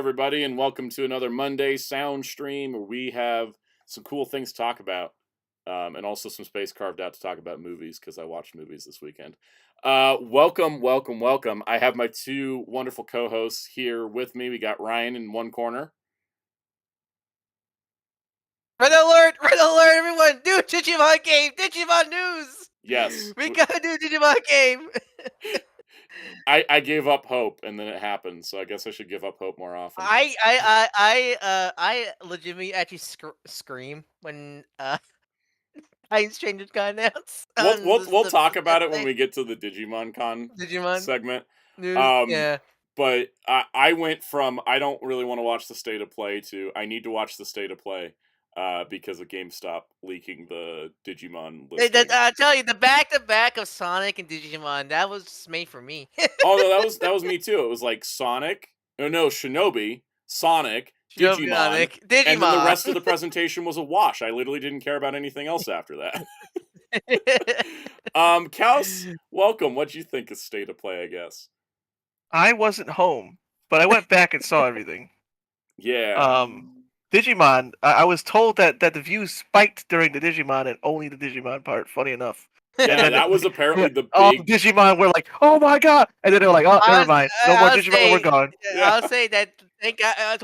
everybody, and welcome to another Monday Sound Stream where we have some cool things to talk about, and also some space carved out to talk about movies because I watched movies this weekend. Welcome. I have my two wonderful co-hosts here with me. We got Ryan in one corner. Red alert, everyone! New Digimon game! Digimon news! Yes. We got a new Digimon game! I gave up hope, and then it happened, so I guess I should give up hope more often. I legitimately actually scream when Titans Changes got announced. We'll talk about it when we get to the Digimon Con Digimon segment. news. Yeah. But I went from I don't really want to watch the state of play to I need to watch the state of play because of GameStop leaking the Digimon listing. I tell you, the back-to-back of Sonic and Digimon, that was made for me. Oh no, that was me too. It was like Sonic, Shinobi, Sonic, Digimon, and then the rest of the presentation was a wash. I literally didn't care about anything else after that. Kaus, welcome. What'd you think of state of play? I guess I wasn't home, but I went back and saw everything. Yeah. Digimon, I was told that the views spiked during the Digimon and only the Digimon part, funny enough. Yeah, that was apparently the big... All the Digimon were like, oh my god! And then they're like, oh, never mind. No more Digimon, we're gone. I'll say that, thank God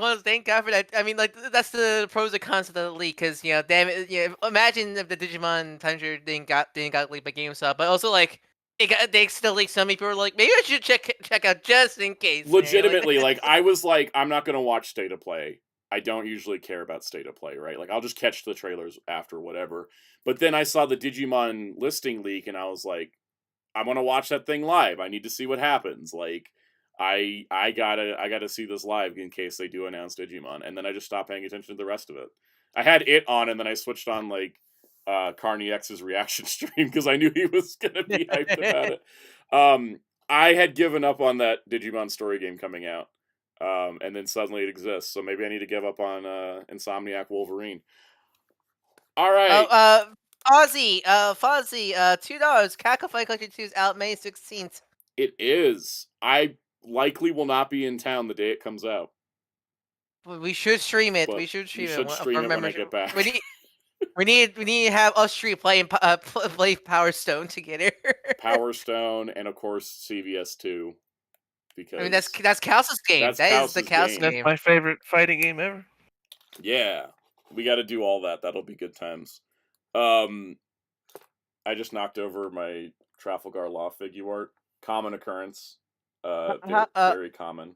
for that. I mean, like, that's the pros and cons of the leak, because, you know, damn it, you know, imagine if the Digimon Tundra didn't got leaked by GameStop, but also, like, they still leaked. Some people were like, maybe I should check out just in case. Legitimately, you know? Like, I was like, I'm not gonna watch state of play. I don't usually care about state of play, right? Like, I'll just catch the trailers after, whatever. But then I saw the Digimon listing leak, and I was like, I want to watch that thing live. I need to see what happens. Like, I gotta see this live in case they do announce Digimon. And then I just stopped paying attention to the rest of it. I had it on, and then I switched on, like, Carney X's reaction stream because I knew he was gonna be hyped about it. I had given up on that Digimon story game coming out. And then suddenly it exists. So maybe I need to give up on Insomniac Wolverine. All right. Fozzie, $2. Cackle Fight Collection 2 is out May 16th. It is. I likely will not be in town the day it comes out. We should stream it. But we should stream it when I get back. We need to have us three play Power Stone together. Power Stone and of course CVS 2. Because I mean that's Kaus's game. That is the Kaus game. That's my favorite fighting game ever. Yeah, we got to do all that. That'll be good times. I just knocked over my Trafalgar Law figure art. Common occurrence. Very common.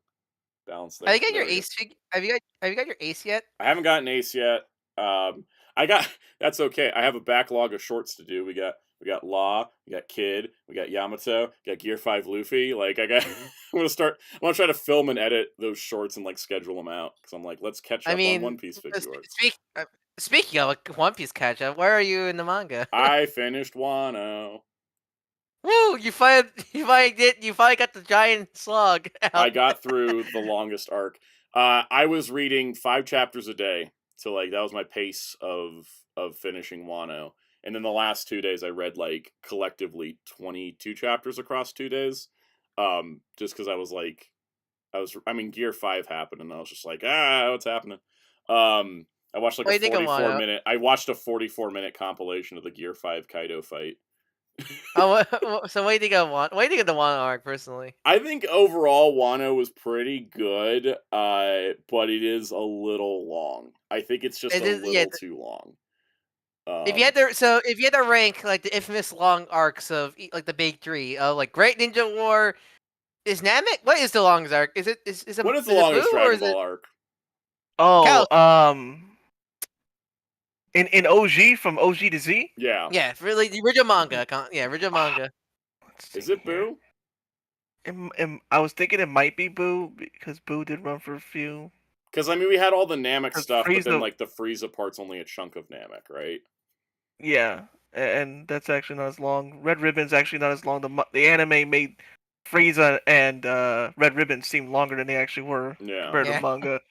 Balance there. Have you got your ace Have you got your ace yet? I haven't gotten ace yet. That's okay. I have a backlog of shorts to do. We got Law, we got Kid, we got Yamato, we got Gear 5 Luffy. Like, I'm gonna try to film and edit those shorts and, like, schedule them out. Because I'm like, let's catch up on One Piece figure art. Speaking of One Piece catch up, where are you in the manga? I finished Wano. Woo! You finally got the giant slug out. I got through the longest arc. I was reading 5 chapters a day. So, like, that was my pace of finishing Wano. And then the last 2 days, I read, like, collectively 22 chapters across 2 days. Just because I was like, Gear 5 happened, and I was just like, what's happening? I watched like a 44-minute. I watched a 44-minute compilation of the Gear 5 Kaido fight. So what do you think of Wano? What do you think of the Wano arc, personally? I think overall Wano was pretty good, but it is a little long. I think it's just a little too long. If you had to rank, like, the infamous long arcs of, like, the big three of, like, Great Ninja War, is Namek? What is the longest arc? What is the longest Dragon Ball arc? Oh, in OG, from OG to Z? Yeah. Yeah, really, the original manga. Yeah, original manga. Is it Boo? I was thinking it might be Boo, because Boo did run for a few. Because, I mean, we had all the Namek stuff, but then, like, the Frieza part's only a chunk of Namek, right? Yeah, and that's actually not as long. Red Ribbon's actually not as long. The anime made Frieza and Red Ribbon seem longer than they actually were compared to the manga.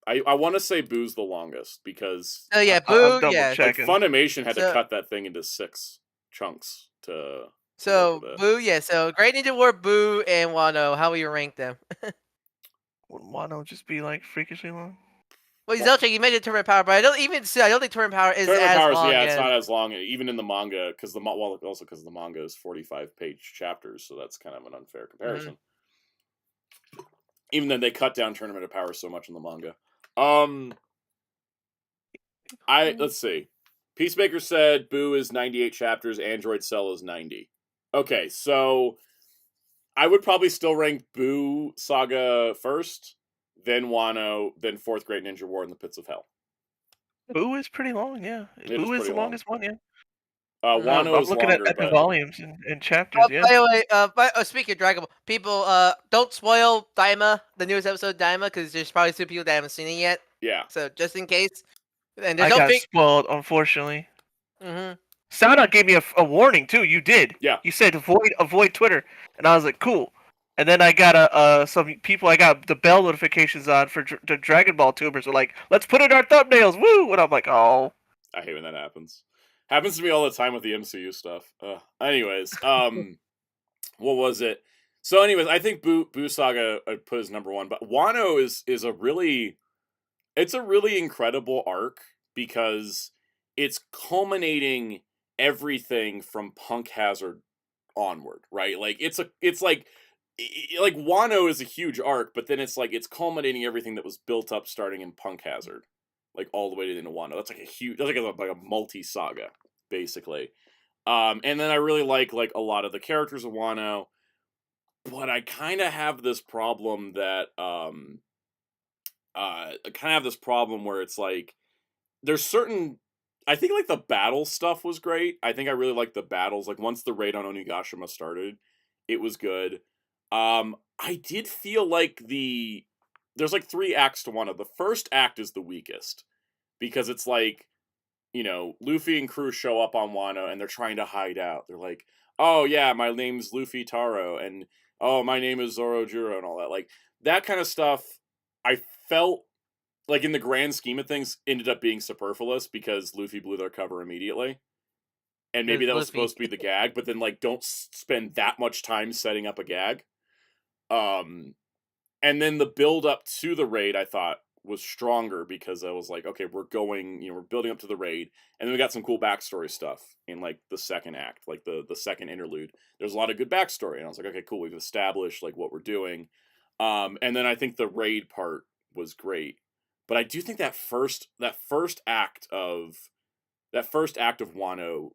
I want to say Boo's the longest, because... Oh, yeah, Boo, like, Funimation had to cut that thing into 6 chunks to So Boo, yeah. So Great Ninja War, Boo, and Wano. How will you rank them? Would Wano just be like freakishly long? Well, Zelchik, you mentioned Tournament Power, but I don't think Tournament Power is Tournament as Powers, long. yeah, as... it's not as long, even in the manga, because the manga is 45-page chapters, so that's kind of an unfair comparison. Even then, they cut down Tournament of Power so much in the manga. Let's see. Peacemaker said Boo is 98 chapters, Android Cell is 90. Okay, so I would probably still rank Boo Saga first, then Wano, then Fourth Great Ninja War, and the Pits of Hell. Boo is pretty long, yeah. Boo is the longest one, yeah. Wano is looking longer, at the but... volumes and chapters, yeah. By the way, speaking of Dragon Ball, people, don't spoil Daima, the newest episode of Daima, because there's probably some people that haven't seen it yet. Yeah. So just in case. And I got spoiled, unfortunately. Mm-hmm. Soundout gave me a warning too. You did. Yeah. You said avoid Twitter, and I was like, cool. And then I got some people. I got the bell notifications on for the Dragon Ball tubers. Were like, let's put in our thumbnails, woo! And I'm like, oh. I hate when that happens. Happens to me all the time with the MCU stuff. Anyways, what was it? So, anyways, I think Boo Saga I'd put as number one, but Wano is a really incredible arc because it's culminating everything from Punk Hazard onward, right? Like it's like Wano is a huge arc, but then it's like it's culminating everything that was built up starting in Punk Hazard, like all the way to Wano. That's like a multi-saga, basically. And then I really like a lot of the characters of Wano, but I kind of have this problem that where it's like there's certain, I think like the battle stuff was great. I think I really liked the battles. Like once the raid on Onigashima started, it was good. I did feel like there's like 3 acts to Wano. The first act is the weakest because it's like, Luffy and crew show up on Wano and they're trying to hide out. They're like, oh yeah, my name's Luffy Taro, and oh, my name is Zoro Juro, and all that. Like that kind of stuff, I felt like in the grand scheme of things ended up being superfluous because Luffy blew their cover immediately. And maybe that was supposed to be the gag, but then like don't spend that much time setting up a gag. And then the build up to the raid I thought was stronger because I was like, okay, we're building up to the raid, and then we got some cool backstory stuff in like the second act, like the second interlude. There's a lot of good backstory, and I was like, okay, cool, we've established like what we're doing. And then I think the raid part was great. But I do think that first act of Wano,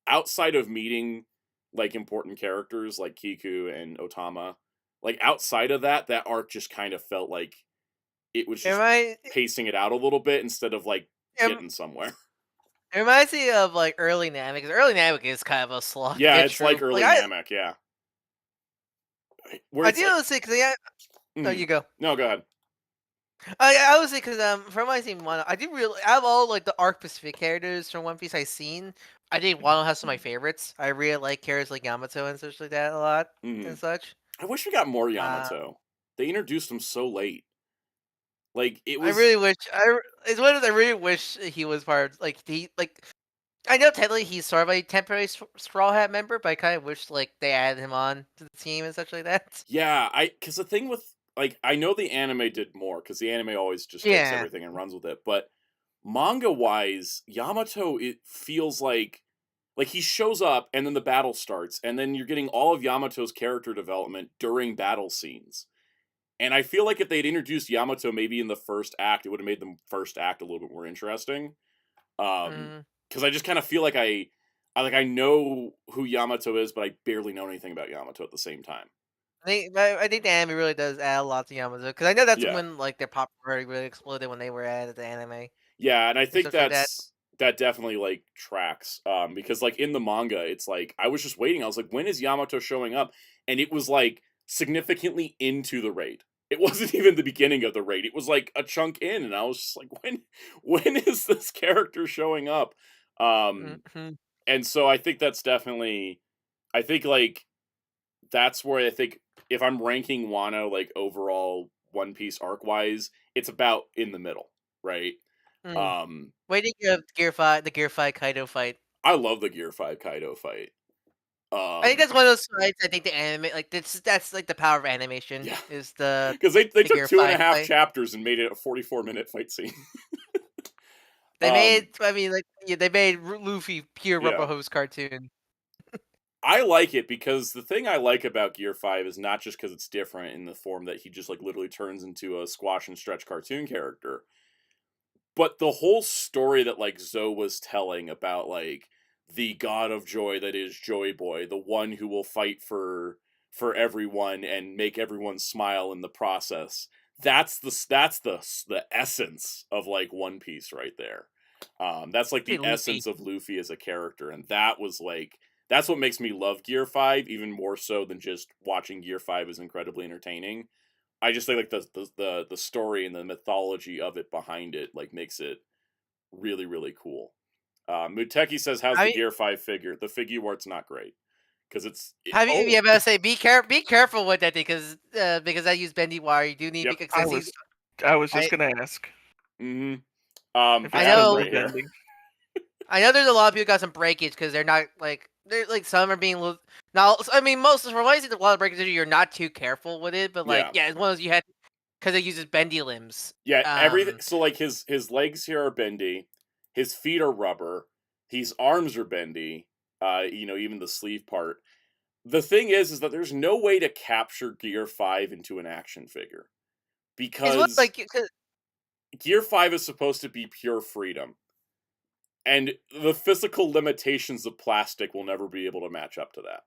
outside of meeting like important characters like Kiku and Otama, like outside of that arc just kind of felt like it was just pacing it out a little bit instead of like getting somewhere. It reminds me of like early Namek, because early Namek is kind of a slog. Yeah, it's like early Namek, yeah. I do say because no, you go. No, go ahead. I would say because from what I've seen, Wano, I did really out of all like the arc specific characters from One Piece I've seen, I think Wano has some of my favorites. I really like characters like Yamato and such like that a lot and such. I wish we got more Yamato. They introduced him so late. Like it was. I really wish. It's one of I really wish he was part of, I know technically he's sort of a temporary Straw Hat member, but I kind of wish like they added him on to the team and such like that. Yeah, because the thing with I know the anime did more because the anime always just takes everything and runs with it, but manga wise, Yamato, it feels like he shows up and then the battle starts, and then you're getting all of Yamato's character development during battle scenes. And I feel like if they'd introduced Yamato maybe in the first act, it would have made the first act a little bit more interesting. Because I just kind of feel like I know who Yamato is, but I barely know anything about Yamato at the same time. I think the anime really does add a lot to Yamato, because I know that's when like their popularity really exploded when they were added to the anime. Yeah, and I think that definitely like tracks. Because like in the manga, it's like I was just waiting. I was like, when is Yamato showing up? And it was like significantly into the raid. It wasn't even the beginning of the raid. It was like a chunk in, and I was just like, when is this character showing up? And so I think that's definitely, I think like that's where I think if I'm ranking Wano like overall One Piece arc wise, it's about in the middle, right? Waiting for the Gear 5 Kaido fight. I love the Gear 5 Kaido fight. I think that's one of those fights. I think the anime, like that's like the power of animation. Yeah. Is the Because they took Gear 2.5 fight. chapters and made it a 44-minute fight scene. They made, I mean, like they made Luffy pure rubber Yeah. hose cartoon. I like it because the thing I like about Gear 5 is not just because it's different in the form that he just like literally turns into a squash and stretch cartoon character, but the whole story that like Zoe was telling about like the god of joy that is Joy Boy, the one who will fight for everyone and make everyone smile in the process. That's the essence of like One Piece right there. That's like the essence of Luffy as a character, and that was like that's what makes me love Gear 5 even more so than just watching Gear 5 is incredibly entertaining. I just think like the story and the mythology of it behind it like makes it really, really cool. Muteki says, "How's the Gear 5 figure? The figure art's not great because it's." Yeah, but I say be careful with that because I use bendy wire. You do need because I was just gonna ask. Mm-hmm. I know. I know there's a lot of people got some breakage because they're like some are being now. I mean, most from what I see, a lot of breakage you're not too careful with it, but like it's one of those you had because it uses bendy limbs. Yeah, everything. So like his legs here are bendy, his feet are rubber, his arms are bendy. Even the sleeve part. The thing is that there's no way to capture Gear 5 into an action figure because Gear 5 is supposed to be pure freedom. And the physical limitations of plastic will never be able to match up to that.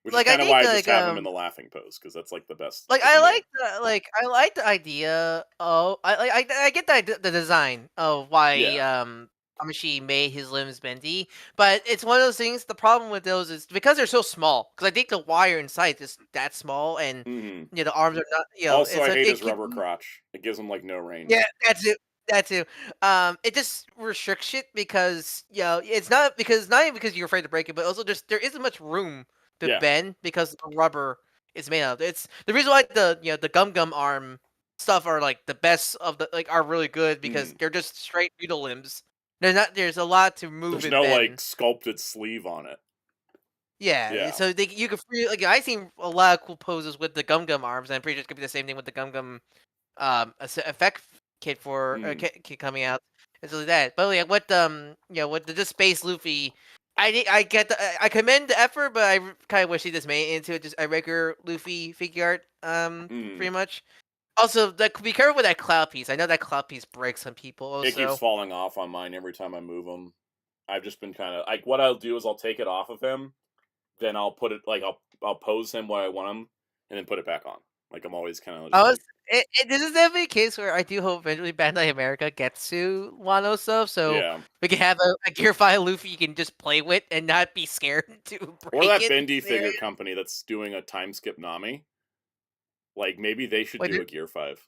Which is kind of why I just have him in the laughing pose, because that's like the best. Like I like the idea. Oh, I get the design of why Amashi made his limbs bendy, but it's one of those things. The problem with those is because they're so small. Because I think the wire inside is that small, and the arms are not. Also, I hate his rubber crotch. It gives him like no range. Yeah, that's it. That too. It just restricts it because it's not even because you're afraid to break it, but also just there isn't much room to bend because the rubber is made of. It's the reason why the Gum arm stuff are like the best of the are really good because they're just straight noodle limbs. There's a lot to move. There's no like sculpted sleeve on it. Yeah. So you can free I've seen a lot of cool poses with the Gum arms, and I'm pretty sure it's gonna be the same thing with the Gum effect kit for kit coming out and so like that. But like what with the space Luffy, I commend the effort, but I kind of wish he just made it into just a regular Luffy figure art pretty much. Also, be careful with that cloud piece. I know that cloud piece breaks some people. Also. It keeps falling off on mine every time I move them. I've just been kind of like what I'll do is I'll take it off of him, then I'll put it like I'll pose him where I want him, and then put it back on. Like I'm always kind of. This is definitely a case where I do hope eventually Bandai America gets to Wano stuff, so we can have a Gear 5 Luffy you can just play with and not be scared to break or that bendy figure company that's doing a time skip Nami. Like maybe they should do a Gear 5.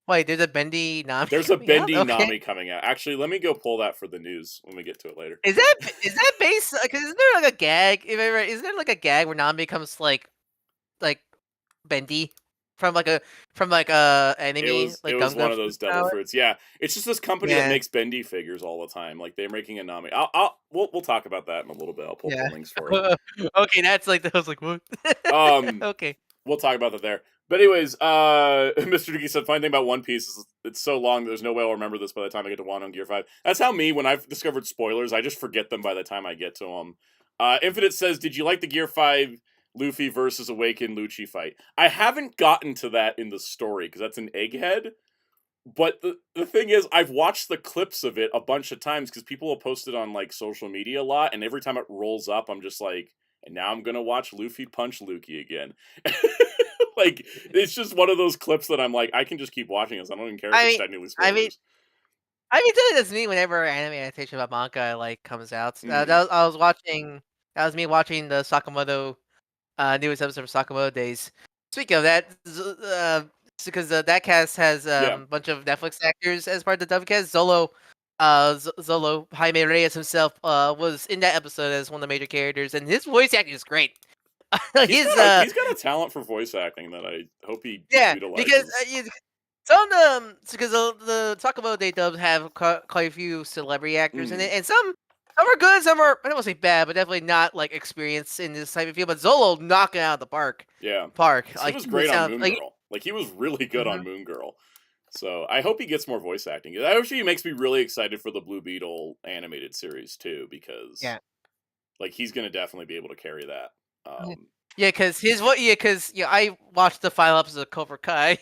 Wait, there's a bendy Nami. There's a bendy Nami coming out. Actually, let me go pull that for the news when we get to it later. Is that based? Because isn't there like a gag? Isn't there like a gag where Nami becomes like bendy? From an anime, it was one of those devil fruits. Yeah, it's just this company that makes bendy figures all the time. Like they're making a Nami. We'll talk about that in a little bit. I'll pull the links for it. Okay, that's like I was like, what? Okay, we'll talk about that there. But anyways, Mr. Duki said, "Fine thing about One Piece is it's so long that there's no way I'll remember this by the time I get to Wano and Gear 5." That's how when I've discovered spoilers, I just forget them by the time I get to them. Infinite says, "Did you like the Gear 5?" Luffy versus Awakened Lucci fight. I haven't gotten to that in the story because that's an egghead. But the thing is, I've watched the clips of it a bunch of times because people will post it on like social media a lot, and every time it rolls up, I'm just like, and now I'm gonna watch Luffy punch Luffy again. Like it's just one of those clips that I'm like, I can just keep watching this. I don't even care if it's technically spoilers. I mean, that's me whenever anime adaptation about manga comes out. That was me watching the Sakamoto. Newest episode of Sakamoto Days. Speaking of that, because that cast has a bunch of Netflix actors as part of the dub cast. Zolo Jaime Reyes himself was in that episode as one of the major characters, and his voice acting is great. He's got a talent for voice acting that I hope he utilizes. Because the Sakamoto Day dubs have quite a few celebrity actors in it, and some Some are good, some are, I don't want to say bad, but definitely not like experienced in this type of field. But Zolo knocking out of the park. Yeah. Park. He was great on Moon Girl. Like, he was really good on Moon Girl. So I hope he gets more voice acting. Actually, it makes me really excited for the Blue Beetle animated series too, because like he's gonna definitely be able to carry that. Because I watched the final episode of Cobra Kai,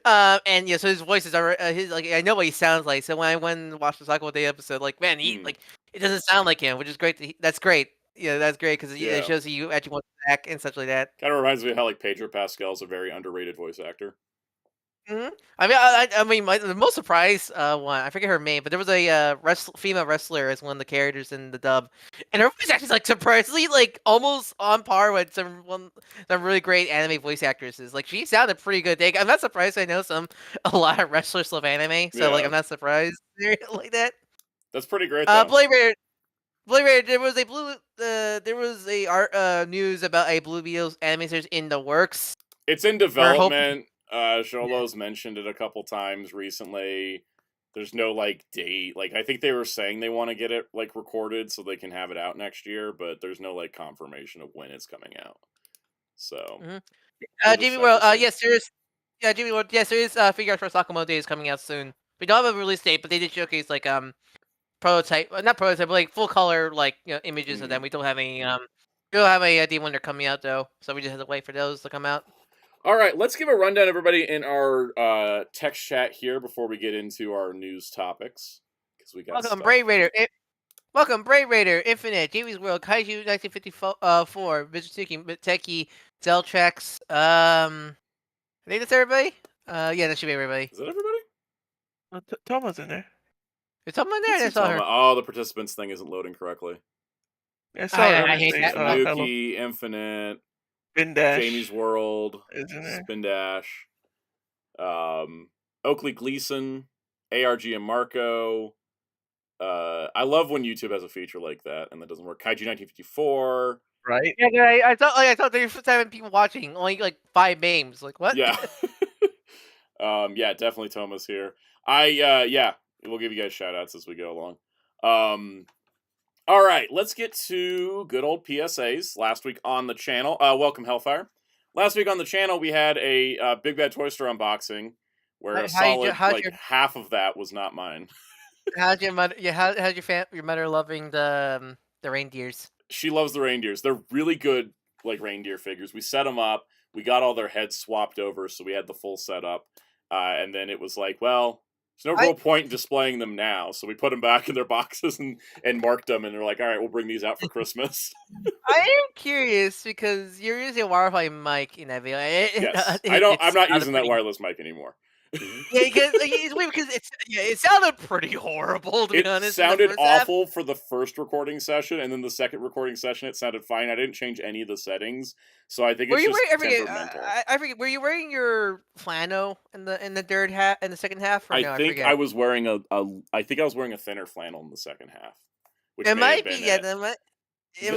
and so his voice is his like I know what he sounds like. So when I went and watched the Cycle Day episode, like man, he like it doesn't sound like him, which is great. That's great. Yeah, that's great because it shows you actually want to act and such like that. Kind of reminds me of how like Pedro Pascal is a very underrated voice actor. I mean, the most surprised one, I forget her name, but there was a female wrestler as one of the characters in the dub, and her voice actually like surprisingly like almost on par with some really great anime voice actresses. Like she sounded pretty good. I'm not surprised. I know a lot of wrestlers love anime, so like I'm not surprised like that. That's pretty great. Though. Blade Raider, there was a news about a Blue Beetle's anime series in the works. It's in development. Sholo's mentioned it a couple times recently. There's no like date. Like I think they were saying they want to get it like recorded so they can have it out next year, but there's no like confirmation of when it's coming out. So Jimmy World, yes, there is. Yeah, Jimmy World, yes, there is. Figure Out for Sakamoto Day is coming out soon. We don't have a release date, but they did showcase like prototype, not prototype, but like full color like images of them. We don't have any we don't have any idea when they're coming out though, so we just have to wait for those to come out. All right, let's give a rundown, everybody, in our text chat here before we get into our news topics. Because we got welcome, Brave Raider. Welcome, Brave Raider, Infinite, Jamie's World, Kaiju 1954, Mr. Techie, Zeltrex. I think that's everybody. Yeah, that should be everybody. Is that everybody? Toma's in there. Is Toma in there? I saw her. Oh, the participants thing isn't loading correctly. Yeah, I hate that. Nuki, Infinite. Spin Dash. Jamie's World, Spin Dash, Oakley Gleason, ARG and Marco. I love when YouTube has a feature like that and that doesn't work. Kaiju 1954. Right? Yeah, I thought there were 7 people watching, only like 5 names. Like what? Yeah. Yeah, definitely Thomas here. We'll give you guys shout outs as we go along. All right, let's get to good old PSAs. Last week on the channel, welcome Hellfire. Last week on the channel, we had a Big Bad Toy Store unboxing where a solid half of that was not mine. How's your mother? Yeah, how's your mother loving the reindeers? She loves the reindeers. They're really good, like reindeer figures. We set them up. We got all their heads swapped over, so we had the full setup. And then it was like, well. There's no real point in displaying them now, so we put them back in their boxes and marked them, and they're like, all right, we'll bring these out for Christmas. I am curious, because you're using a wireless mic in that video. Yes. I'm not using that wireless mic anymore. Yeah, because it's weird because it sounded pretty horrible, to be honest. It sounded awful for the first recording session, and then the second recording session, it sounded fine. I didn't change any of the settings, so I think it's just temperamental. I forget. Were you wearing your flannel in the third half, in the second half? Or I think I was wearing I think I was wearing a thinner flannel in the second half. Which it might be, it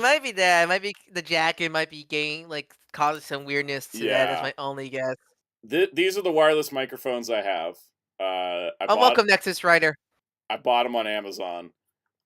might be that. It might be the jacket might be causing some weirdness to that. That's my only guess. These are the wireless microphones I have. Welcome, Nexus Rider. I bought them on Amazon.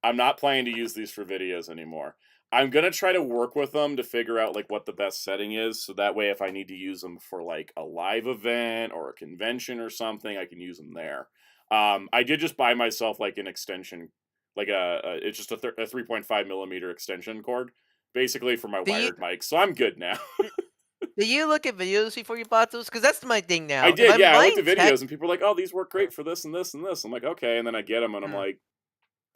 I'm not planning to use these for videos anymore. I'm going to try to work with them to figure out like what the best setting is, so that way if I need to use them for like a live event or a convention or something, I can use them there. I did just buy myself like an extension, like it's just a 3.5 millimeter extension cord, basically for my wired mic, so I'm good now. Did you look at videos before you bought those? Because that's my thing now. I did, yeah. I looked at videos, and people were like, oh, these work great for this and this and this. I'm like, okay. And then I get them, and I'm like,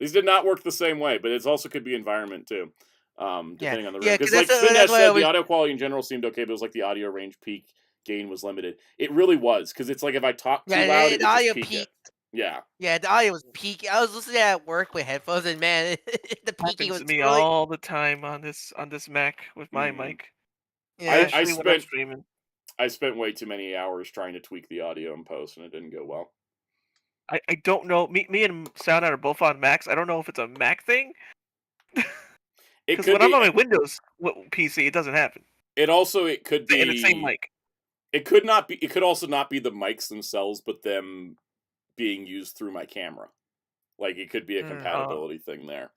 these did not work the same way, but it also could be environment, too, depending on the room. Because like Spin Dash said, the audio quality in general seemed okay, but it was like the audio range peak gain was limited. It really was, because it's like if I talk too loud, it audio peaked. Yeah. Yeah, the audio was peaking. I was listening at work with headphones, and man, the peaking was me all the time on this Mac with my mic. Yeah, I spent way too many hours trying to tweak the audio in post, and it didn't go well. I don't know. Me and Soundout are both on Macs. I don't know if it's a Mac thing. Because when I'm on my Windows PC, it doesn't happen. It could be the same mic. It could not be. It could also not be the mics themselves, but them being used through my camera. Like it could be a compatibility thing there.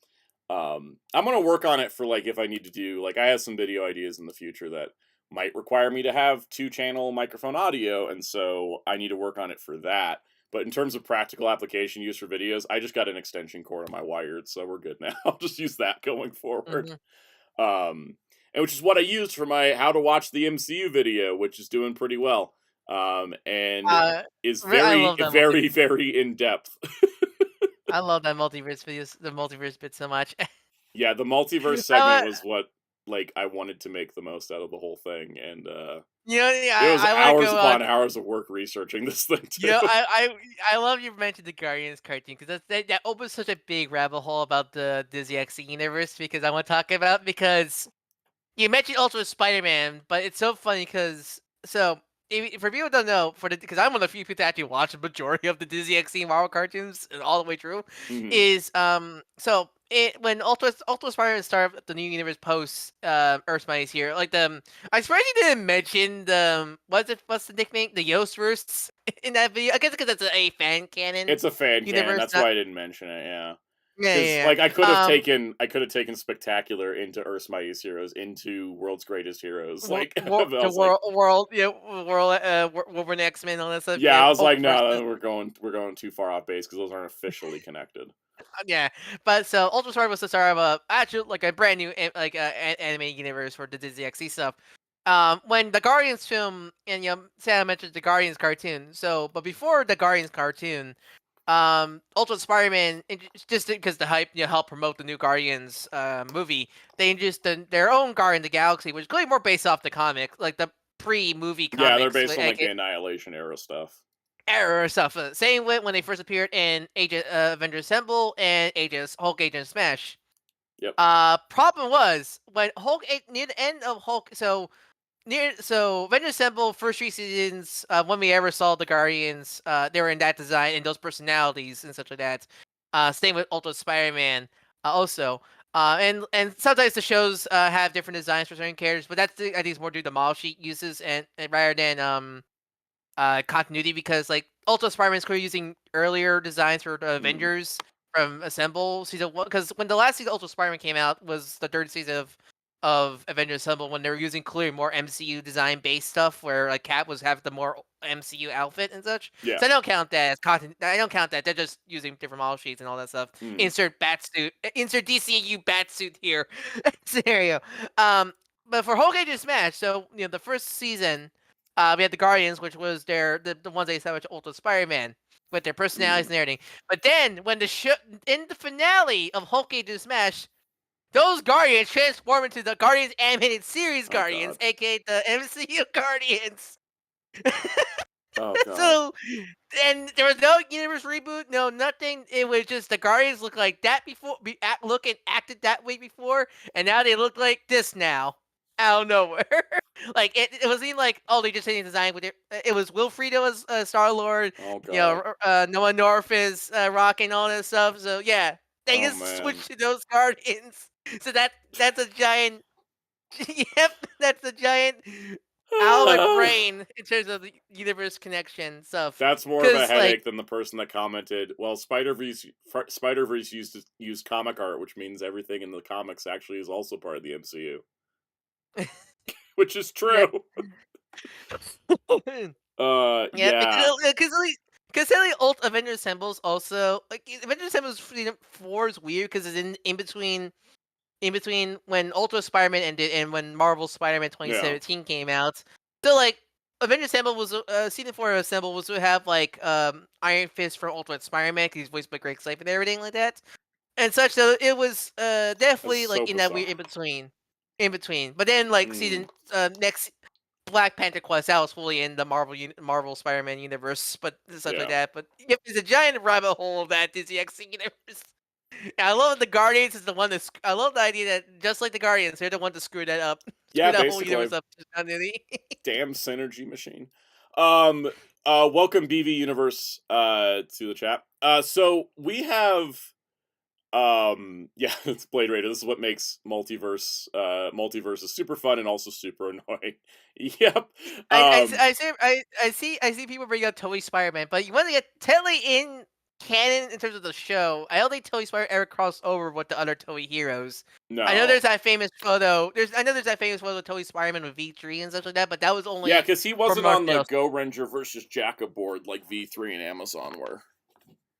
I'm gonna work on it for like if I need to do like I have some video ideas in the future that might require me to have 2-channel microphone audio, and so I need to work on it for that. But in terms of practical application use for videos, I just got an extension cord on my wired, so we're good now. I'll just use that going forward. And which is what I used for my how to watch the MCU video, which is doing pretty well. And is I very, love that very, very in depth. I love that multiverse videos, the multiverse bit so much. Yeah, the multiverse segment was what like I wanted to make the most out of the whole thing, and it was I want to hours go upon on. hours of work researching this thing too. I love you mentioned the Guardians cartoon because that opens such a big rabbit hole about the Disney XD universe because I want to talk about because you mentioned Ultimate Spider-Man, but it's so funny because for people who don't know, because I'm one of the few people that actually watch the majority of the Disney XD Marvel cartoons and all the way through, is when Ultimate Spider-Man started the new universe post Earth's Mightiest Hero, like I suppose you didn't mention what's the nickname, the Yoastverse in that video. I guess because it's a fan canon. It's a fan canon. universe, That's not- why I didn't mention it. Yeah. Yeah. Like I could have taken Spectacular into Earth's Mightiest Heroes into World's Greatest Heroes. Like Wolverine, X-Men, all that stuff. Yeah, I was like, no, we're going too far off base because those aren't officially connected. Yeah, but so Ultra Sword was the start of a brand new anime universe for the Disney XD stuff. When the Guardians film, and Sam mentioned the Guardians cartoon. So, but before the Guardians cartoon, Ultimate Spider-Man, just because the hype helped promote the new Guardians movie, they introduced their own Guardian of the Galaxy, which is clearly more based off the comic, like the pre-movie comics. Yeah, they're based on like the Annihilation era stuff. Same with when they first appeared in Avengers Assemble and Hulk Agent Smash. Yep. Problem was when near the end of Hulk, so Avengers Assemble first 3 seasons, when we ever saw the Guardians, they were in that design and those personalities and such like that. Same with Ultimate Spider-Man, also. And sometimes the shows have different designs for certain characters, but that's I think it's more due to model sheet uses and rather than continuity, because like Ultimate Spider-Man is clearly using earlier designs for the Avengers from Assemble season 1, because when the last season of Ultimate Spider-Man came out was the 3rd season of Avengers Assemble, when they were using clearly more MCU design based stuff, where like Cap was having the more MCU outfit and such. Yeah. So I don't count that as content. I don't count that. They're just using different model sheets and all that stuff. Insert DCU batsuit here scenario. But for Hulk Agent Smash, so the first season, we had the Guardians, which was the ones they established Ultimate Spider-Man with their personalities and everything. But then when in the finale of Hulk Agent Smash, those Guardians transform into the Guardians animated series Guardians, aka the MCU Guardians. Oh god. So, and there was no universe reboot, no nothing. It was just the Guardians looked like that before, look and acted that way before, and now they look like this now, out of nowhere. Like it was even like, oh, they just changed the design with it. It was Wilfredo as Star-Lord. Oh god. Noah North is Rock and all that stuff. So yeah, they just switched to those Guardians. So that's a giant. Yep, that's a giant out of my brain in terms of the universe connection stuff. That's more of a headache than the person that commented, well, Spider-Verse used comic art, which means everything in the comics actually is also part of the MCU. Which is true. Because Avengers Assembles also, like Avengers Assembles 4 is weird because it's in between when Ultimate Spider-Man ended and when Marvel's Spider-Man 2017 came out. So like Avengers Assemble was season 4 of Assemble was to have like Iron Fist from Ultimate Spider-Man, because he's voiced by Greg Slife and everything like that and such. So it was definitely That's like so in that weird in between. But then like season next Black Panther Quest, that was fully in the Marvel Spider-Man universe, but such like that. But it's a giant rabbit hole of that Disney XD universe. I love the Guardians is the one that I love the idea that just like the Guardians, they're the one to screw that up. Yeah, that basically. Whole universe up. Damn synergy machine. Welcome BV Universe to the chat. So we have it's Blade Raider. This is what makes multiverse is super fun and also super annoying. Yep. I see people bring up Toei Spider-Man, but you want to get Telly in canon in terms of the show, I don't think Toei Spider ever crossed over with the other Toei heroes. No. I know there's that famous photo. I know there's that famous photo of Toei Spider-Man with V3 and stuff like that, but that was only Yeah, because he wasn't on the Marvel. Go Ranger versus Jacka board like V3 and Amazon were.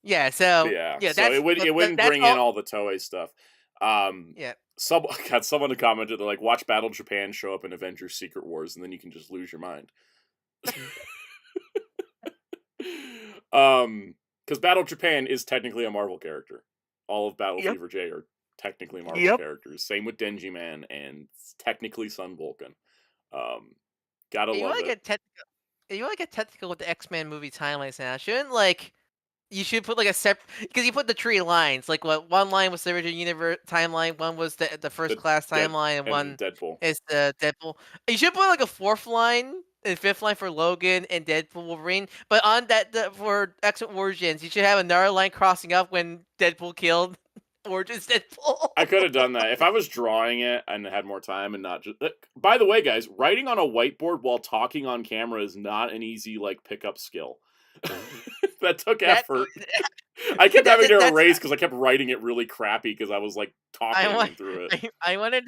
Yeah, so so that's it wouldn't that's bring in all the Toei stuff. Yeah. Someone commented, they're like, watch Battle Japan show up in Avengers Secret Wars, and then you can just lose your mind. Because Battle Japan is technically a Marvel character. All of Battle Fever J are technically Marvel characters. Same with Denji Man and technically Sun Vulcan. Gotta love it. You want to get technical with the X-Men movie timelines now? You should put like a separate, because you put the 3 lines. Like one line was the original universe timeline, one was the first class timeline, and one Deadpool is the Deadpool. You should put like a 4th line and 5th line for Logan and Deadpool Wolverine. But on for X-Men Origins, you should have another line crossing up when Deadpool killed Origins Deadpool. I could have done that if I was drawing it and had more time and not just. By the way, guys, writing on a whiteboard while talking on camera is not an easy pickup skill. That took effort. I kept having to erase because I kept writing it really crappy because I was talking through it. I wonder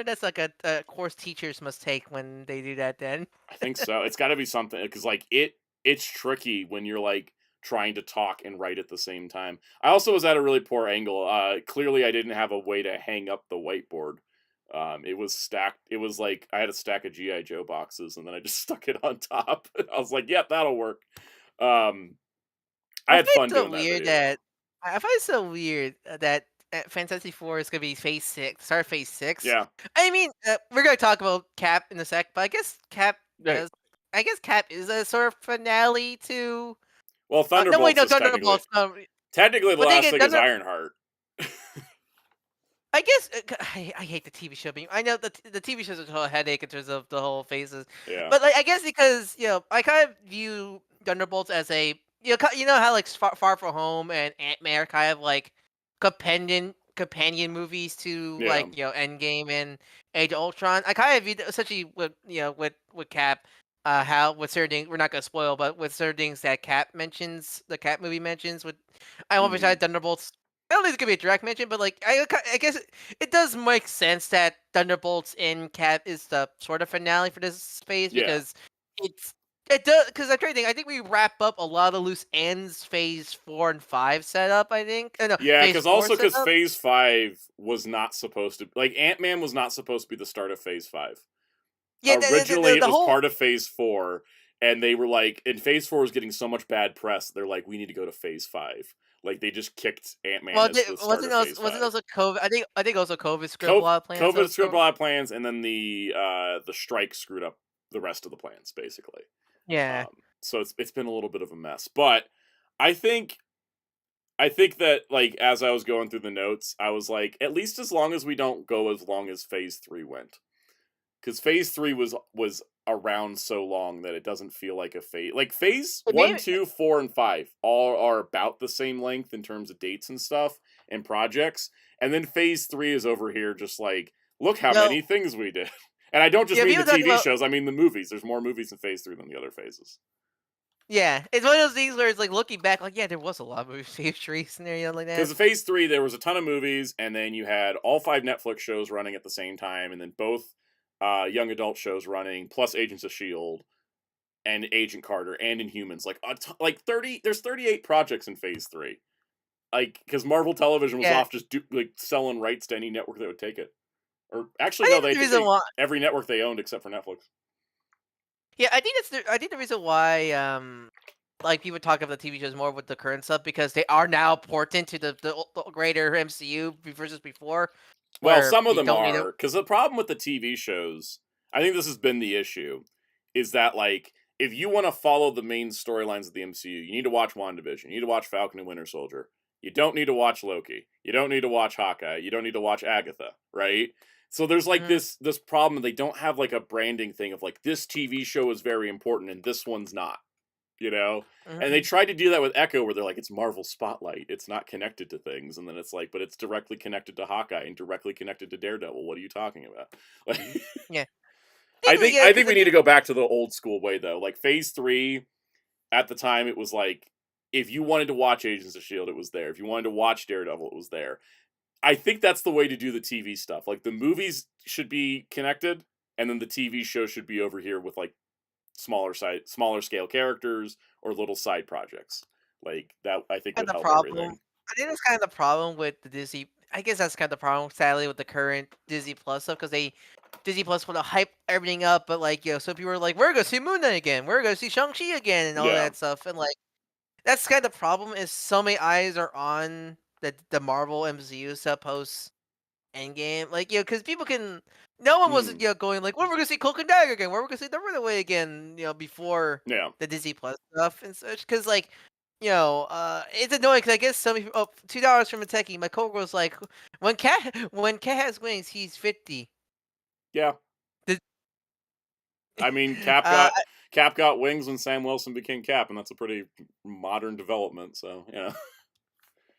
that's like a course teachers must take when they do that. Then I think so. It's got to be something because it's tricky when you're trying to talk and write at the same time. I also was at a really poor angle. Clearly, I didn't have a way to hang up the whiteboard. It was stacked. It was I had a stack of G.I. Joe boxes and then I just stuck it on top. I was like, "Yep, that'll work." I had fun doing that. I find it so weird that Fantastic Four is gonna be Phase 6, start Phase 6. Yeah. I mean, we're gonna talk about Cap in a sec, but I guess Cap is a sort of finale to. Well, Thunderbolts. No, Thunderbolts. Technically, the last thing is Ironheart. I guess I hate the TV show. I know the TV shows are a headache in terms of the whole phases. Yeah. But I guess because I kind of view Thunderbolts as a you know how Far From Home and Ant-Man are kind of companion movies to Endgame and Age of Ultron. I kind of view essentially with Cap, how with certain things we're not gonna spoil, but with certain things that the Cap movie mentions with I don't know if it's Thunderbolts. I don't think it's gonna be a direct mention, but I guess it does make sense that Thunderbolts in Cap is the sort of finale for this phase because it does because I'm trying to think. I think we wrap up a lot of loose ends Phase 4 and 5 setup. I think. No, yeah, because Phase 5 was not supposed to Ant-Man was not supposed to be the start of Phase 5. Yeah, originally it was part of Phase 4, and they were and Phase 4 was getting so much bad press. They're like, we need to go to Phase 5. They just kicked Ant-Man. Well, wasn't also COVID? I think also COVID screwed up a lot of plans. COVID screwed up a lot of plans, and then the strike screwed up the rest of the plans, basically. Yeah. So it's been a little bit of a mess, but I think that as I was going through the notes, I was like, at least as long as we don't go as long as Phase 3 went, because Phase 3 was around so long that it doesn't feel like a phase. Phase 1, 2, 4, and 5 all are about the same length in terms of dates and stuff and projects, and then Phase 3 is over here just look how many things we did. And I don't just mean the TV shows, I mean the movies. There's more movies in Phase 3 than the other phases. Yeah, it's one of those things where it's looking back, there was a lot of movies Phase 3 scenario like that. Because in Phase 3, there was a ton of movies, and then you had all 5 Netflix shows running at the same time, and then both young adult shows running, plus Agents of S.H.I.E.L.D., and Agent Carter, and Inhumans. There's 38 projects in Phase 3. Because Marvel Television was off just selling rights to any network that would take it. Or actually, no, every network they owned except for Netflix. Yeah, I think the reason why people talk about the TV shows more with the current stuff because they are now important to the greater MCU versus before. Well, some of them are, because the problem with the TV shows, I think this has been the issue, is that if you want to follow the main storylines of the MCU, you need to watch WandaVision, you need to watch Falcon and Winter Soldier, you don't need to watch Loki, you don't need to watch Hawkeye, you don't need to watch Agatha, right? So there's this problem. They don't have a branding thing of this TV show is very important and this one's not, And they tried to do that with Echo, where they're it's Marvel Spotlight. It's not connected to things, and then it's but it's directly connected to Hawkeye and directly connected to Daredevil. What are you talking about? Yeah, I think we need to go back to the old school way though. Phase 3, at the time, it was if you wanted to watch Agents of S.H.I.E.L.D., it was there. If you wanted to watch Daredevil, it was there. I think that's the way to do the TV stuff. Like, the movies should be connected, and then the TV show should be over here with, like, smaller scale characters or little side projects. Like, that, I think, And would the help problem, everything. I think that's kind of the problem with the Disney. I guess that's kind of the problem, sadly, with the current Disney Plus stuff, because Disney Plus want to hype everything up, but like, so people are like, we're gonna see Moon Knight again, we're gonna see Shang-Chi again, and all Yeah. that stuff, and like, that's kind of the problem. Is so many eyes are on the Marvel MCU stuff post Endgame, like, because people can. No one was going like, well, we're gonna see Cloak and Dagger again, we're gonna see the Runaway again, before Yeah. the Disney Plus stuff and such, because like. It's annoying because I guess some people. Oh, $2 from a techie. My coworker was like, when cat has wings, he's 50. Yeah. The- I mean, Cap got wings when Sam Wilson became Cap, and that's a pretty modern development. So yeah.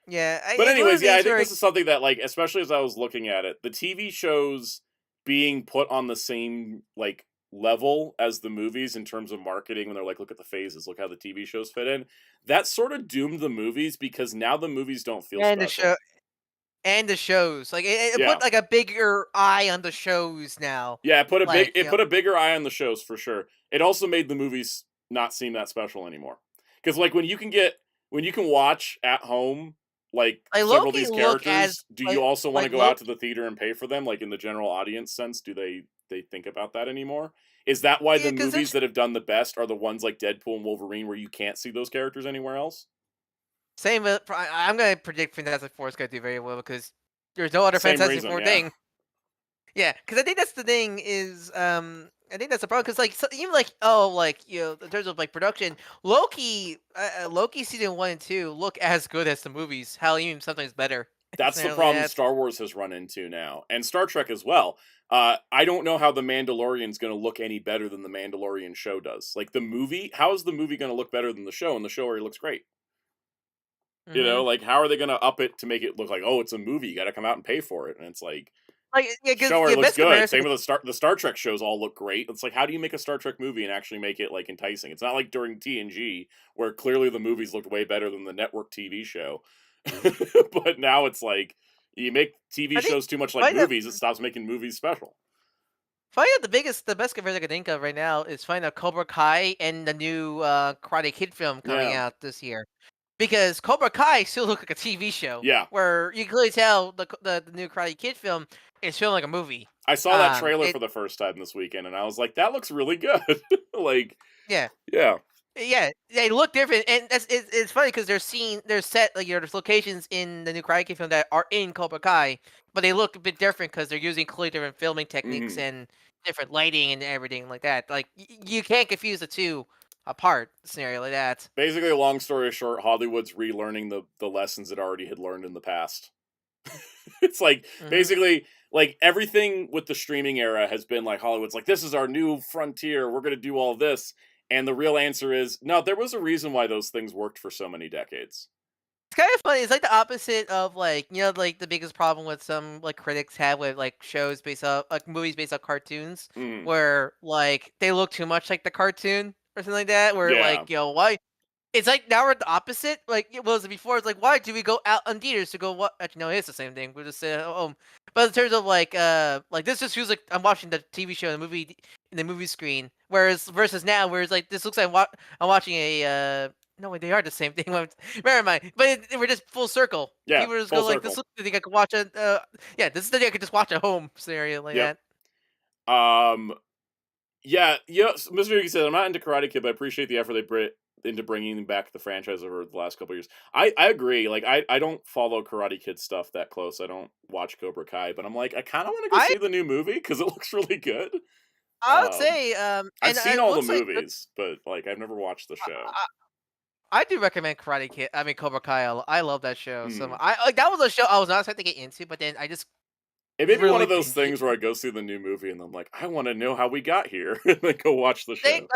Yeah. But anyways, yeah, I think this is something that, like, especially as I was looking at it, the TV shows being put on the same, like, level as the movies in terms of marketing, when they're like, look at the phases, look how the TV shows fit in. That sort of doomed the movies, because now the movies don't feel special. And the shows, like it put like a bigger eye on the shows now. Yeah, it put a bigger eye on the shows for sure. It also made the movies not seem that special anymore. Because like when you can watch at home, like several of these characters, do you also want to go out to the theater and pay for them? Like, in the general audience sense, do they think about that anymore? Is that why the movies that have done the best are the ones like Deadpool and Wolverine, where you can't see those characters anywhere else? Same with, I'm going to predict Fantastic Four is going to do very well, because there's no other Fantastic Four thing. Yeah, because I think that's the thing is, I think that's the problem, because like, even like, in terms of like production, Loki season 1 and 2 look as good as the movies. Hell, even sometimes better. That's the problem Star Wars has run into now, and Star Trek as well. I don't know how The Mandalorian's going to look any better than the Mandalorian show does. Like, the movie, how is the movie going to look better than the show? And the show already looks great. Mm-hmm. You know, like, how are they going to up it to make it look like, oh, it's a movie, you got to come out and pay for it? And it's like, the show already looks good. Same with the Star Trek shows all look great. It's like, how do you make a Star Trek movie and actually make it like enticing? It's not like during TNG, where clearly the movies looked way better than the network TV show. But now it's like, you make TV shows too much like movies, it stops making movies special. The best comparison I can think of right now is finding out Cobra Kai and the new Karate Kid film coming out this year. Because Cobra Kai still looks like a TV show. Yeah. Where you can clearly tell the new Karate Kid film is feeling like a movie. I saw that trailer for the first time this weekend, and I was like, that looks really good. Like, yeah. Yeah. Yeah, they look different, and it's funny because they're set, like, there's locations in the new Karate Kid film that are in Cobra Kai, but they look a bit different because they're using completely different filming techniques and different lighting and everything like that. Like, you can't confuse the two apart, scenario like that. Basically, long story short, Hollywood's relearning the lessons it already had learned in the past. It's like, basically, like, everything with the streaming era has been like, Hollywood's like, this is our new frontier, we're going to do all this. And the real answer is, no, there was a reason why those things worked for so many decades. It's kind of funny. It's like the opposite of, like, like the biggest problem with some, like, critics have with, like, shows based off, like, movies based off cartoons, where, like, they look too much like the cartoon or something like that, where, like, why? It's like, now we're at the opposite. Like, it was before, it's like, why do we go out on theaters to go what? Actually, no, it's the same thing. We'll just say home. But in terms of like this just feels like I'm watching the TV show in the movie screen. Whereas versus now, whereas like this looks like I'm watching a no wait, they are the same thing. Never mind. But we're just full circle. Yeah, people just go like, this looks like I could watch it. This is the thing I could just watch at home scenario like that. Yeah, Mr. Yuki said, I'm not into Karate Kid, but I appreciate the effort they put into bringing back the franchise over the last couple of years. I agree. Like, I don't follow Karate Kid stuff that close. I don't watch Cobra Kai, but I'm like, I kind of want to go see the new movie because it looks really good. I would say, I've seen all the movies, but like, I've never watched the show. I do recommend Cobra Kai. I love that show. So that was a show I was not expecting to get into, but then I just. It may be one of those things where I go see the new movie and I'm like, I want to know how we got here, and then go watch the show. And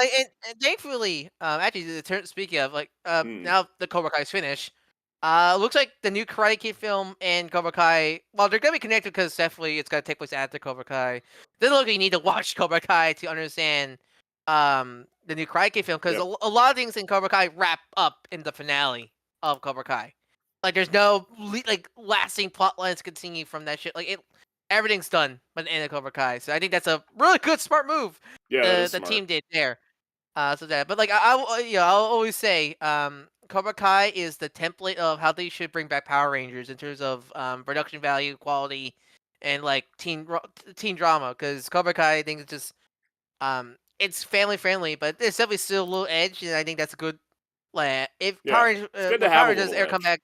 thankfully, actually, speaking of, like, now the Cobra Kai's finished. Looks like the new Karate Kid film and Cobra Kai, well, they're gonna be connected because definitely it's gonna take place after Cobra Kai. Doesn't look like you need to watch Cobra Kai to understand the new Karate Kid film, because a lot of things in Cobra Kai wrap up in the finale of Cobra Kai. Like, there's no lasting plot lines continue from that shit. Like, everything's done by the end of Cobra Kai. So I think that's a really good, smart move. Yeah, the team did there. But like I'll always say, Cobra Kai is the template of how they should bring back Power Rangers in terms of production value, quality, and like teen drama. Because Cobra Kai, I think, is just it's family friendly, but there's definitely still a little edge, and I think that's a good. Like, if Power Rangers, when Power Rangers ever come back,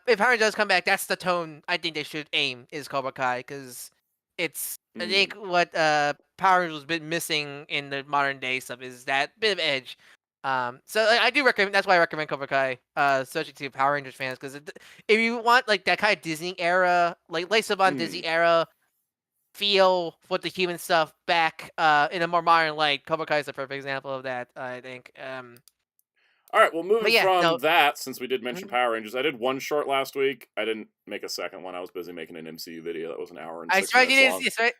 if Power Rangers does come back, that's the tone I think they should aim is Cobra Kai, because it's I think what Power Rangers has been missing in the modern day stuff is that bit of edge. So I do recommend. That's why I recommend Cobra Kai, especially to Power Rangers fans, because if you want like that kind of Disney era, like Lace Up on Disney era feel with the human stuff back in a more modern light, Cobra Kai is a perfect example of that, I think. All right, well, moving from that, since we did mention Power Rangers, I did one short last week. I didn't make a second one. I was busy making an MCU video that was an hour and 6 minutes long.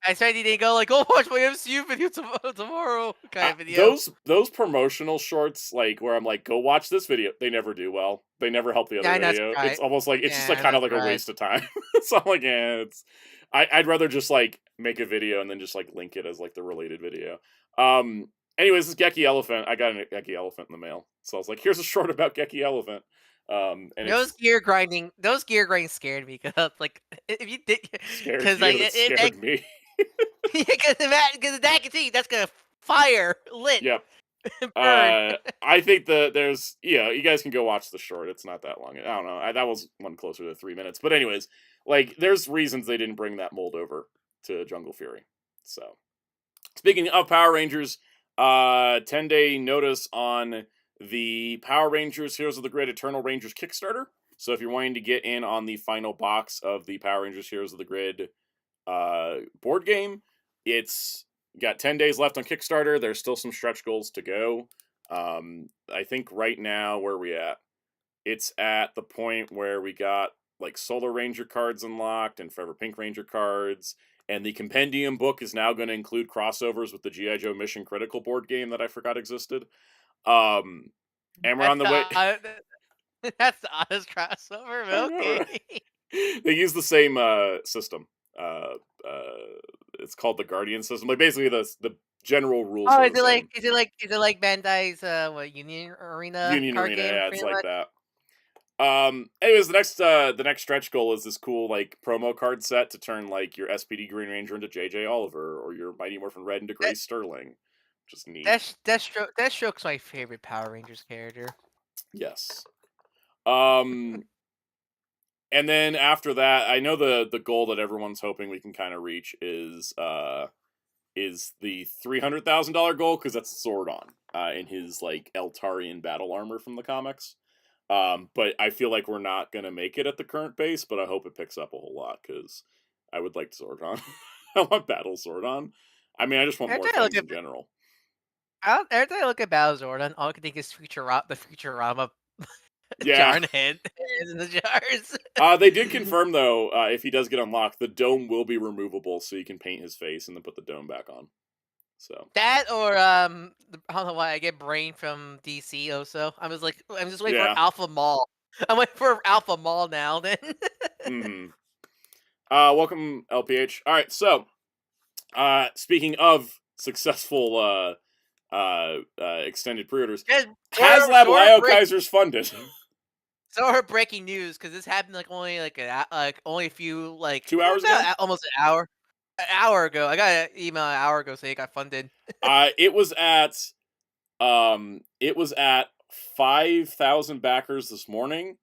I tried you didn't go like, go watch my MCU video tomorrow kind of video. Those promotional shorts, like where I'm like, go watch this video, they never do well. They never help the other video. It's almost like it's just like kind of like a waste of time. So I'm like, I'd rather just like make a video and then just like link it as like the related video. Anyways, this is Geki Elephant. I got a Geki Elephant in the mail, so I was like, "Here's a short about Geki Elephant." And those gear grinding scared me, because like if you did, because like it scared me. Because that can see that's gonna fire lit. Yep. I think there's you guys can go watch the short. It's not that long. I don't know. That was one closer to 3 minutes. But anyways, like there's reasons they didn't bring that mold over to Jungle Fury. So speaking of Power Rangers. 10-day notice on the Power Rangers Heroes of the Grid Eternal Rangers Kickstarter. So if you're wanting to get in on the final box of the Power Rangers Heroes of the Grid board game, it's got 10 days left on Kickstarter. There's still some stretch goals to go. I think right now, where are we at? It's at the point where we got like Solar Ranger cards unlocked and Forever Pink Ranger cards. And the compendium book is now going to include crossovers with the G.I. Joe Mission Critical board game that I forgot existed. And we're on the way. That's the honest crossover. Okay. They use the same system. It's called the Guardian system. Like basically the general rules. Oh, is it like Bandai's Union Arena? Union Arena, yeah, it's like that. Anyways, the next stretch goal is this cool like promo card set to turn like your SPD Green Ranger into JJ Oliver or your Mighty Morphin Red into Grace Sterling. Just neat. Deathstroke's my favorite Power Rangers character. Yes. And then after that, I know the goal that everyone's hoping we can kind of reach is the $300,000 goal, because that's Zordon in his like Eltarian battle armor from the comics. But I feel like we're not going to make it at the current base, but I hope it picks up a whole lot, because I would like Zordon. I want Battle Zordon. I mean, I just want more things in general. Every time I look at Battle Zordon, all I can think is the Futurama Jarnhead in the jars. They did confirm, though, if he does get unlocked, the dome will be removable, so you can paint his face and then put the dome back on. So that, or I don't know why I get Brain from DC also. I'm just waiting for Alpha Mall. I'm waiting for Alpha Mall now. Then. Welcome LPH. All right, so speaking of successful extended pre-orders, Haslab Lyo Kaiser's funded. So her breaking news, because this happened only a few 2 hours ago, almost an hour. An hour ago. I got an email an hour ago saying it got funded. It was at 5,000 backers this morning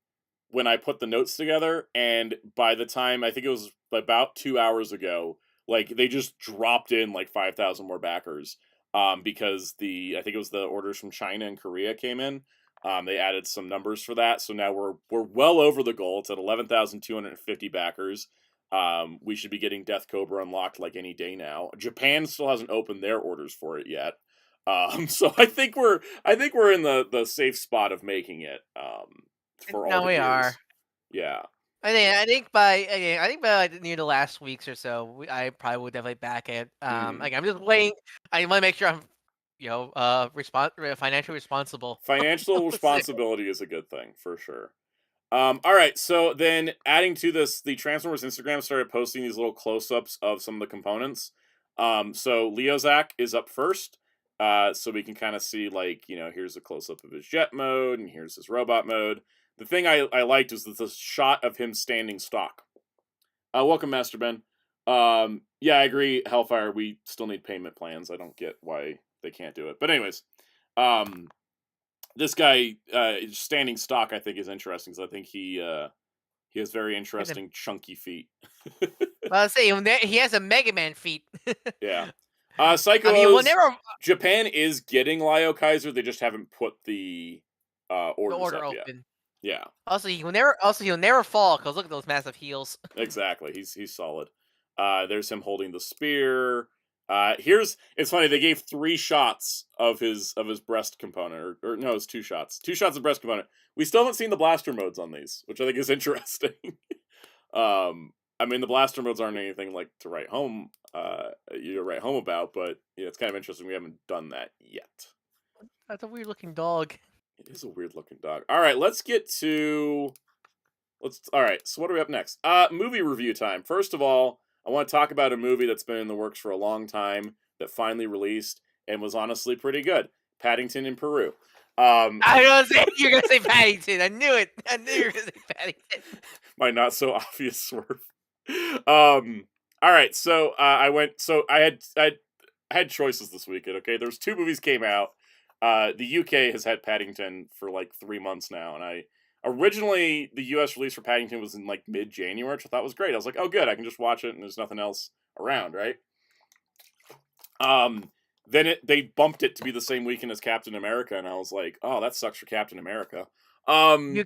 when I put the notes together, and by the time, I think it was about 2 hours ago, like they just dropped in like 5,000 more backers. Because I think it was the orders from China and Korea came in. They added some numbers for that, so now we're well over the goal. It's at 11,250 backers. We should be getting Death Cobra unlocked like any day now. Japan still hasn't opened their orders for it yet. So I think we're in the safe spot of making it. For all we are. Yeah. I think by like, near the last weeks or so, I probably will definitely back it. Like I'm just waiting. I want to make sure I'm, financially responsible. Financial responsibility is a good thing for sure. All right, so then adding to this, the Transformers Instagram started posting these little close-ups of some of the components. So Leozak is up first, so we can kind of see like here's a close-up of his jet mode and here's his robot mode. The thing I liked was the shot of him standing stock. Welcome, Master Ben. Yeah, I agree, Hellfire. We still need payment plans. I don't get why they can't do it, but anyways, this guy standing stock, I think, is interesting because I think he has very interesting chunky feet. Well, say he has a Mega Man feet. Yeah. Psycho. Japan is getting Lio Kaiser. They just haven't put the order up open. Yet. Yeah. Also, he'll never fall because look at those massive heels. Exactly. He's solid. There's him holding the spear. It's funny, they gave 3 shots of his breast component, or no, it's 2 shots. 2 shots of breast component. We still haven't seen the blaster modes on these, which I think is interesting. I mean, the blaster modes aren't anything like to write home about, but it's kind of interesting we haven't done that yet. That's a weird looking dog. It is a weird looking dog. All right, all right, so what are we up next? Movie review time. First of all, I want to talk about a movie that's been in the works for a long time that finally released and was honestly pretty good. Paddington in Peru. You're gonna say Paddington. I knew it. I knew you were gonna say Paddington. My not so obvious swerve. All right, so I had choices this weekend. Okay, there's 2 movies came out. The UK has had Paddington for like 3 months now, and originally the US release for Paddington was in like mid-January, which I thought was great. I was like, oh good, I can just watch it and there's nothing else around, right? Then they bumped it to be the same weekend as Captain America, and I was like, oh, that sucks for Captain America. The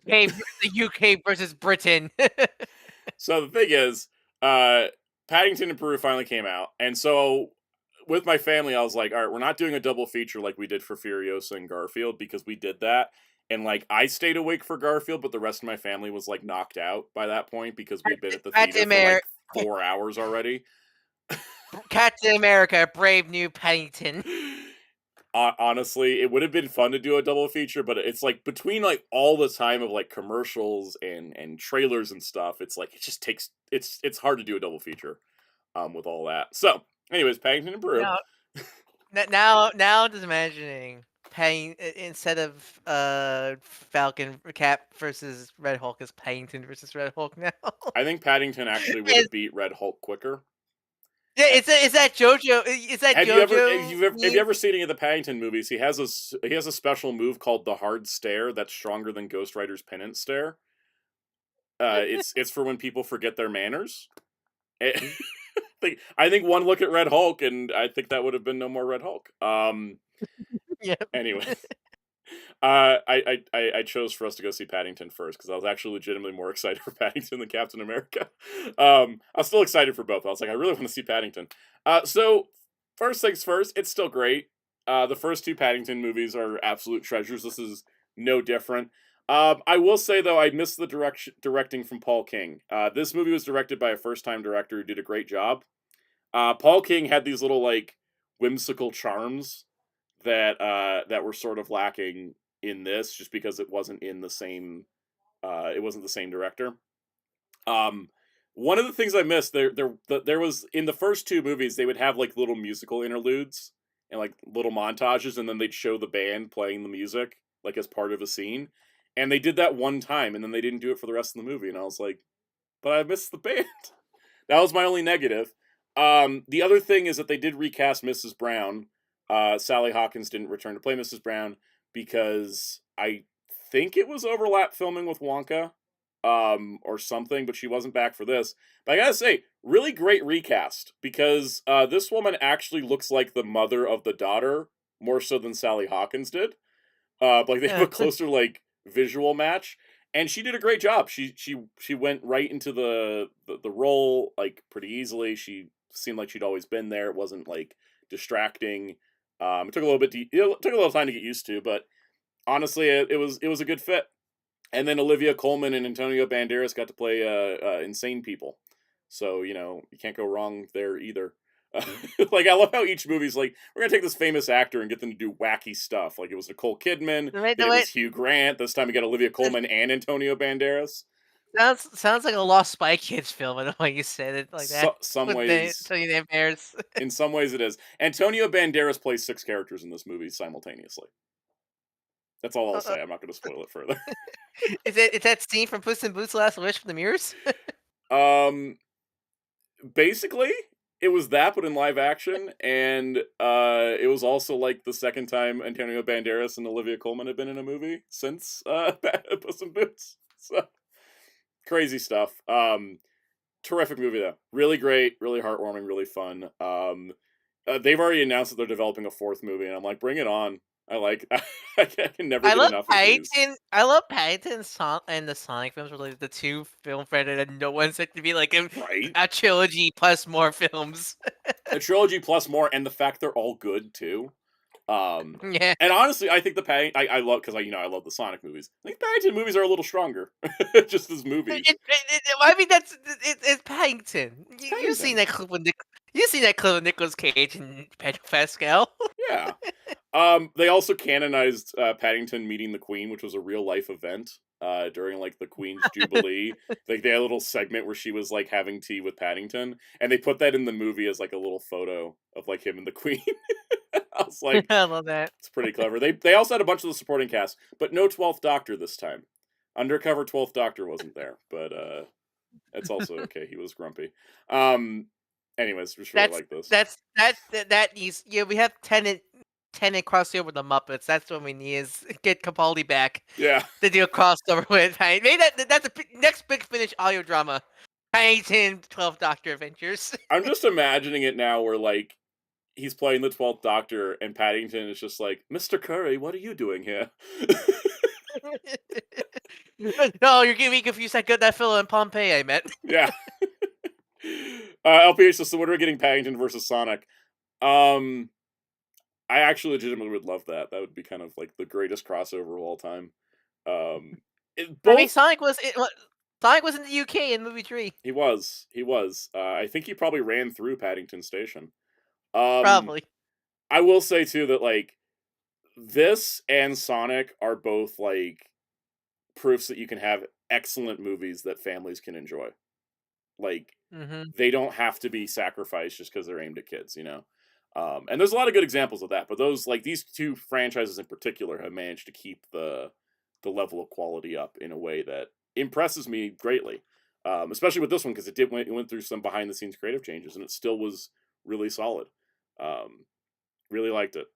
UK versus Britain. So the thing is, Paddington in Peru finally came out, and so with my family, I was like, all right, we're not doing a double feature like we did for Furiosa and Garfield, because we did that. And, like, I stayed awake for Garfield, but the rest of my family was, like, knocked out by that point because we'd been at the theater for, like, 4 hours already. Captain America, Brave New Paddington. Honestly, it would have been fun to do a double feature, but it's, like, between, like, all the time of, like, commercials and trailers and stuff, it's, like, it just takes... It's hard to do a double feature with all that. So, anyways, Paddington in Peru. Now I'm just imagining... instead of Falcon Cap versus Red Hulk, is Paddington versus Red Hulk now. I think Paddington actually would have beat Red Hulk quicker. Yeah, is that JoJo? Is that have JoJo? Have you ever seen any of the Paddington movies? He has a special move called the Hard Stare that's stronger than Ghost Rider's Penance Stare. It's for when people forget their manners. I think one look at Red Hulk, and I think that would have been no more Red Hulk. Yeah. Anyway, I chose for us to go see Paddington first because I was actually legitimately more excited for Paddington than Captain America. I was still excited for both. I was like, I really want to see Paddington. So first things first, it's still great. The first 2 Paddington movies are absolute treasures. This is no different. I will say though, I missed the directing from Paul King. This movie was directed by a first-time director who did a great job. Paul King had these little like whimsical charms that were sort of lacking in this, just because it wasn't in the same it wasn't the same director. One of the things I missed there was in the first 2 movies, they would have like little musical interludes and like little montages, and then they'd show the band playing the music like as part of a scene. And they did that one time, and then they didn't do it for the rest of the movie, and I was like, but I missed the band. That was my only negative. The other thing is that they did recast Mrs. Brown. Sally Hawkins didn't return to play Mrs. Brown because I think it was overlap filming with Wonka, or something, but she wasn't back for this. But I gotta say, really great recast, because this woman actually looks like the mother of the daughter more so than Sally Hawkins did. Like they have a closer like visual match, and she did a great job. She went right into the role like pretty easily. She seemed like she'd always been there. It wasn't like distracting. It took a little time to get used to, but honestly, it was a good fit. And then Olivia Colman and Antonio Banderas got to play insane people. So, you can't go wrong there either. Like, I love how each movie's like, we're going to take this famous actor and get them to do wacky stuff. Like, it was Nicole Kidman, then it was Hugh Grant. This time we got Olivia Colman and Antonio Banderas. Sounds like a Lost Spy Kids film in the way you said it like that. Some ways. In some ways it is. Antonio Banderas plays 6 characters in this movie simultaneously. That's all I'll say. I'm not going to spoil it further. Is that scene from Puss in Boots: Last Wish from the mirrors? Basically, it was that, but in live action, and it was also like the second time Antonio Banderas and Olivia Colman have been in a movie since Puss in Boots. So crazy stuff. Terrific movie though. Really great, really heartwarming, really fun. They've already announced that they're developing a 4th movie, and I'm like, bring it on. I can never get enough of these. I love Paddington and the Sonic films were like the 2 film franchises that no one said to be like a trilogy plus more films. A trilogy plus more, and the fact they're all good too. Yeah. And honestly, I think the Paddington I love because I love the Sonic movies. I think Paddington movies are a little stronger, just as movies. I mean, it's Paddington. You've seen that clip with Nicolas Cage and Pedro Pascal. Yeah. They also canonized Paddington meeting the Queen, which was a real life event during like the Queen's Jubilee. Like they had a little segment where she was like having tea with Paddington, and they put that in the movie as like a little photo of like him and the Queen. I was like, I love that. It's pretty clever. They also had a bunch of the supporting cast, but no 12th Doctor this time. Undercover 12th Doctor wasn't there, but it's also okay. He was grumpy. Anyways, just really like this. That needs. Yeah, we have Tenet crossover with the Muppets. That's what we need is get Capaldi back. Yeah. To do a crossover with. Maybe that's the next Big Finish audio drama. Paddington 12th Doctor Adventures. I'm just imagining it now where like he's playing the 12th Doctor and Paddington is just like, Mr. Curry, what are you doing here? No, you're getting me confused. I got that fellow in Pompeii I met. Yeah. LPH, so when we're getting Paddington versus Sonic, I actually legitimately would love that. That would be kind of like the greatest crossover of all time. I mean, Sonic was in the UK in movie 3. He was. I think he probably ran through Paddington Station. Probably. I will say too that like this and Sonic are both like proofs that you can have excellent movies that families can enjoy. Like they don't have to be sacrificed just because they're aimed at kids, And there's a lot of good examples of that, but these 2 franchises in particular have managed to keep the level of quality up in a way that impresses me greatly. Especially with this one because it went through some behind the scenes creative changes and it still was really solid. Really liked it.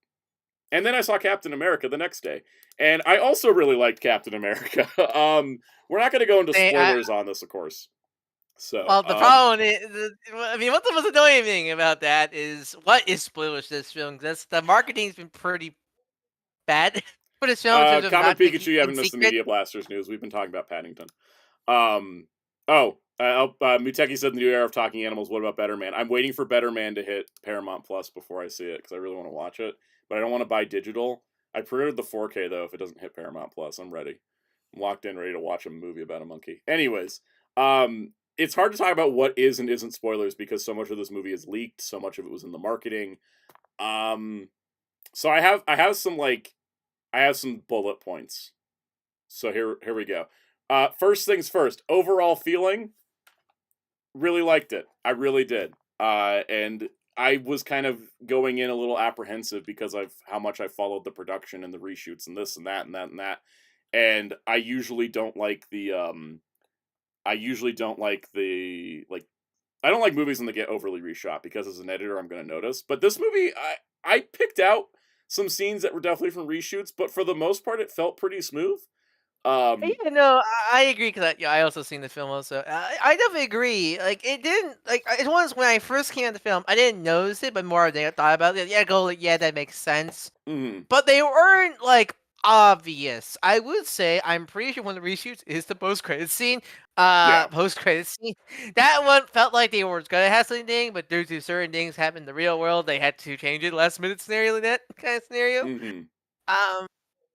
And then I saw Captain America the next day, and I also really liked Captain America. We're not going to go into spoilers on this, of course. So, well, the problem is, I mean, what's the most annoying thing about that is what is spoilers to this film? Because the marketing's been pretty bad for this film. Kamen Pikachu, you haven't missed the Media Blasters news. We've been talking about Paddington. Muteki said the new era of talking animals. What about Better Man? I'm waiting for Better Man to hit Paramount Plus before I see it because I really want to watch it, but I don't want to buy digital. I pre-ordered the 4K though. If it doesn't hit Paramount Plus, I'm ready. I'm locked in, ready to watch a movie about a monkey. Anyways, it's hard to talk about what is and isn't spoilers because so much of this movie is leaked. So much of it was in the marketing. So I have some bullet points. So here we go. First things first, overall feeling, really liked it. I really did. And I was kind of going in a little apprehensive because of how much I followed the production and the reshoots and this and that and that and that. And I usually don't like I don't like movies when they get overly reshot because as an editor I'm going to notice. But this movie, I picked out some scenes that were definitely from reshoots, but for the most part it felt pretty smooth. No, I agree because I also seen the film also. I definitely agree. Like it didn't it was when I first came out the film, I didn't notice it, but more I thought about it. Yeah, that makes sense. Mm-hmm. But they weren't like obvious. I would say I'm pretty sure one of the reshoots is the post-credit scene. Post-credit scene. That one felt like they were gonna have something, but due to certain things happen in the real world, they had to change it last minute scenario. That kind of scenario. Mm-hmm.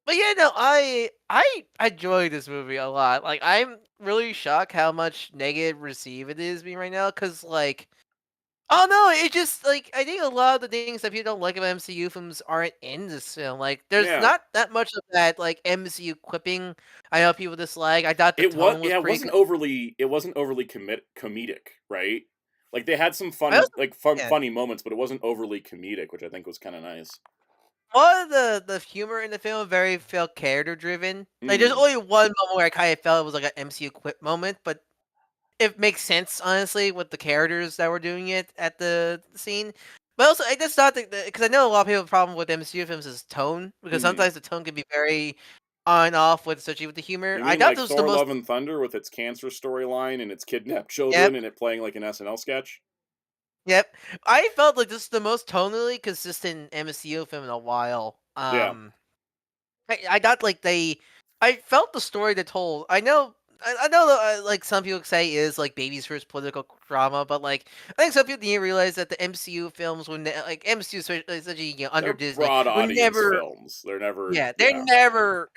But yeah, no, I enjoy this movie a lot. Like, I'm really shocked how much negative receive it is being right now. Cause like, oh no, it just like I think a lot of the things that people don't like about MCU films aren't in this film. Like, there's Yeah. not that much of that like MCU quipping. I know people dislike. I thought the tone was pretty good. It wasn't overly comedic, right? Like they had some I also, yeah. funny moments, but it wasn't overly comedic, which I think was kind of nice. A lot of the humor in the film very felt character driven. Like, there's Mm. only one moment where I kind of felt it was like an MCU quip moment, but it makes sense, honestly, with the characters that were doing it at the scene. But also, I just thought that because I know a lot of people have a problem with MCU films is tone, because Mm-hmm. sometimes the tone can be very on and off with, especially with the humor. You I mean thought like this was the Thor: most. Love and Thunder with its cancer storyline and its kidnapped Yep, children and it playing like an SNL sketch? yep. I felt like this is the most tonally consistent MCU film in a while. Yeah. I thought like I felt the story they told. I know that, like some people say is like baby's first political drama, but like I think some people didn't realize that the MCU films like MCU especially under They're Disney broad would audience never. films. They're never Yeah, yeah. they're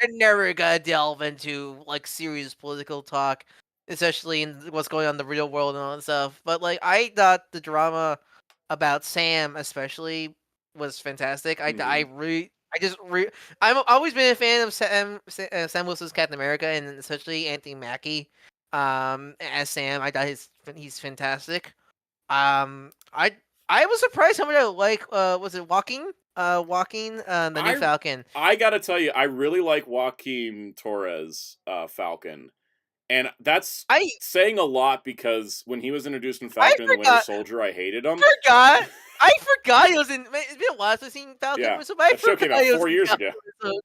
never gonna delve into like serious political talk, especially in what's going on in the real world and all that stuff. But like I thought the drama about Sam especially was fantastic. I Mm-hmm. really I've always been a fan of Sam Wilson's Captain America and especially Anthony Mackie as Sam. I thought he's fantastic. I was surprised how much I like was it Walking the new Falcon. I gotta tell you, I really like Joaquin Torres Falcon. And that's I saying a lot because when he was introduced in I Falcon and the Winter forgot Soldier, I hated him. I forgot he was in. It's been a while since I've seen Yeah. Falcon, so I That show came forgot out he was 4 in years ago. Falcon.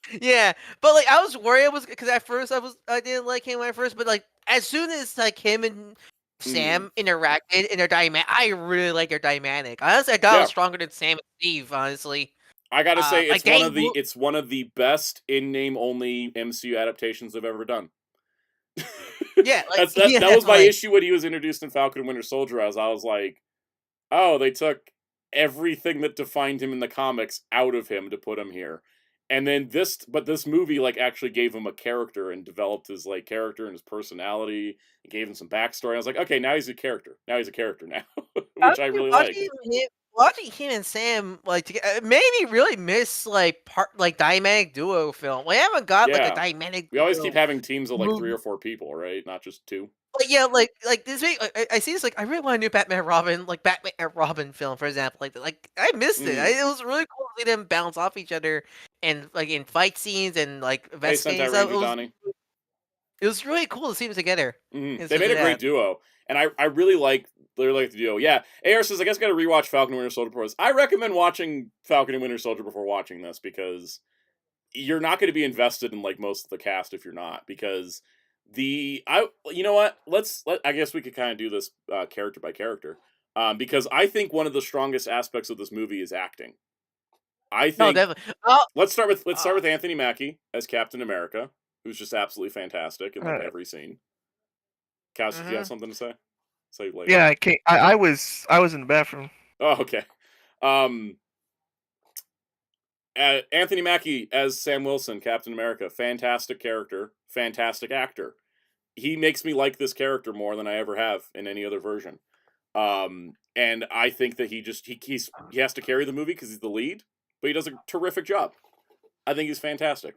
So, yeah, but like I was worried was because at first I didn't like him at first, but like as soon as like him and Mm. Sam interacted in their dynamic, I really like their dynamic. Honestly, I thought it Yeah. was stronger than Sam and Steve. Honestly, I gotta say, like it's one of the best in name only MCU adaptations I've ever done. yeah, like that was my like issue when he was introduced in Falcon and Winter Soldier. I was like, oh, they took everything that defined him in the comics out of him to put him here. And then this movie like actually gave him a character and developed his like character and his personality and gave him some backstory. I was like, okay, now he's a character. Now he's a character now, which I honestly, really like. watching him and Sam like together made me really miss like dynamic duo film. We haven't got like a Yeah, dynamic we always keep duo having teams of like 3 movie. or 4 people, right? Not just 2. Like yeah, like this week, I see this like I really want a new Batman Robin like Batman and Robin film for example. Like I missed it. Mm. It was really cool to see them bounce off each other and like in fight scenes and like Hey, investigating Sentai stuff. Ranger Donnie. It was really cool to see them together. Mm-hmm. And They such made like a great that. duo, and I really like the duo. Yeah, AR says I guess got to rewatch Falcon and Winter Soldier before this. I recommend watching Falcon and Winter Soldier before watching this because you're not going to be invested in like most of the cast if you're not because you know what I guess we could kind of do this character by character because I think one of the strongest aspects of this movie is acting. I No, think definitely. Oh, let's start with Anthony Mackie as Captain America, who's just absolutely fantastic in like every scene. Cass, did you have something to say? Say later. Yeah, I was in the bathroom. Oh, okay. Anthony Mackie as Sam Wilson, Captain America, fantastic character, fantastic actor. He makes me like this character more than I ever have in any other version. And I think that he has to carry the movie because he's the lead, but he does a terrific job. I think he's fantastic.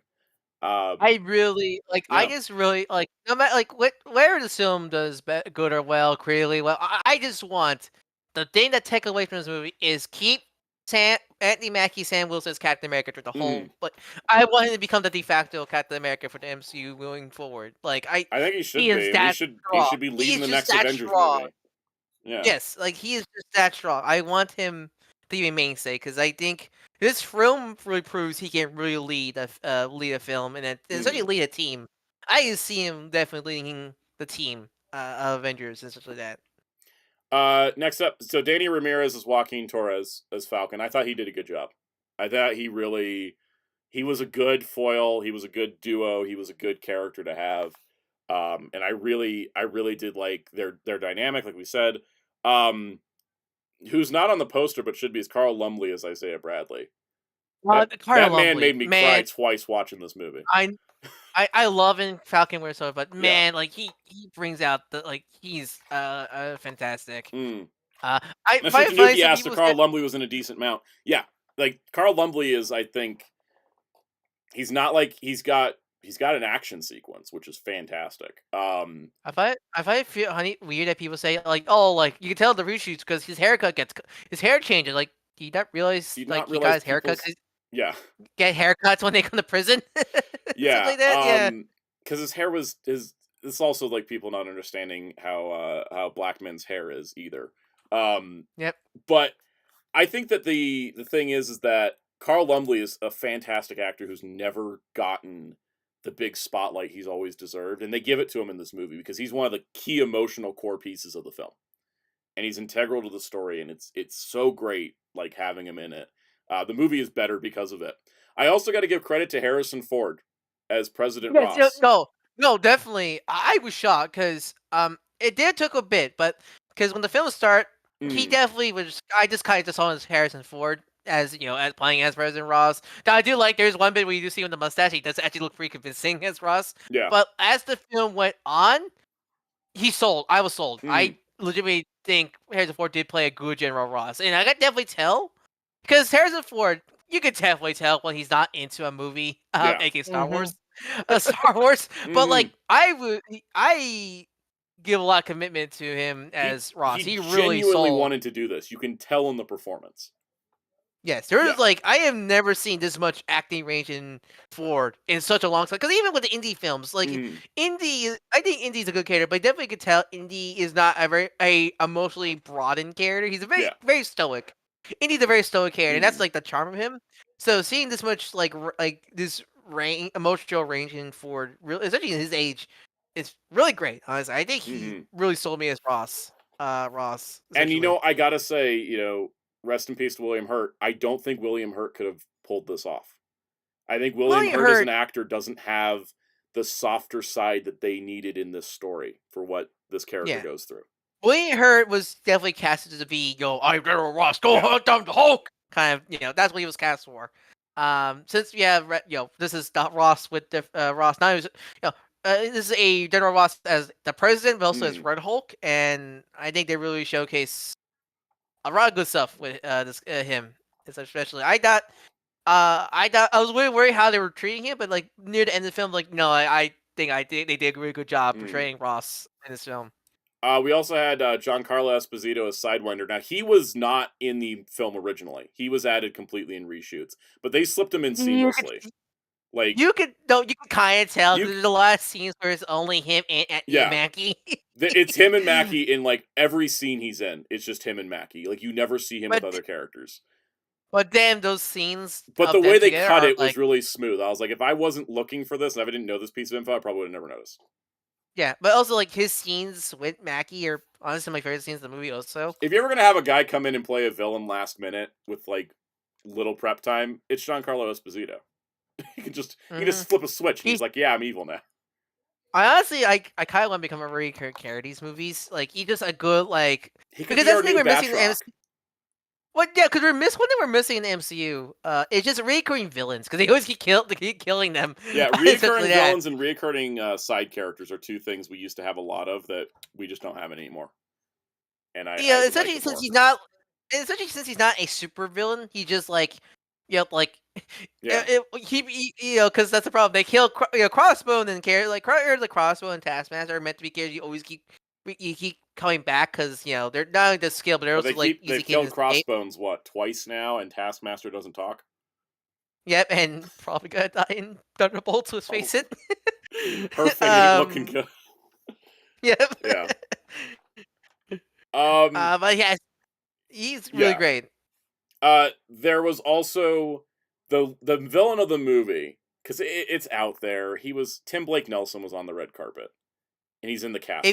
I really like. I Yeah. just really like. No matter like where the film does good or well, creatively well. I just want the thing that take away from this movie is keep Anthony Mackie, Sam Wilson's Captain America through the whole. Mm. Like I want him to become the de facto Captain America for the MCU going forward. Like I think he should he is be. that He strong. should be He leading is the just next that Avengers strong. movie. Yeah. Yes, like he is just that strong. I want him to be a mainstay because I think this film really proves he can really lead a film and especially lead a team. I can see him definitely leading the team of Avengers and such like that. Next up, so Danny Ramirez is Joaquin Torres as Falcon. I thought he did a good job. I thought he was a good foil. He was a good duo. He was a good character to have. And I really did like their dynamic, like we said. Who's not on the poster but should be is Carl Lumbly as Isaiah Bradley. That man made me cry twice watching this movie. I love in Falcon Winter Soldier, but man, like he brings out he's fantastic. Tanuki asked if Carl Lumbly was in a decent mount. Yeah, like Carl Lumbly is, I think, he's not like he's got an action sequence, which is fantastic. I feel weird that people say like, oh, like you can tell the reshoots because his hair changes. Like, do you not realize he got his haircut? Yeah, get haircuts when they come to prison. Yeah, like that. because his hair was It's also like people not understanding how black men's hair is either. Yep. But I think that the thing is that Carl Lumbly is a fantastic actor who's never gotten the big spotlight he's always deserved, and they give it to him in this movie because he's one of the key emotional core pieces of the film, and he's integral to the story, and it's so great like having him in it. The movie is better because of it. I also got to give credit to Harrison Ford as President Ross. No, definitely. I was shocked because it did took a bit, but because when the film started, he definitely was. I just kind of just saw him as Harrison Ford as as playing as President Ross. Now I do like there's one bit where you do see him with the mustache. He does actually look pretty convincing as Ross. Yeah. But as the film went on, he sold. I was sold. I legitimately think Harrison Ford did play a good General Ross, and I could definitely tell. Because Harrison Ford, you could definitely tell when he's not into a movie, aka Star Wars. Star Wars. But like I give a lot of commitment to him as Ross. He really genuinely wanted to do this. You can tell in the performance. Yes, there is I have never seen this much acting range in Ford in such a long time. Because even with the indie films, like Indy, I think Indy's a good character, but I definitely could tell Indy is not a emotionally broadened character. He's a very stoic. Indy's a very stoic character, and that's like the charm of him. So seeing this much like this emotional range in Ford, really, especially in his age, it's really great. Honestly, I think he really sold me as Ross. And I gotta say, rest in peace to William Hurt. I don't think William Hurt could have pulled this off. I think William Hurt as an actor doesn't have the softer side that they needed in this story for what this character goes through. William Hurt was definitely casted to be, I'm General Ross, go hunt down the Hulk. Kind of, that's what he was cast for. Since we have, this is not Ross with Ross. Now, this is a General Ross as the president, but also as Red Hulk, and I think they really showcase a lot of good stuff with him, especially. I was really worried how they were treating him, but like near the end of the film, like no, I think they did a really good job portraying Ross in this film. We also had Giancarlo Esposito as Sidewinder. Now, he was not in the film originally. He was added completely in reshoots, but they slipped him in seamlessly. You could kind of tell because there's a lot of scenes where it's only him and Mackie. It's him and Mackie in like every scene he's in. It's just him and Mackie. Like you never see him with other characters. But damn, those scenes. But the way they cut it was really smooth. I was like, if I wasn't looking for this and if I didn't know this piece of info, I probably would have never noticed. Yeah, but also like his scenes with Mackie are honestly my favorite scenes in the movie. Also, if you're ever gonna have a guy come in and play a villain last minute with like little prep time, it's Giancarlo Esposito. He can just flip a switch. And he's like, yeah, I'm evil now. I honestly, I kind of want to become a recurring character in these movies. Like, he's just a good because that's the thing we're missing in the MCU. Well, yeah, because one thing we're missing in the MCU is just recurring villains because they always keep killing them. Yeah, recurring villains and recurring side characters are two things we used to have a lot of that we just don't have anymore. And especially since he's not a super villain, he just because that's the problem. They kill Crossbone and the Crossbone and Taskmaster are meant to be characters you keep coming back because they're not only the skill, but they're also they killed Crossbones twice now, and Taskmaster doesn't talk. Yep, and probably gonna die in Thunderbolts. Let's face it. Perfect looking good. Yep. Yeah. But yeah, he's really great. There was also the villain of the movie, because it's out there. Tim Blake Nelson was on the red carpet, and he's in the cast.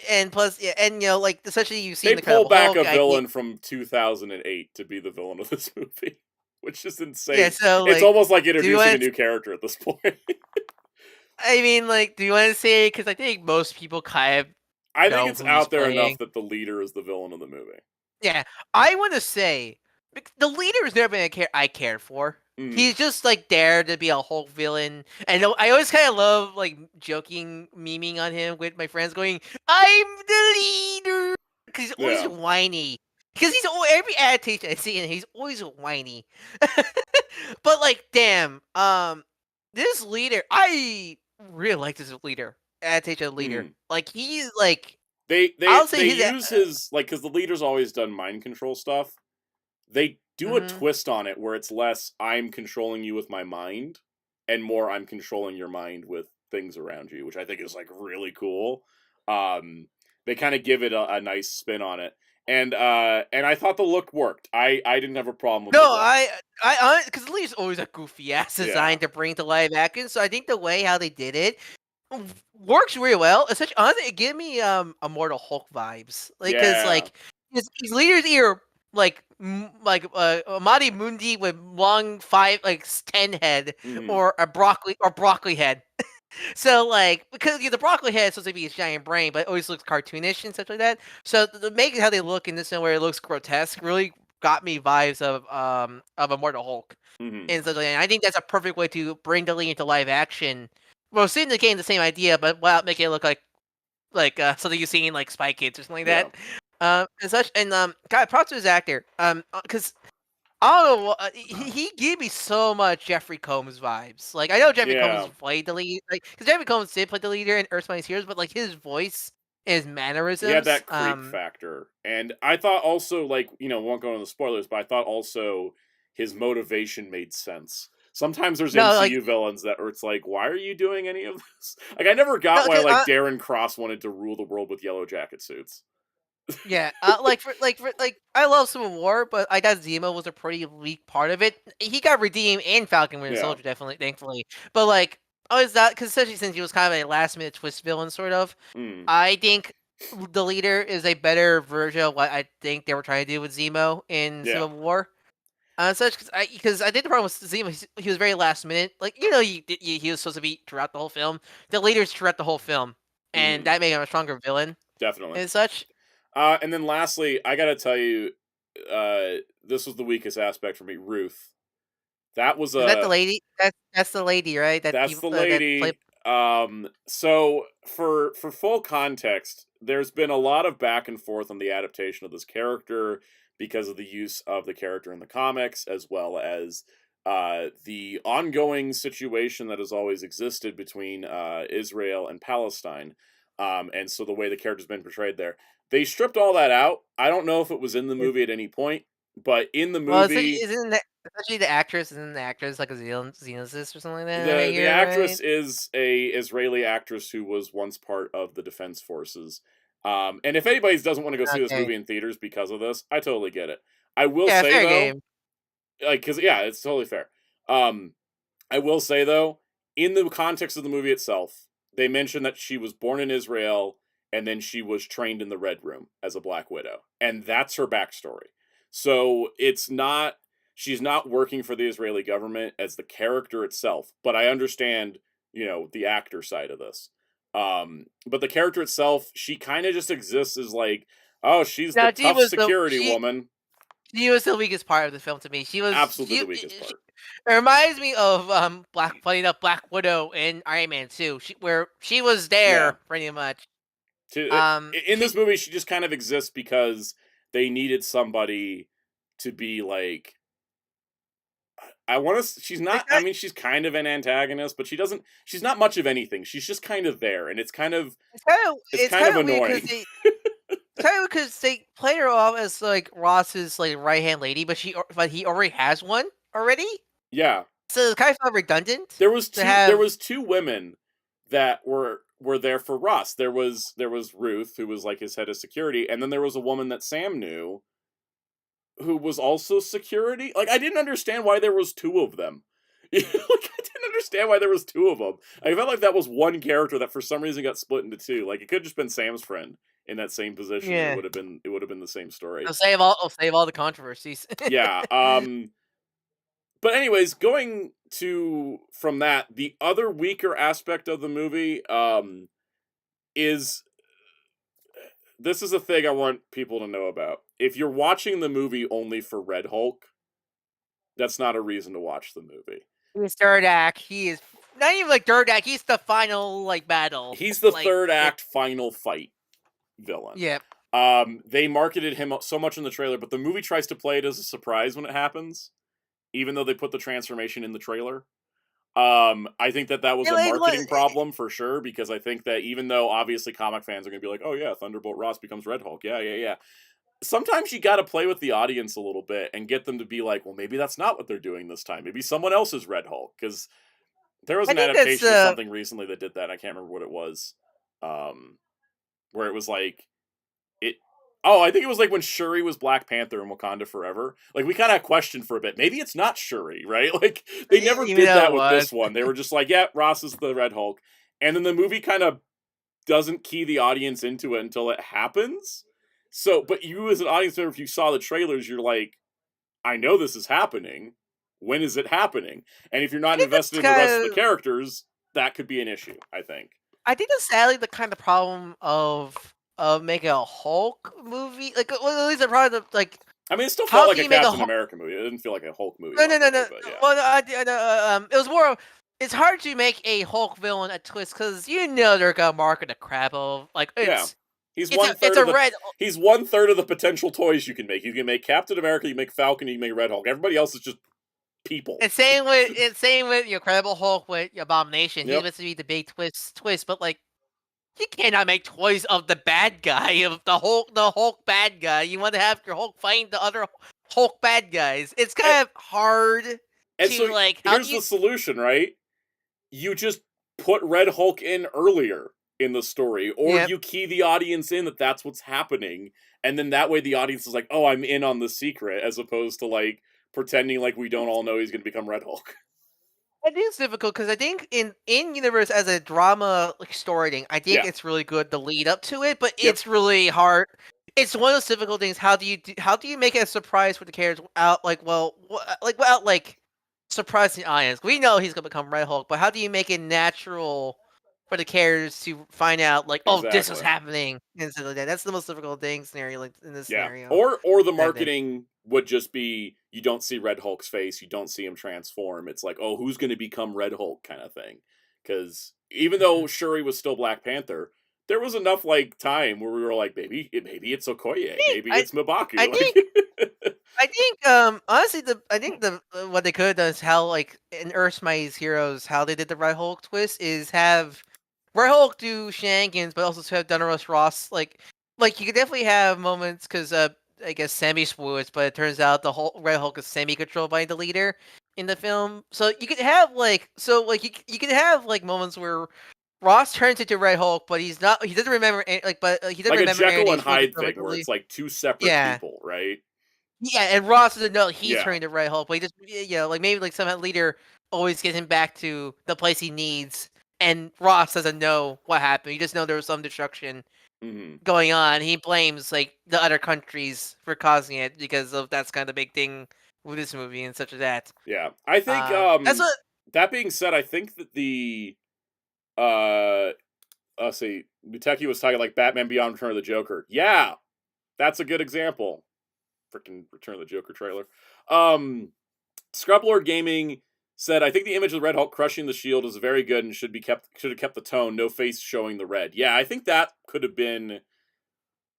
And plus, essentially you've seen they pull back a villain from 2008 to be the villain of this movie, which is insane. Yeah, so it's almost like introducing a new character at this point. I mean, do you want to say? Because I think most people kind of. I think it's out there enough that the leader is the villain of the movie. Yeah, I want to say the leader is never been a character I cared for. Mm. He's just like there to be a Hulk villain, and I always kind of love like joking, memeing on him with my friends, going, "I'm the leader," because he's always Yeah. whiny. Because he's every adaptation I see, and he's always whiny. But like, damn, this leader, I really like this leader, adaptation leader. Mm. Like he's like, they I'll say use his like, because the leader's always done mind control stuff. They do a twist on it where it's less I'm controlling you with my mind and more I'm controlling your mind with things around you, which I think is like really cool. They kind of give it a nice spin on it. And I thought the look worked. I didn't have a problem with No, the look. I because the leader's always a goofy ass design to bring to live action. So I think the way how they did it works really well. Essentially, honestly, it gave me Immortal Hulk vibes. Like, cause like his leader's ear like Amadi Mundi with long 10 head or a broccoli head. So like because the broccoli head is supposed to be his giant brain, but it always looks cartoonish and stuff like that. So the making how they look in this one where it looks grotesque really got me vibes of Immortal Hulk and stuff like that. And I think that's a perfect way to bring the lead into live action. Well, seeing the game the same idea, but without making it look like something you see in like Spy Kids or something like that. And such. And God, props to his actor. Because I don't know. He gave me so much Jeffrey Combs vibes. Like I know Jeffrey Combs played the lead, like because Jeffrey Combs did play the leader in Earth's Mightiest Heroes, but like his voice and his mannerisms, he had that creep factor. And I thought also, like, won't go into the spoilers, but I thought also his motivation made sense. Sometimes there's MCU villains that are, it's like, why are you doing any of this? Like, I never got why like Darren Cross wanted to rule the world with yellow jacket suits. Yeah, like I love Civil War, but I thought Zemo was a pretty weak part of it. He got redeemed in Falcon Winter Soldier, definitely, thankfully. But like, is that because especially since he was kind of a last minute twist villain, sort of. I think the leader is a better version of what I think they were trying to do with Zemo in Civil War. Such because I think the problem with Zemo, he was very last minute. Like he was supposed to be throughout the whole film. The leader's throughout the whole film, and that made him a stronger villain. Definitely, and such. And then lastly, I gotta tell you, this was the weakest aspect for me. Ruth, that was Is that the lady? That's the lady, right? That's the lady. So for full context, there's been a lot of back and forth on the adaptation of this character because of the use of the character in the comics, as well as the ongoing situation that has always existed between Israel and Palestine. And so the way the character's been portrayed there. They stripped all that out. I don't know if it was in the movie at any point, but in the movie... Well, isn't that, especially the actress, like a xenocist or something like that? The actress is a Israeli actress who was once part of the Defense Forces. And if anybody doesn't want to go see this movie in theaters because of this, I totally get it. I will say, though... Game. Like, because, it's totally fair. I will say, though, in the context of the movie itself, they mentioned that she was born in Israel, and then she was trained in the Red Room as a Black Widow. And that's her backstory. So it's not... She's not working for the Israeli government as the character itself. But I understand, the actor side of this. But the character itself, she kind of just exists as like, oh, she's the tough security woman. She was the weakest part of the film to me. She was absolutely the weakest part. It reminds me of Black Widow in Iron Man 2, where she was there pretty much. In this movie, she just kind of exists because they needed somebody to be like... she's not... I mean, she's kind of an antagonist, but she's not much of anything. She's just kind of there, and it's kind of annoying. Because they play her off as like Ross's like right hand lady, but he already has one already. Yeah. So it's kind of redundant. There was two women that were there for Ross. There was Ruth, who was like his head of security, and then there was a woman that Sam knew, who was also security. Like, I didn't understand why there was two of them. I didn't understand why there was two of them. I felt like that was one character that for some reason got split into two. Like, it could have just been Sam's friend in that same position. Yeah. It would have been the same story. I'll save all the controversies. Yeah. But anyways, going from that, the other weaker aspect of the movie is... This is a thing I want people to know about. if you're watching the movie only for Red Hulk, that's not a reason to watch the movie. His third act, he is not even like third act. He's the final like battle. He's the like, third act final fight villain. Yeah. They marketed him so much in the trailer, but the movie tries to play it as a surprise when it happens, even though they put the transformation in the trailer. I think that was a marketing problem for sure, because I think that even though obviously comic fans are going to be like, oh yeah, Thunderbolt Ross becomes Red Hulk. Yeah. Sometimes you got to play with the audience a little bit and get them to be like, well, maybe that's not what they're doing this time. Maybe someone else is Red Hulk, because there was an adaptation of something recently that did that. I can't remember what it was. Where it was like, I think it was like when Shuri was Black Panther in Wakanda Forever. Like, we kind of questioned for a bit. Maybe it's not Shuri, right? Like, they never did that with this one. They were just like, yeah, Ross is the Red Hulk. And then the movie kind of doesn't key the audience into it until it happens. So, but you as an audience member, if you saw the trailers, you're like, I know this is happening. When is it happening? And if you're not invested in the rest of the characters, that could be an issue, I think. I think that's sadly the kind of problem of making a Hulk movie. Like, well, at least the problem of, like, I mean, it still felt like a Captain America movie. It didn't feel like a Hulk movie. No. Yeah. Well, it was more. It's hard to make a Hulk villain a twist, because they're gonna market the crap of, like, it's. He's he's 1/3 of the potential toys you can make. You can make Captain America, you can make Falcon, you can make Red Hulk. Everybody else is just people. And same with Incredible Hulk with Abomination. He's supposed to be the big twist, but like, you cannot make toys of the bad guy, of the Hulk bad guy. You want to have your Hulk fighting the other Hulk bad guys. It's kind of hard to, like. Here's the solution, right? You just put Red Hulk in earlier in the story, or you key the audience in that that's what's happening, and then that way the audience is like, oh, I'm in on the secret, as opposed to like pretending like we don't all know he's going to become Red Hulk. It is difficult, because I think in universe as a drama like storytelling, I think it's really good to lead up to it, but it's really hard. It's one of those difficult things. How do you make it a surprise for the characters without without surprising the audience? We know he's gonna become Red Hulk, but how do you make it natural for the characters to find out, like, oh, this is happening instantly? That's the most difficult scenario, like in this scenario. Or the marketing would just be, you don't see Red Hulk's face, you don't see him transform. It's like, oh, who's going to become Red Hulk kind of thing. Because even though Shuri was still Black Panther, there was enough like time where we were like, maybe it's Okoye, maybe it's M'Baku. I think honestly, what they could have done is how, like, in Earth's Mightiest Heroes, how they did the Red Hulk twist is have Red Hulk do shenanigans, but also to have Donald Ross like you could definitely have moments, because I guess Sammy spoils, but it turns out the whole Red Hulk is semi-controlled by the leader in the film. So you could have you could have like moments where Ross turns into Red Hulk, but he doesn't remember he doesn't remember a Jekyll and Hyde thing where it's like two separate people, right? Yeah, and Ross doesn't know he's turning to Red Hulk, but he just like maybe like somehow leader always gets him back to the place he needs, and Ross doesn't know what happened. He just know there was some destruction going on. He blames like the other countries for causing it, because of that's kind of the big thing with this movie and such as that. Yeah, I think that's what. That being said, I think that the let's see, Muteki was talking like Batman Beyond Return of the Joker. Yeah, that's a good example. Freaking Return of the Joker trailer. Scrublord Gaming said, I think the image of Red Hulk crushing the shield is very good and should have kept the tone, no face showing the red. Yeah, I think that could have been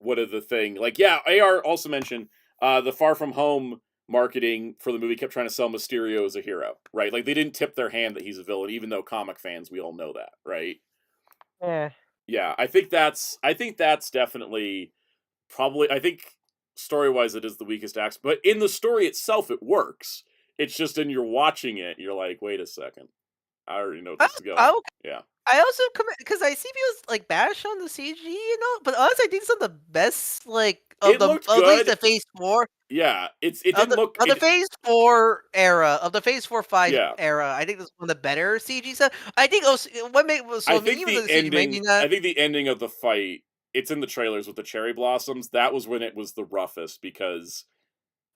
the thing. Like, yeah, AR also mentioned the Far From Home marketing for the movie kept trying to sell Mysterio as a hero, right? Like, they didn't tip their hand that he's a villain, even though comic fans, we all know that, right? Yeah, I think that's definitely probably, I think story-wise it is the weakest act, but in the story itself it works. It's just in you're watching it, you're like, wait a second, I already know this is going. Yeah. I also because I see people like bash on the CG, but honestly, I think some of the best it looked good. At least the Phase 4. Yeah, it didn't look of the Phase 4 era, of the Phase 4-5 era. I think this is one of the better CG stuff. I think also I think the ending of the fight, it's in the trailers with the cherry blossoms. That was when it was the roughest, because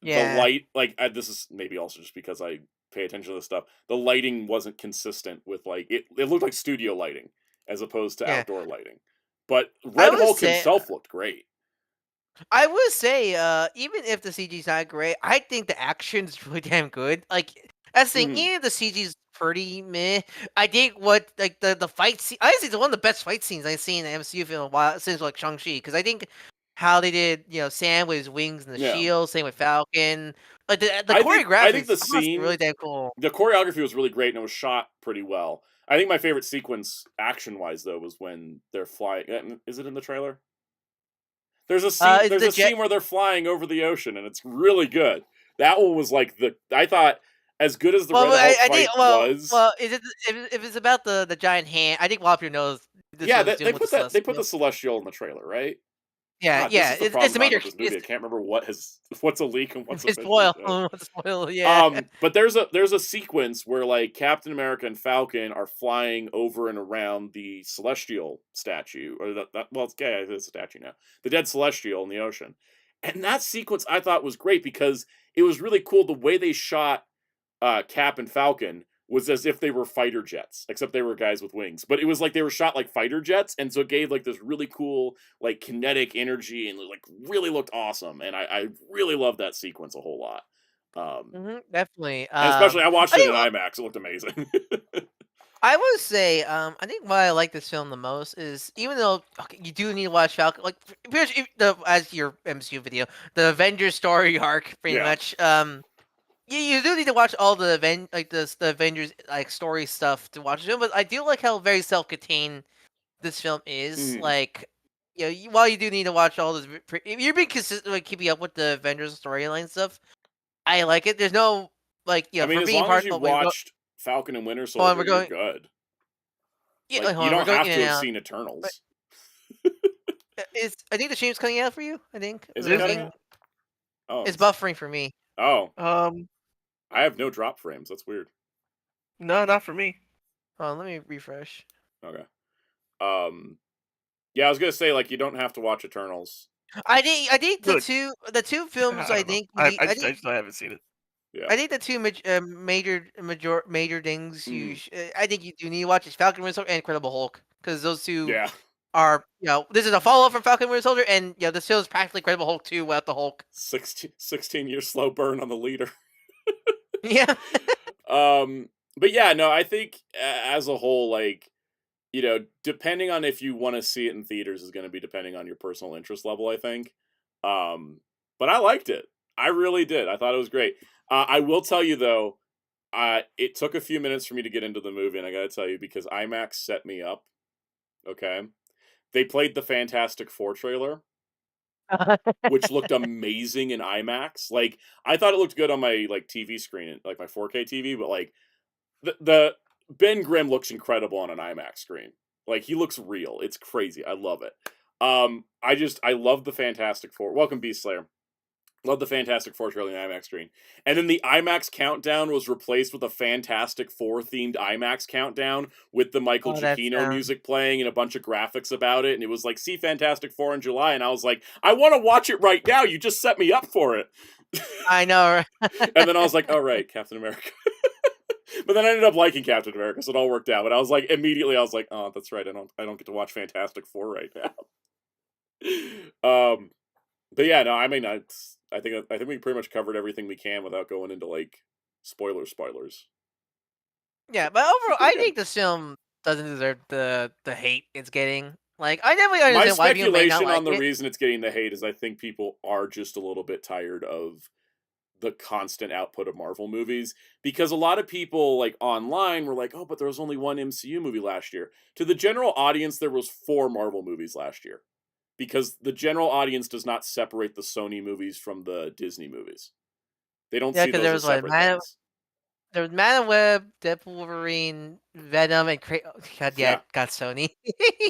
the light, this is maybe also just because I pay attention to this stuff. The lighting wasn't consistent with it looked like studio lighting as opposed to outdoor lighting. But Red Hulk himself looked great. I would say, even if the CG's not great, I think the action's really damn good. Like, that's the thing, Mhm. even if the CG's pretty meh, I think what like the fight scene, honestly, it's one of the best fight scenes I've seen in an MCU film in a while since like Shang-Chi. Because I think how they did, Sam with his wings and the Yeah. shield, same with Falcon. Like the I choreography think the is honestly scene, really damn cool. the choreography was really great and it was shot pretty well. I think my favorite sequence, action-wise, though, was when they're flying. Is it in the trailer? There's a scene. Is it There's the a jet? scene where they're flying over the ocean, and it's really good. That one was like I thought as good as the Well, Red Hulk I think fight was. is it if it's about the giant hand? I think a lot of people knows this Yeah, was doing with the they put Celestial. the Celestial in the trailer, right? Yeah, God, this yeah, is the it's problem a talking major about this it's movie. I can't remember what's a leak and what's it's officially spoil. shown. It's spoil, yeah. But there's a sequence where like Captain America and Falcon are flying over and around the Celestial statue, or well, it's a statue now, the dead Celestial in the ocean, and that sequence I thought was great because it was really cool the way they shot Cap and Falcon was as if they were fighter jets, except they were guys with wings. But it was like they were shot like fighter jets, and so it gave like this really cool like kinetic energy and like really looked awesome. And I really loved that sequence a whole lot. Definitely. And especially I watched I it in think IMAX. It looked amazing. I would say, I think why I like this film the most is even though you do need to watch Falcon, like pretty much as your MCU video, the Avengers story arc, pretty Yeah. much. You do need to watch all the the Avengers like story stuff to watch the film, but I do like how very self-contained this film is. Mhm. Like, while you do need to watch all this, if you're being consistent with keeping up with the Avengers storyline stuff, I like it. There's no like, I mean, for as being long as part. you Oh wait, watched Falcon and Winter hold on, Soldier, you're good. Yeah, Like hold you on, we're don't going have in to and have out. seen But Eternals. I think the stream's cutting out for you. I think Is it Is cutting it? out? Oh, it's buffering for me. oh, Um, I have no drop frames. That's weird. no, not for me. Hold on, let me refresh. Okay. Um, yeah, I was gonna say like you don't have to watch Eternals. I think Good. the two films I I don't know. think you need, I just I haven't seen it. Yeah. I think the two major things Mhm. I think you do need to watch is Falcon Winter Soldier and Incredible Hulk because those two Yeah. are this is a follow up from Falcon Winter Soldier and this film is practically Incredible Hulk 2 without the Hulk. 16 year slow burn on the leader. Yeah. But yeah, no, I think as a whole, like, depending on if you want to see it in theaters is going to be depending on your personal interest level, I think. But I liked it. I really did. I thought it was great. I will tell you though, it took a few minutes for me to get into the movie, and I got to tell you because IMAX set me up. Okay, they played the Fantastic Four trailer, which looked amazing in IMAX. Like I thought it looked good on my like TV screen, like my 4K TV, but like the Ben Grimm looks incredible on an IMAX screen. Like he looks real. It's crazy. I love it. I love the Fantastic Four. Welcome Beast Slayer. Love the Fantastic Four trailer on the IMAX screen. And then the IMAX countdown was replaced with a Fantastic Four themed IMAX countdown with the Michael Oh, that's Giacchino music playing and a bunch of graphics about it. And it was like, see Fantastic Four in July. And I was like, I want to watch it right now. You just set me up for it. I know. And then I was like, oh, right, Captain America. But then I ended up liking Captain America, so it all worked out. But I was like, immediately, I was like, oh, that's right. I don't get to watch Fantastic Four right now. But yeah, no, I mean, I think we pretty much covered everything we can without going into like spoilers. Yeah, but overall, I Pretty good. think this film doesn't deserve the hate it's getting. Like, I definitely My understand why people may not speculation like on the it. reason it's getting the hate is I think people are just a little bit tired of the constant output of Marvel movies because a lot of people like online were like, "Oh, but there was only one MCU movie last year." To the general audience, there was 4 Marvel movies last year because the general audience does not separate the Sony movies from the Disney movies. They don't Yeah, see because there those as was like separate things. there was Man of Web, Deadpool, Wolverine, Venom, and God, yeah, Yeah. got Sony.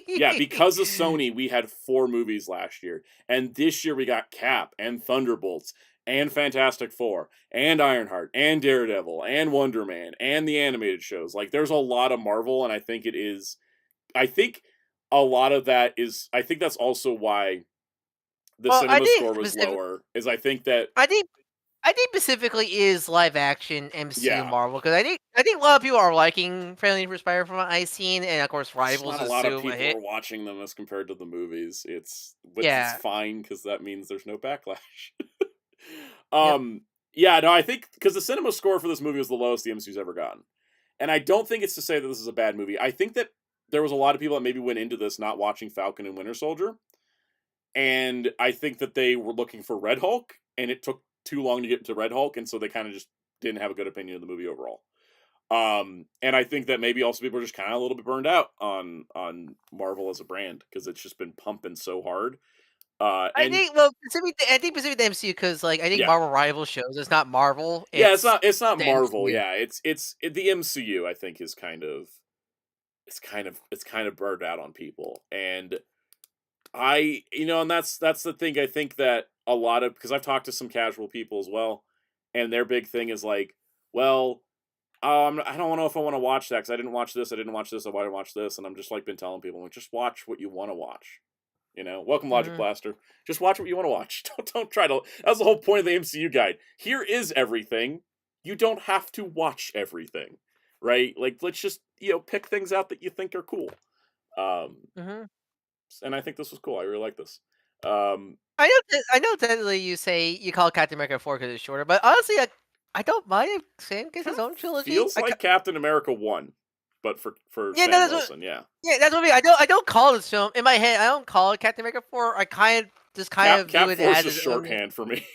Yeah, because of Sony, we had 4 movies last year. And this year we got Cap and Thunderbolts and Fantastic Four and Ironheart and Daredevil and Wonder Man and the animated shows. Like there's a lot of Marvel and I think I think a lot of that is I think that's also why the Well, cinema score was lower is I think that I think I think specifically is live action MCU Yeah. Marvel because I think a lot of people are liking Friendly for Spider from what I've seen, and of course Just Rivals not a is lot of too a people hit. are watching them as compared to the movies. It's Yeah. fine because that means there's no backlash. Yep. Yeah, no, I think because the cinema score for this movie was the lowest the MCU's ever gotten, and I don't think it's to say that this is a bad movie. I think that there was a lot of people that maybe went into this not watching Falcon and Winter Soldier, and I think that they were looking for Red Hulk, and it took too long to get to Red Hulk, and so they kind of just didn't have a good opinion of the movie overall. And I think that maybe also people are just kind of a little bit burned out on Marvel as a brand because it's just been pumping so hard. I And think well, specifically the MCU because like I think yeah, Marvel Rivals shows it's not Marvel. yeah, It's it's not the Marvel. MCU. Yeah, the MCU. I think is kind of it's kind of burned out on people, and and that's the thing. I think that a lot of because I've talked to some casual people as well, and their big thing is like, well, I don't know if I want to watch that because I didn't watch this, I didn't watch this, I didn't watch this, and I'm just like been telling people like just watch what you want to watch. Welcome Logic Mhm. Blaster. Just watch what you want to watch. Don't try to. That's the whole point of the MCU guide. Here is everything. You don't have to watch everything, right? Like let's just pick things out that you think are cool. Um, Mhm. and I think this was cool. I really like this. Um, I know technically you say you call Captain America 4 because it's shorter, but honestly, I don't mind if Sam gets kind his of own trilogy. feels like Captain America 1, but for Yeah, no, Sam that's what. Wilson. Yeah. Yeah, that's what I mean. I don't call this film in my head. I don't call it Captain America 4. I kind of view Cap it 4 is as just its own. shorthand for me.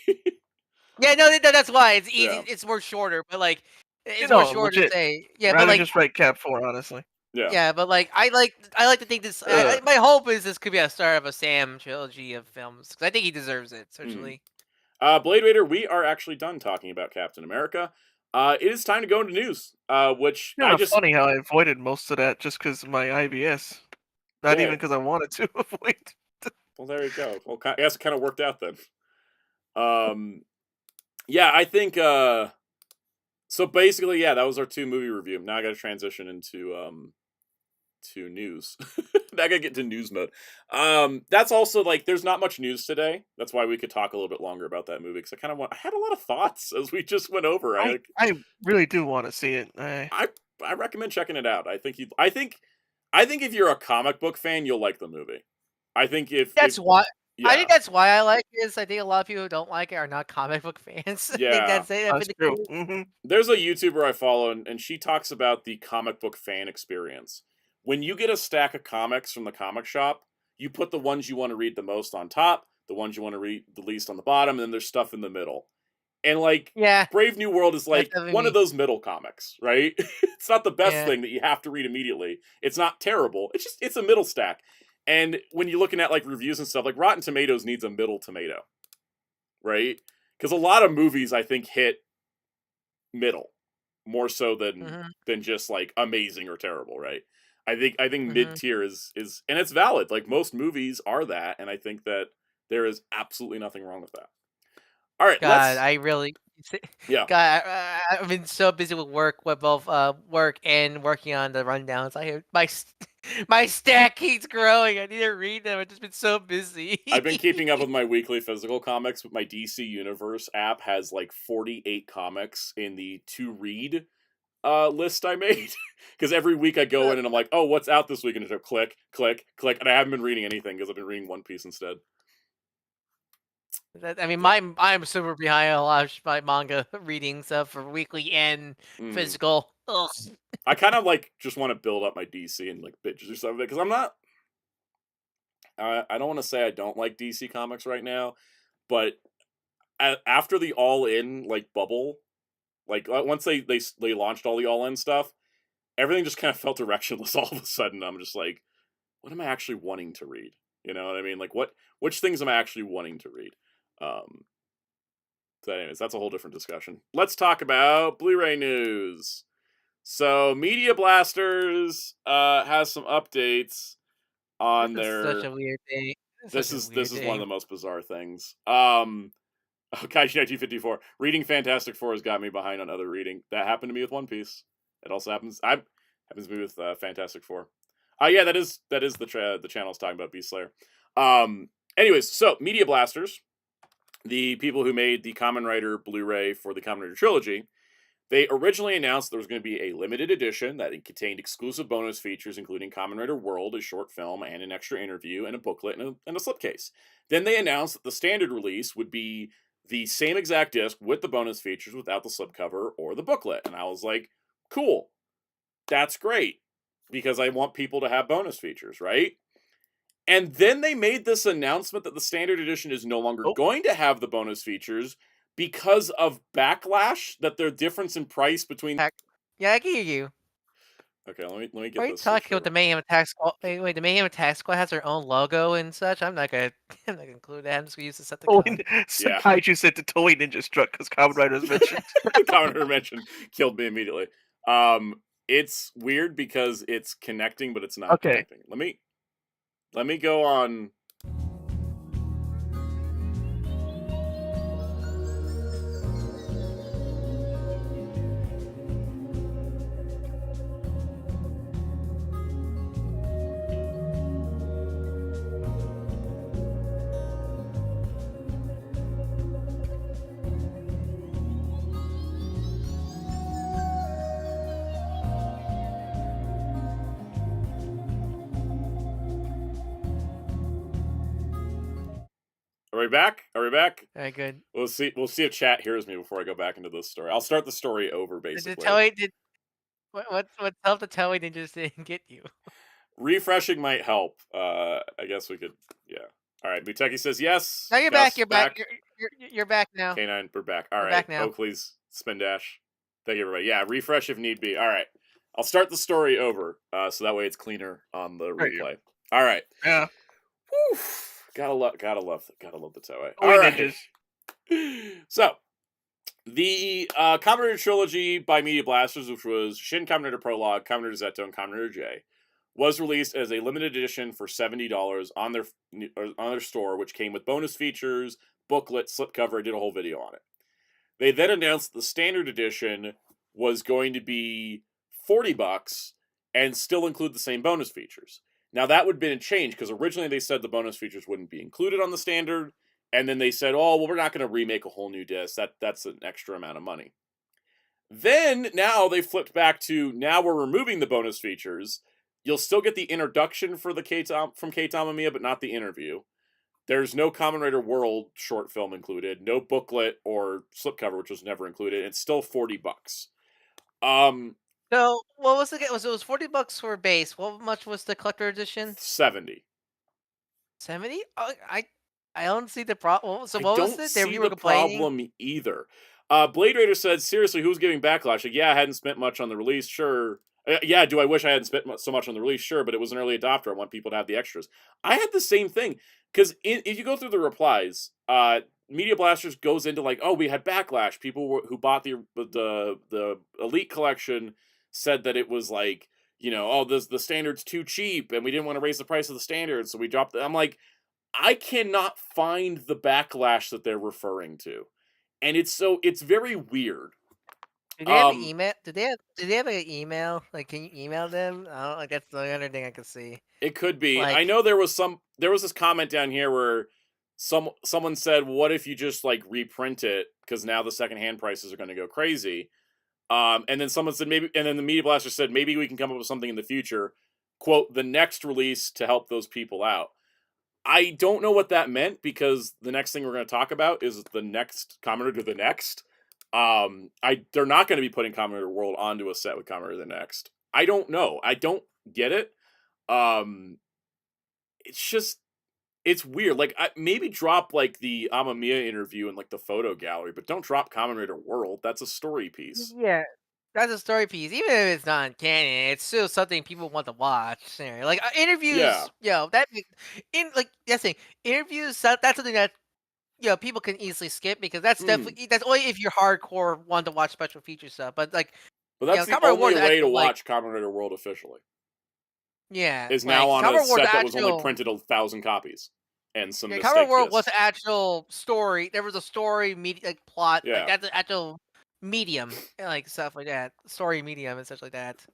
Yeah, no, that's why it's easy. Yeah. It's more shorter, but like it's more short to legit. say. Yeah, but Rather like just write Cap 4, honestly. Yeah. yeah, but like I like to think this. My hope is this could be a start of a Sam trilogy of films because I think he deserves it. Mhm. Certainly. Blade Raider, we are actually done talking about Captain America. It is time to go into news, which Kind of funny how I avoided most of that just because of my IBS. Not even because I wanted to avoid. Well, there you go. Well, I guess it kind of worked out then. Yeah, I think, so basically, yeah, that was our 2 movie review. Now I gotta transition into, to news. Now I gotta get to news mode. That's also, like, there's not much news today. That's why we could talk a little bit longer about that movie, because I had a lot of thoughts as we just went over. I really do want to see it. I recommend checking it out. I think if you're a comic book fan, you'll like the movie. I think if That's why. I yeah. think that's why I like it. Is I think a lot of people who don't like it are not comic book fans. I think Yeah. that's it. That's true. Mm-hmm. There's a YouTuber I follow, and she talks about the comic book fan experience. When you get a stack of comics from the comic shop, you put the ones you want to read the most on top, the ones you want to read the least on the bottom, and then there's stuff in the middle. And like Yeah, Brave New World is that's like definitely one of me. those middle comics, right? It's not the best Yeah. thing that you have to read immediately. It's not terrible. It's a middle stack. And when you're looking at like reviews and stuff, like Rotten Tomatoes needs a middle tomato, right? Because a lot of movies I think hit middle more so Mhm. than just like amazing or terrible, right? I think mid Mhm. tier is and it's valid. Like most movies are that, and I think that there is absolutely nothing wrong with that. All right, God, let's I really. yeah. God, I've been so busy with work, with both work and working on the rundowns. My stack keeps growing. I need to read them. I've just been so busy. I've been keeping up with my weekly physical comics, but my DC Universe app has like 48 comics in the to read list I made. Because every week I go in and I'm like, oh, what's out this week? And it's click, click, click. And I haven't been reading anything because I've been reading One Piece instead. I mean, Yeah. I'm super behind a lot of my manga reading stuff for weekly and Mm. physical. Ugh. I kind of like just want to build up my DC and like bitches or something because I'm not. I don't want to say I don't like DC comics right now, but after the all in like bubble, like once they launched all the all in stuff, everything just kind of felt directionless all of a sudden. I'm just like, what am I actually wanting to read? You know what I mean? Like which things am I actually wanting to read? Um, so anyways, that's a whole different discussion. Let's talk about Blu-ray news. So Media Blasters has some updates on This is such their a weird thing. It's such this a is weird one of thing. the most bizarre things. Kaiji 1954. Reading Fantastic Four has got me behind on other reading. That happened to me with One Piece. It also happens to me with Fantastic Four. Yeah, that is the channel's talking about Beast Slayer. Anyways, so Media Blasters the people who made the Kamen Rider Blu-ray for the Kamen Rider trilogy, they originally announced there was going to be a limited edition that contained exclusive bonus features, including Kamen Rider World, a short film, and an extra interview, and a booklet, and a slipcase. Then they announced that the standard release would be the same exact disc with the bonus features without the slipcover or the booklet. And I was like, cool. That's great. Because I want people to have bonus features, right? And then they made this announcement that the standard edition is no longer going to have the bonus features because of backlash, that their difference in price between... Yeah, I can hear you. Okay, let me get this. Why are you talking about the Mayhem Attack Squad? Wait, the Mayhem Attack Squad has their own logo and such. I'm not gonna include that. I'm just gonna use the Decepticon. Yeah. Kaiju said the Toy Ninja struck because Kamen Rider's mentioned. Kamen Rider mentioned killed me immediately. It's weird because it's connecting, but it's not connecting. Let me go on. Are we back? All right, good. We'll see if chat hears me before I go back into this story. I'll start the story over, basically. What's help the Toei Ninjas didn't get you? Refreshing might help. I guess we could, yeah. All right, Muteki says yes. No, you're back. You're back. You're back now. K9, we're back. All right, Oakley's spin dash. Thank you, everybody. Yeah, refresh if need be. All right, I'll start the story over, so that way it's cleaner on the replay. All right. Yeah. Whew. Gotta love the Toei. All right. So, the Kamen Rider trilogy by Media Blasters, which was Shin Kamen Rider Prologue, Kamen Rider Zeto, and Kamen Rider J, was released as a limited edition for $70 on their store, which came with bonus features, booklet, slipcover. I did a whole video on it. They then announced the standard edition was going to be $40 and still include the same bonus features. Now, that would have been a change, because originally they said the bonus features wouldn't be included on the standard, and then they said, oh, well, we're not going to remake a whole new disc. That's an extra amount of money. Then, now they flipped back to, now we're removing the bonus features. You'll still get the introduction for the from Kei Tamamiya, but not the interview. There's no Kamen Rider World short film included, no booklet or slipcover, which was never included. It's still $40. So what was it was $40 for base. What much was the collector edition? 70. 70? I don't see the problem. So what was it? They were complaining? Problem either. Blade Raider said, seriously, who's giving backlash? Like, yeah, I hadn't spent much on the release, sure. Yeah, do I wish I hadn't spent so much on the release? Sure, but it was an early adopter. I want people to have the extras. I had the same thing, because if you go through the replies, Media Blasters goes into like, oh, we had backlash. People who bought the Elite collection said that it was like, you know, oh, the standard's too cheap, and we didn't want to raise the price of the standard, so we dropped it. I'm like, I cannot find the backlash that they're referring to, and it's very weird. Did they have an email? Did they have an email? Like, can you email them? I don't like that's the other thing I can see. It could be. Like, I know there was this comment down here where someone said, "What if you just like reprint it? Because now the secondhand prices are going to go crazy." And then someone said maybe, and then the Media Blaster said maybe we can come up with something in the future. Quote, the next release to help those people out. I don't know what that meant, because the next thing we're going to talk about is the next Kamen Rider the Next. They're not going to be putting Kamen Rider World onto a set with Kamen Rider the Next. I don't know. I don't get it. It's weird. Like, maybe drop like the Amamiya interview in like the photo gallery, but don't drop Kamen Rider World. That's a story piece. Yeah, that's a story piece. Even if it's not canon, it's still something people want to watch. Like interviews, that's thing. Interviews, that's something that people can easily skip, because that's definitely that's only if you're hardcore want to watch special feature stuff. But like, that's the only way to watch Kamen Rider World officially. Yeah, is now on a set that was only printed 1,000 copies and some mistakes. Kamen Rider World was an actual story. There was a story, plot. Yeah, like, that's an actual medium, like stuff like that. Story medium and such like that.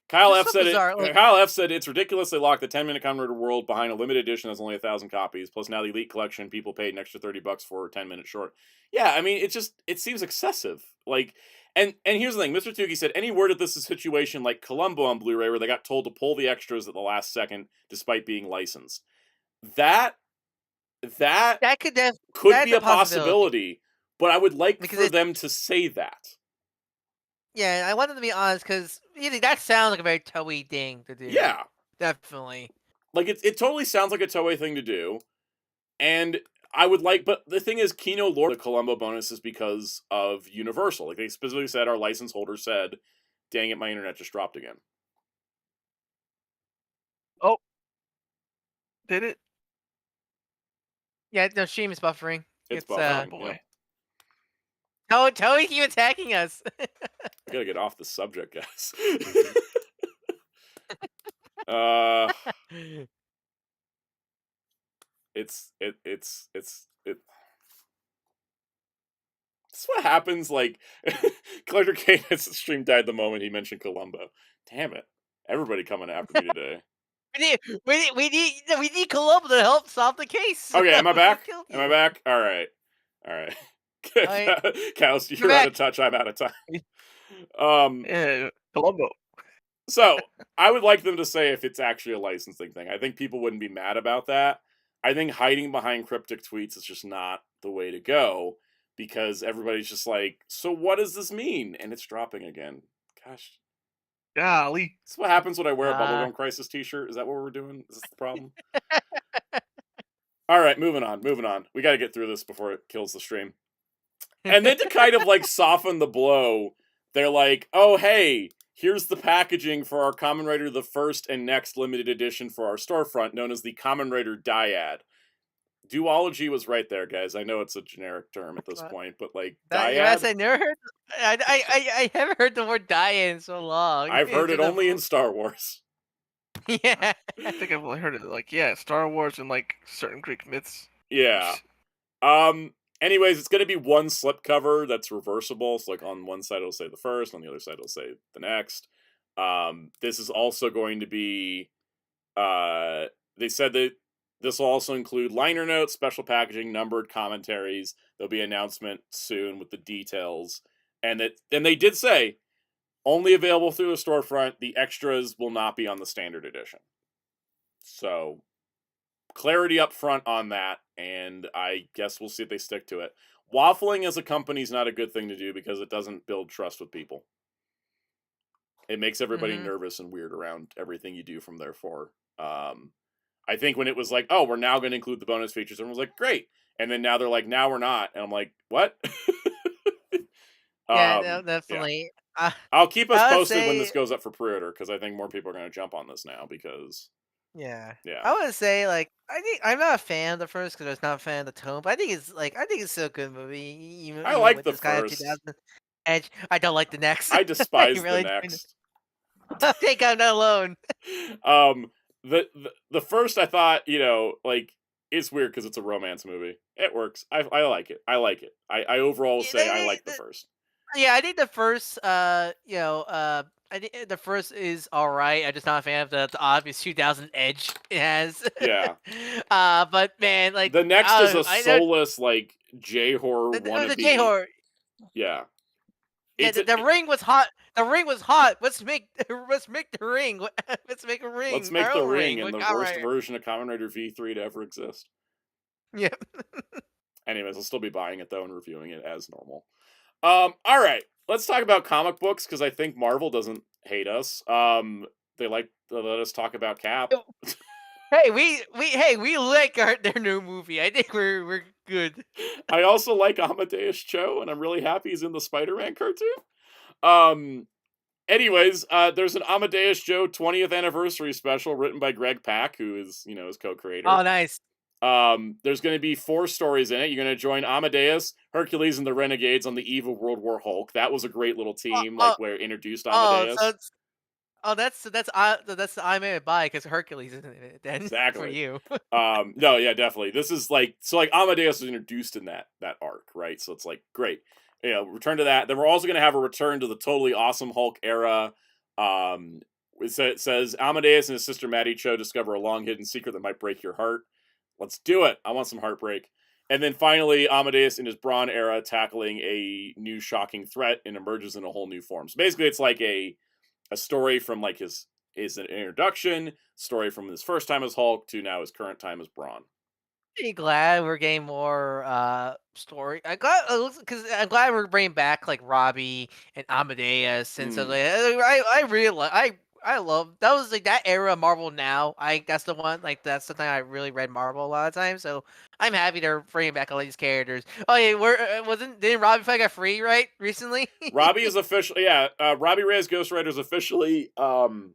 Kyle It's F so said bizarre, it. like- Kyle F said it's ridiculous. They locked the 10-minute Kamen Rider world behind a limited edition that's only 1,000 copies. Plus, now the Elite Collection, people paid an extra $30 for a 10-minute short. Yeah, I mean, it seems excessive. Like, and here's the thing: Mr. Tuki said any word that this is a situation like Columbo on Blu-ray, where they got told to pull the extras at the last second despite being licensed. That could could be a a possibility, but I would like Because for them to say that. Yeah, I want them to be honest because that sounds like a very Toei thing to do. Yeah, definitely. Like it totally sounds like a Toei thing to do, and I would like. But the thing is, Kino Lord the Columbo bonus is because of Universal. Like they specifically said, our license holder said, "Dang it, my internet just dropped again." Oh, did it? Yeah, no, stream is buffering. It's buffering. Oh boy. Toei keep attacking us. We gotta get off the subject, guys. It's This is what happens. Like Collector Kane's stream died the moment he mentioned Columbo. Damn it! Everybody coming after me today. we need Columbo to help solve the case. Okay, am I back? Am I back? All right. Cows, you're out of touch. I'm out of time. Yeah, Columbo. So I would like them to say if it's actually a licensing thing. I think people wouldn't be mad about that. I think hiding behind cryptic tweets is just not the way to go because everybody's just like, so what does this mean? And it's dropping again. Gosh. Golly. This is what happens when I wear a Bubblegum Crisis t-shirt. Is that what we're doing? Is this the problem? All right, moving on. We got to get through this before it kills the stream. And then to kind of like soften the blow, they're like, oh, hey, here's the packaging for our Kamen Rider the First and Next limited edition for our storefront, known as the Kamen Rider Dyad. Duology was right there, guys. I know it's a generic term at this point, but like Dyad. Yes, I never heard. I haven't heard the word Dyad in so long. I've heard it only in Star Wars. Yeah, I think I've only heard it like Star Wars and like certain Greek myths. Yeah. Anyways, it's gonna be one slipcover that's reversible. So like on one side it'll say the first, on the other side it'll say the next. This is also going to be they said that this will also include liner notes, special packaging, numbered commentaries. There'll be an announcement soon with the details. And they did say only available through the storefront. The extras will not be on the standard edition. So clarity up front on that, and I guess we'll see if they stick to it. Waffling as a company is not a good thing to do because it doesn't build trust with people. It makes everybody nervous and weird around everything you do from there for. I think when it was like, oh, we're now going to include the bonus features, everyone was like, great. And then now they're like, now we're not. And I'm like, what? yeah, definitely. Yeah. I'll keep us posted when this goes up for pre-order because I think more people are going to jump on this now because... Yeah. Yeah. I would say like I think I'm not a fan of the first because I was not a fan of the tone, but I think it's still a good movie. Even, I like with the this kind of first. 2000 edge. I don't like the next. I despise really the next. I think I'm not alone. The first I thought, like it's weird because it's a romance movie. It works. I like it. I overall say I like the first. Yeah, I think the first I think the first is alright. I'm just not a fan of the obvious 2000 edge it has. Yeah. But man, like the next is a soulless like J horror wannabe. The J horror. Yeah. Yeah, the ring was hot. The ring was hot. Let's make the ring. Let's make a ring. Let's make the ring in the worst version of Kamen Rider V3 to ever exist. Yeah. Anyways, I'll still be buying it though and reviewing it as normal. All right. Let's talk about comic books because I think Marvel doesn't hate us. They like to let us talk about Cap. Hey, we like their new movie. I think we're good. I also like Amadeus Cho, and I'm really happy he's in the Spider-Man cartoon. Anyways, there's an Amadeus Cho 20th anniversary special written by Greg Pak, who is his co-creator. Oh, nice. There's going to be 4 stories in it. You're going to join Amadeus, Hercules, and the Renegades on the eve of World War Hulk. That was a great little team, where it introduced Amadeus. That's the I may buy because Hercules isn't it then exactly for you. No, yeah, definitely. This is like Amadeus was introduced in that arc, right? So it's like great. Return to that. Then we're also going to have a return to the totally awesome Hulk era. It says Amadeus and his sister Maddie Cho discover a long hidden secret that might break your heart. Let's do it. I want some heartbreak. And then finally, Amadeus in his Brawn era tackling a new shocking threat and emerges in a whole new form. So basically, it's like a story from like his introduction, story from his first time as Hulk to now his current time as Brawn. Pretty glad we're getting more story. I'm glad we're bringing back like Robbie and Amadeus and so like, I really like I love that was like that era of Marvel now. That's the one like that's the time I really read Marvel a lot of times. So I'm happy they're bringing back all these characters. Oh yeah, didn't Robbie finally got free right recently? Robbie is officially Robbie Reyes Ghost Rider is officially I'm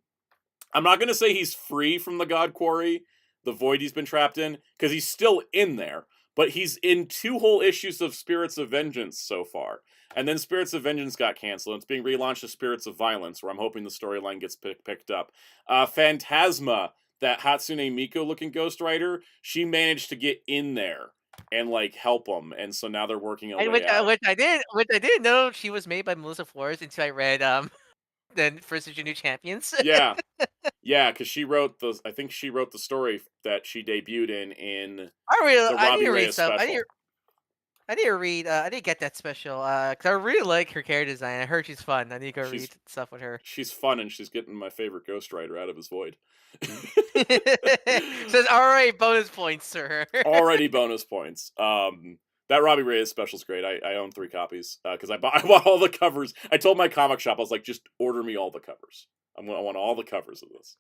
not gonna say he's free from the God Quarry, the void he's been trapped in, because he's still in there, but he's in 2 whole issues of Spirits of Vengeance so far. And then Spirits of Vengeance got canceled. It's being relaunched as Spirits of Violence, where I'm hoping the storyline gets picked up. Phantasma, that Hatsune Miku looking Ghost Rider, she managed to get in there and like help him, and so now they're working a way out. Which I didn't know she was made by Melissa Flores until I read the First Issue New Champions. Yeah, because she wrote I think she wrote the story that she debuted in the I Robbie need to Reyes read some. special. I need to read. I need to get that special. Cause I really like her character design. I heard she's fun. I need to go read stuff with her. She's fun, and she's getting my favorite Ghost Rider out of his void. Says already bonus points, sir. Already bonus points. That Robbie Reyes special is great. I own 3 copies because I bought all the covers. I told my comic shop, I was like, just order me all the covers. I want all the covers of this.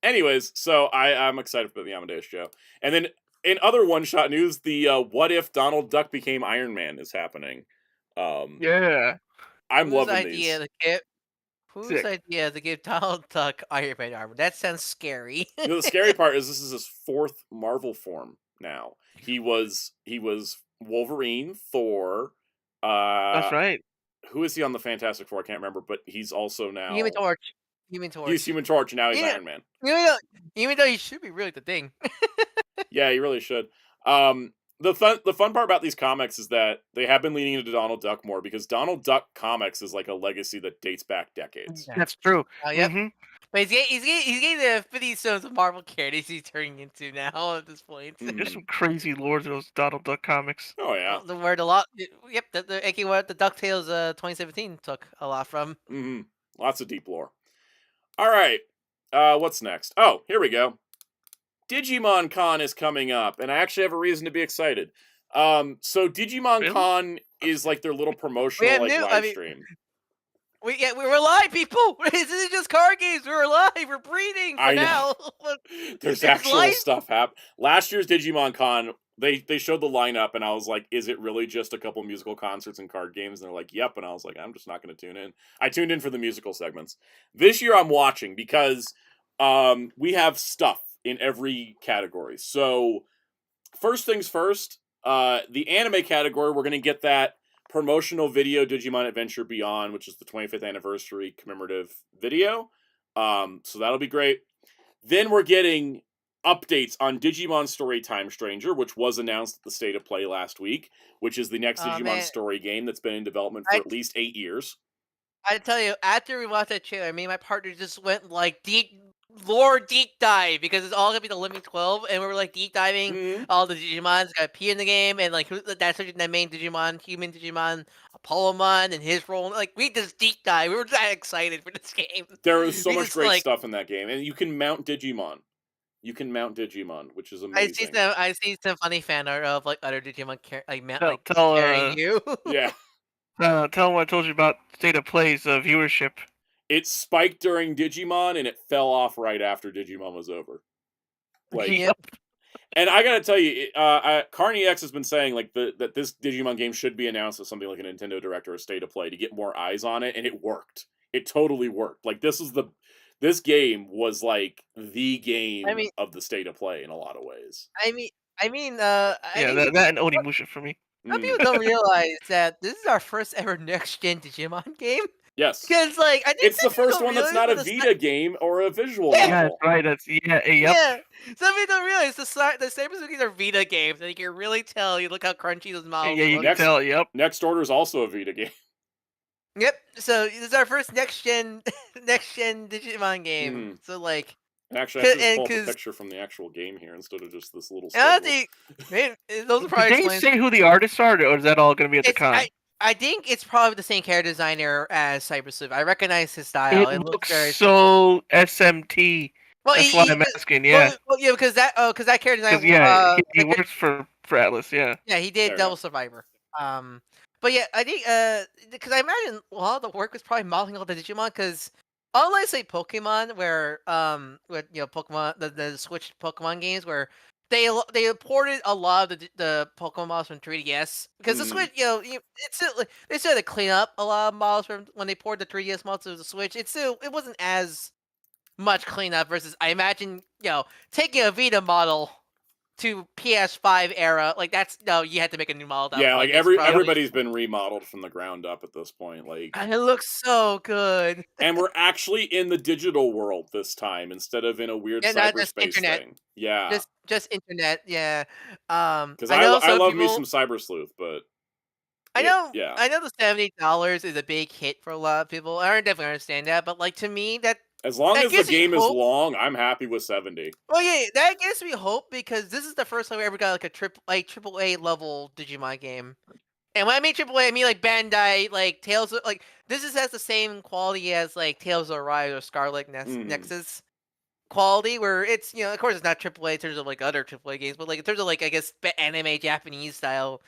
Anyways, so I'm excited for the Amadeus show. And then in other one-shot news, the What If Donald Duck Became Iron Man is happening. Yeah. I'm loving these. Whose idea to give Donald Duck Iron Man armor? That sounds scary. The scary part is this is his 4th Marvel form now. He was Wolverine, Thor. That's right. Who is he on the Fantastic Four? I can't remember, but he's also now Human Torch. He's Human Torch, and now he's Iron Man. Even though he should be really the Thing. Yeah, he really should. The fun part about these comics is that they have been leaning into Donald Duck more because Donald Duck comics is like a legacy that dates back decades. That's true. Yep. Mm-hmm. But he's getting the 50 stones of Marvel characters he's turning into now at this point. There's some crazy lores in those Donald Duck comics. Oh yeah. The word a lot. Yep, the what the DuckTales 2017 took a lot from. Mm-hmm. Lots of deep lore. All right. What's next? Oh, here we go. Digimon Con is coming up, and I actually have a reason to be excited. So Digimon Con is like their little promotional live stream. We're alive, people. This isn't just card games. We're alive. We're breathing for now. There's actual stuff happening. Last year's Digimon Con, they showed the lineup, and I was like, "Is it really just a couple musical concerts and card games?" And they're like, "Yep." And I was like, "I'm just not going to tune in." I tuned in for the musical segments. This year, I'm watching because we have stuff in every category. So first things first, the anime category, we're going to get that promotional video Digimon Adventure Beyond, which is the 25th anniversary commemorative video. So that'll be great. Then we're getting updates on Digimon Storytime Stranger, which was announced at the State of Play last week, which is the next Digimon story game that's been in development for at least 8 years. I tell you, after we watched that trailer, me and my partner just went like deep dive because it's all gonna be the Living 12, and we were like deep diving all the Digimons got P in the game, and like that's the main Digimon, human Digimon, Apollomon, and his role. Like we just deep dive. We were that excited for this game. There is so much great stuff in that game, and you can mount Digimon. Which is amazing. I see some funny fan art of like other Digimon carrying you. Yeah. Tell them what I told you about State of Play's viewership. It spiked during Digimon, and it fell off right after Digimon was over. Yep. And I gotta tell you, Carney X has been saying like that this Digimon game should be announced as something like a Nintendo Direct or a State of Play to get more eyes on it, and it worked. It totally worked. Like this game was like the game of the State of Play in a lot of ways. That and Onimusha for me. Some people don't realize that this is our first ever next-gen Digimon game. Yes, because like I think it's the first one that's not a Vita game or a visual novel. Yeah, that's right. That's yep. Yeah, some people don't realize the Saber-Suki's are Vita games, and you can really tell. You look how crunchy those models. Yeah, you can tell. Yep. Next Order is also a Vita game. Yep. So this is our first next gen Digimon game. Mhm. So like, Actually, I should just pull up a because picture from the actual game here instead of just this little I scribble. think maybe those are Did probably they explains. say who the artists are, or is that all going to be at the It's con? I think it's probably the same character designer as Cybersleuth. I recognize his style. It It looks looks very so SMT. well. That's why I'm asking. Yeah, Well, yeah, because that character because design. he works for Atlas. Yeah. Yeah, he did There we Devil go. Survivor. But yeah, I think because I imagine a lot of the work was probably modeling all the Digimon. Because unlike say Pokemon, where with Pokemon the Switch Pokemon games where they imported a lot of the Pokemon models from 3DS because the Mhm. Switch it's still, like, they still had to clean up a lot of models from when they ported the 3DS models to the Switch. It wasn't as much cleanup versus I imagine taking a Vita model to PS5 era, like that's no, you had to make a new model. That Yeah, probably like takes probably, everybody's been remodeled from the ground up at this point. Like, and it looks so good. and we're actually in the digital world this time instead of in a weird Yeah, not just cyberspace internet, thing. Yeah, just internet. Yeah. because I know I some love me people. some cyber sleuth, but yeah. I know the $70 is a big hit for a lot of people. I definitely understand that, but like to me, As long that as the gives me game is hope. long, I'm happy with 70. Well, yeah, that gives me hope because this is the first time we ever got like a triple A level Digimon game. And when I mean AAA, I mean like Bandai, like like this has the same quality as like Tales of Arise or Scarlet Mhm. Nexus quality, where it's of course it's not AAA in terms of like other AAA games, but like in terms of like I guess anime Japanese style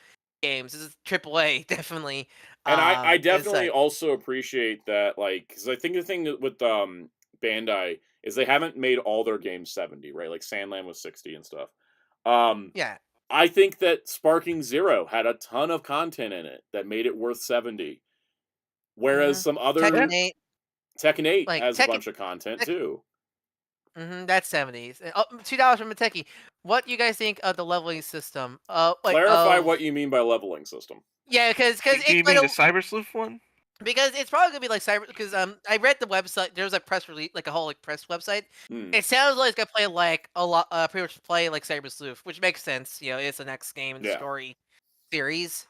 games, this is AAA definitely. And I It's definitely like also appreciate that, like, because I think the thing with Bandai is they haven't made all their games 70, right? Like Sandland was 60 and stuff. Um, yeah, I think that Sparking Zero had a ton of content in it that made it worth 70. Whereas mm-hmm. some Yeah. Tekken other 8, Tekken 8 like has a bunch of content too. that's 70s. Oh, $2 from Mateki. What do you guys think of the leveling system? Like Clarify of what you mean by leveling system. yeah, because Do it's you like mean the Cyber Sleuth one? because it's probably gonna be like cyber. Because I read the website. There was a press release, like a whole like press website. Hmm. It sounds like it's gonna play like a lot. Pretty much play like Cyber Sleuth, which makes sense. It's the next game in the Yeah. story series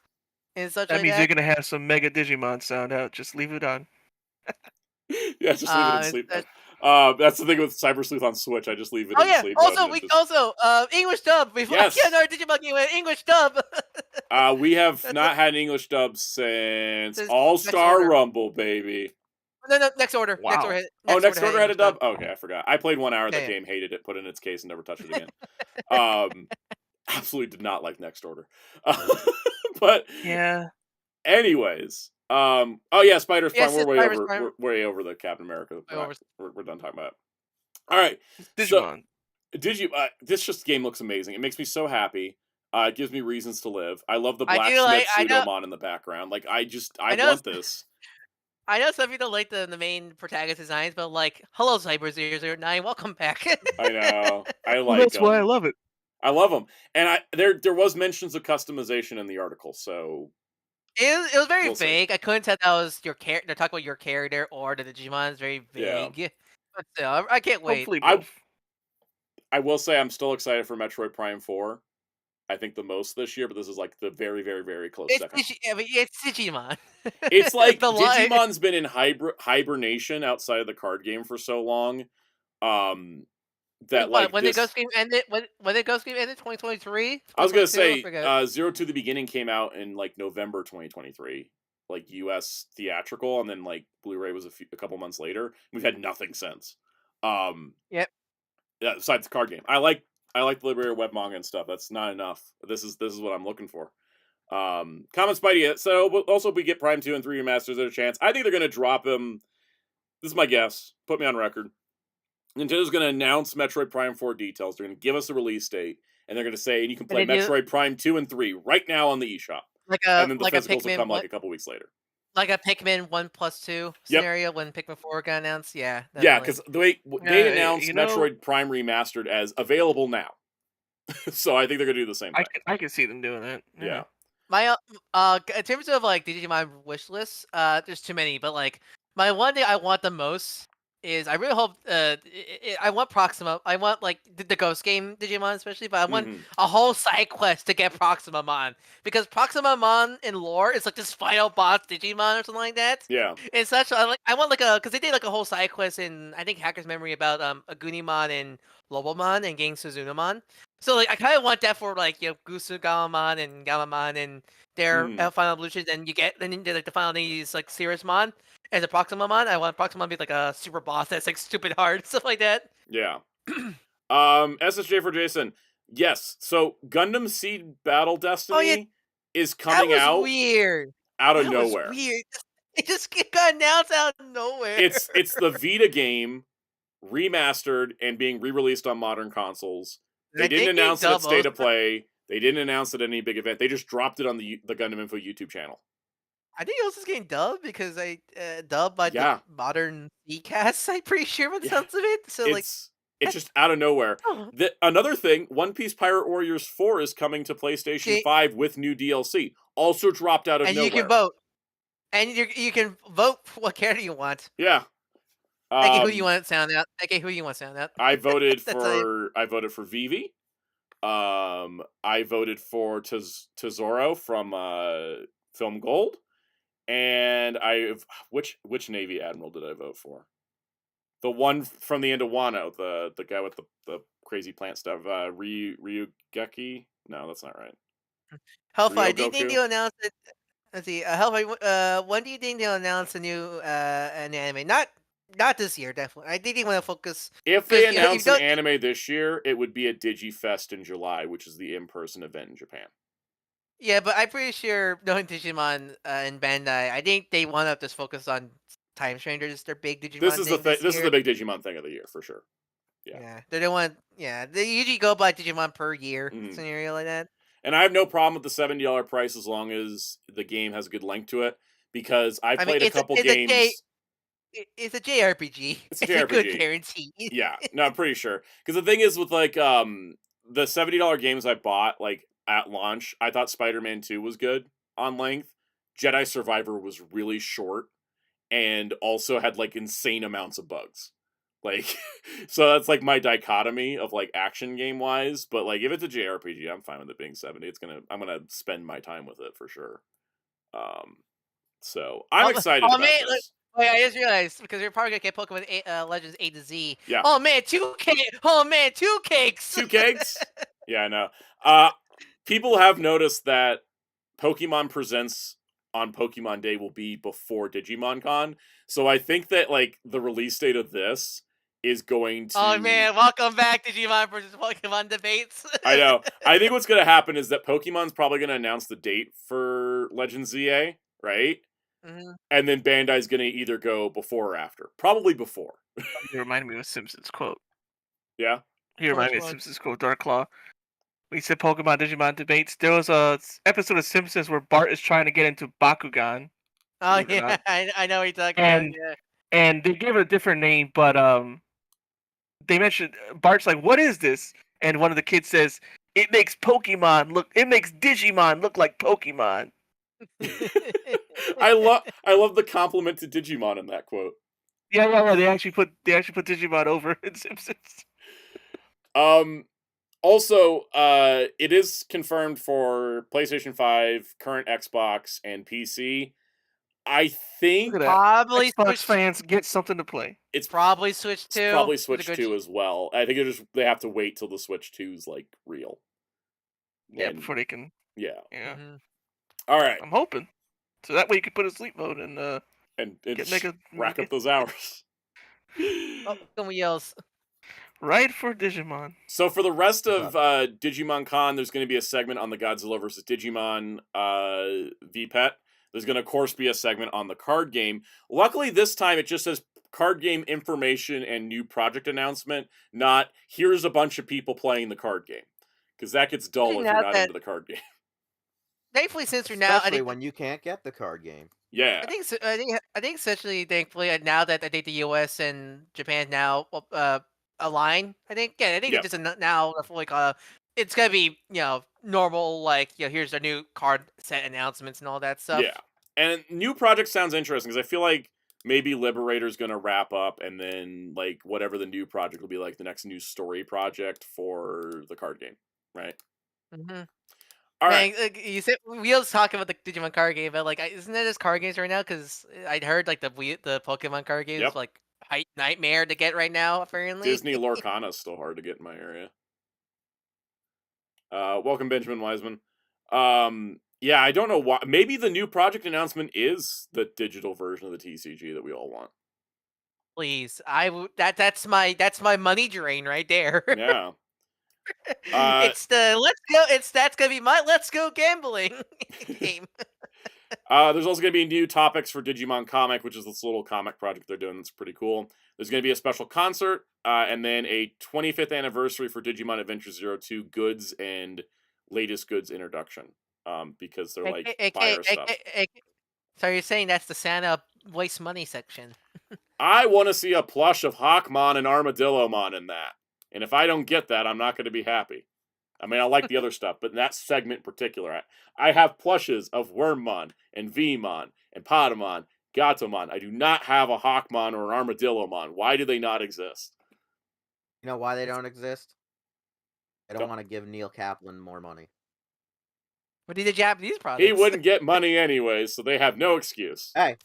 and such That like means that. you're gonna have some Mega Digimon sound out. Just leave it on. Yeah, just leave it in sleep mode. That's the thing with Cyber Sleuth on Switch. I just leave it Oh in yeah. sleep mode. Also, And we just... also English dub. Before I Yes. get another Digimon game with English dub. We have That's not had an English dub since Says All next Star order. Rumble, baby. No, next order. Next Wow. order. Oh, Next next order order had had a English dub. dub. Okay, I forgot. I played 1 hour of Yeah, that yeah. game, hated it, put it in its case, and never touched it again. Um, absolutely did not like Next Order. But Yeah. anyways, oh yeah, Spider's Prime. Yes, We're it's way Spider's over. Prime. We're way over the Captain America. Way over. We're done talking about it. All right, so Digimon. this just game looks amazing. It makes me so happy. It gives me reasons to live. I love the I do like. blacksmith Pseudomon in the background. Like I I know. want this. I know some people like the main protagonist designs, but like, hello Cyber009, welcome back. I know. I Well, like that's why I them. love it. I love them. And there was mentions of customization in the article, so It was very we'll see. vague. I couldn't tell that was your character. They're talking about your character or the Digimon. It's very Yeah. vague. But still, I can't wait. Hopefully both. I will say I'm still excited for Metroid Prime 4. I think the most this year, but this is like the very, very, very close second. It's Digimon. It's like The line- Digimon's been in hibernation outside of the card game for so long. That like when this... the Ghost game ended? When the Ghost game ended? 2023. I was gonna say, forget. Zero to the Beginning came out in like November 2023, like US theatrical, and then like Blu-ray was a couple months later. We've had nothing since. Yep. Yeah, besides the card game, I like the Liberator web manga and stuff. That's not enough. This is what I'm looking for. Common Spidey. So also, if we get Prime 2 and 3 remasters, there's a chance. I think they're gonna drop him. This is my guess. Put me on record. Nintendo's going to announce Metroid Prime 4 details. They're going to give us a release date, and they're going to say, and you can play Metroid Prime 2 and 3 right now on the eShop. And then the physicals will come like a couple weeks later. Like a Pikmin 1+2 scenario when Pikmin 4 got announced. Yeah. Definitely. Yeah, because they announced Metroid Prime Remastered as available now. So I think they're going to do the same thing. I can see them doing that. Yeah. My in terms of like Digimon wish lists, there's too many, but like my one thing I want the most is I really hope I want Proxima. I want like the Ghost game Digimon especially, but I want a whole side quest to get Proximamon because Proximamon in lore is like this final boss Digimon or something like that. Yeah. It's such I want like a because they did like a whole side quest in I think Hacker's Memory about Agunimon and Lobomon and getting Suzunamon. So like I kind of want that for like Gusu Gamamon and Gamamon and their final evolutions, and you get then like the final thing is like Cirrusmon. As a Proximamon, I want Proximamon to be like a super boss that's like stupid hard, stuff like that. Yeah. SSJ for Jason. Yes. So Gundam Seed Battle Destiny is coming out. Weird. Out of nowhere. Weird. It just got announced out of nowhere. It's the Vita game remastered and being re-released on modern consoles. They didn't announce it at State of Play. They didn't announce it at any big event. They just dropped it on the Gundam Info YouTube channel. I think it was just getting dubbed because I dubbed by the modern e-cast. I'm pretty sure by the sounds of it. So it's just out of nowhere. Another thing, One Piece Pirate Warriors 4 is coming to PlayStation 5 with new DLC. Also dropped out of nowhere. And you can vote. And you can vote for what character you want. Yeah. Who you want to sound out? Who you want to sound out? I voted for Vivi. I voted for Tesoro from Film Gold. And which Navy Admiral did I vote for? The one from the end of Wano, the guy with the crazy plant stuff. Ryugeki? No, that's not right. Hellfire, do you think they'll announce it? Let's see. Hellfire, when do you think they'll announce a new an anime? Not this year, definitely. I think they want to focus. If they announce an anime this year, it would be at DigiFest in July, which is the in-person event in Japan. Yeah, but I'm pretty sure knowing Digimon and Bandai, I think they want to just focus on Time Strangers. Their big Digimon. This is the big Digimon thing of the year for sure. Yeah, they don't want. Yeah, they usually go by Digimon per year scenario like that. And I have no problem with the $70 price as long as the game has a good link to it. Because I played a couple games. It's a JRPG. It's a JRPG. Good guarantee. Yeah, no, I'm pretty sure. Because the thing is with like the $70 games I bought like at launch, I thought Spider-Man 2 was good on length. Jedi Survivor was really short and also had like insane amounts of bugs. Like, so that's like my dichotomy of like action game wise. But like if it's a JRPG, I'm fine with it being 70. I'm gonna spend my time with it for sure. So I'm excited about this. Wait, I just realized because you're probably gonna get Pokemon Legends A to Z. Yeah. Oh man, 2K. Oh man, 2 cakes. 2 cakes. Yeah, I know. People have noticed that Pokemon Presents on Pokemon Day will be before Digimon Con. So I think that like the release date of this is going to. Oh man, welcome back Digimon versus Pokemon debates. I know. I think what's gonna happen is that Pokemon's probably gonna announce the date for Legends ZA, right? Mm-hmm. And then Bandai's gonna either go before or after. Probably before. You reminded me of a Simpsons quote. Yeah? You reminded me of a Simpsons quote, Dark Claw. We said Pokemon Digimon debates. There was a episode of Simpsons where Bart is trying to get into Bakugan. Oh yeah, I know what you're talking about. Yeah. And they gave it a different name, but they mentioned Bart's like, "What is this?" And one of the kids says, "It makes Digimon look like Pokemon." I love the compliment to Digimon in that quote. Yeah. They actually put Digimon over in Simpsons. Also, it is confirmed for PlayStation 5, current Xbox, and PC. I think probably Xbox fans get something to play. It's probably Switch 2. It's probably Switch 2 as well. I think they have to wait till the Switch 2's like real. Yeah, before they can. Yeah. Mm-hmm. All right. I'm hoping. So that way you can put a sleep mode and rack up those hours. Oh, somebody else. Right for Digimon. So for the rest of Digimon Con, there's going to be a segment on the Godzilla vs. Digimon VPET. There's going to, of course, be a segment on the card game. Luckily, this time it just says card game information and new project announcement, not here's a bunch of people playing the card game. Because that gets dull if you're not into the card game. Thankfully, since we're now, especially when you can't get the card game. Yeah, I think essentially, thankfully, now that I think the U.S. and Japan now align, it's just now like it's gonna be normal, like here's our new card set announcements and all that stuff. Yeah, and new project sounds interesting because I feel like maybe Liberator's going to wrap up, and then like whatever the new project will be, like the next new story project for the card game, right? Mm-hmm. All Man, right. like, you said we was talking about the Digimon card game, but like, isn't there just card games right now? Because I'd heard like the Pokemon card games Yep. like nightmare to get right now. Apparently, Disney Lorcana is still hard to get in my area. Welcome, Benjamin Wiseman. Yeah, I don't know why. Maybe the new project announcement is the digital version of the TCG that we all want. Please, that's my money drain right there. Yeah. It's the let's go. That's gonna be my let's go gambling game. There's also going to be new topics for Digimon Comic, which is this little comic project they're doing that's pretty cool. There's going to be a special concert, and then a 25th anniversary for Digimon Adventure 02 goods and latest goods introduction, because they're like fire stuff. So you're saying that's the Santa waste money section? I want to see a plush of Hawkmon and Armadillomon in that. And if I don't get that, I'm not going to be happy. I mean, I like the other stuff, but in that segment in particular, I have plushes of Wormmon and Vmon and Patamon, Gatomon. I do not have a Hawkmon or an Armadillomon. Why do they not exist? You know why they don't exist? They don't want to give Neil Kaplan more money. What did the Japanese products? He wouldn't get money anyways, so they have no excuse. Hey,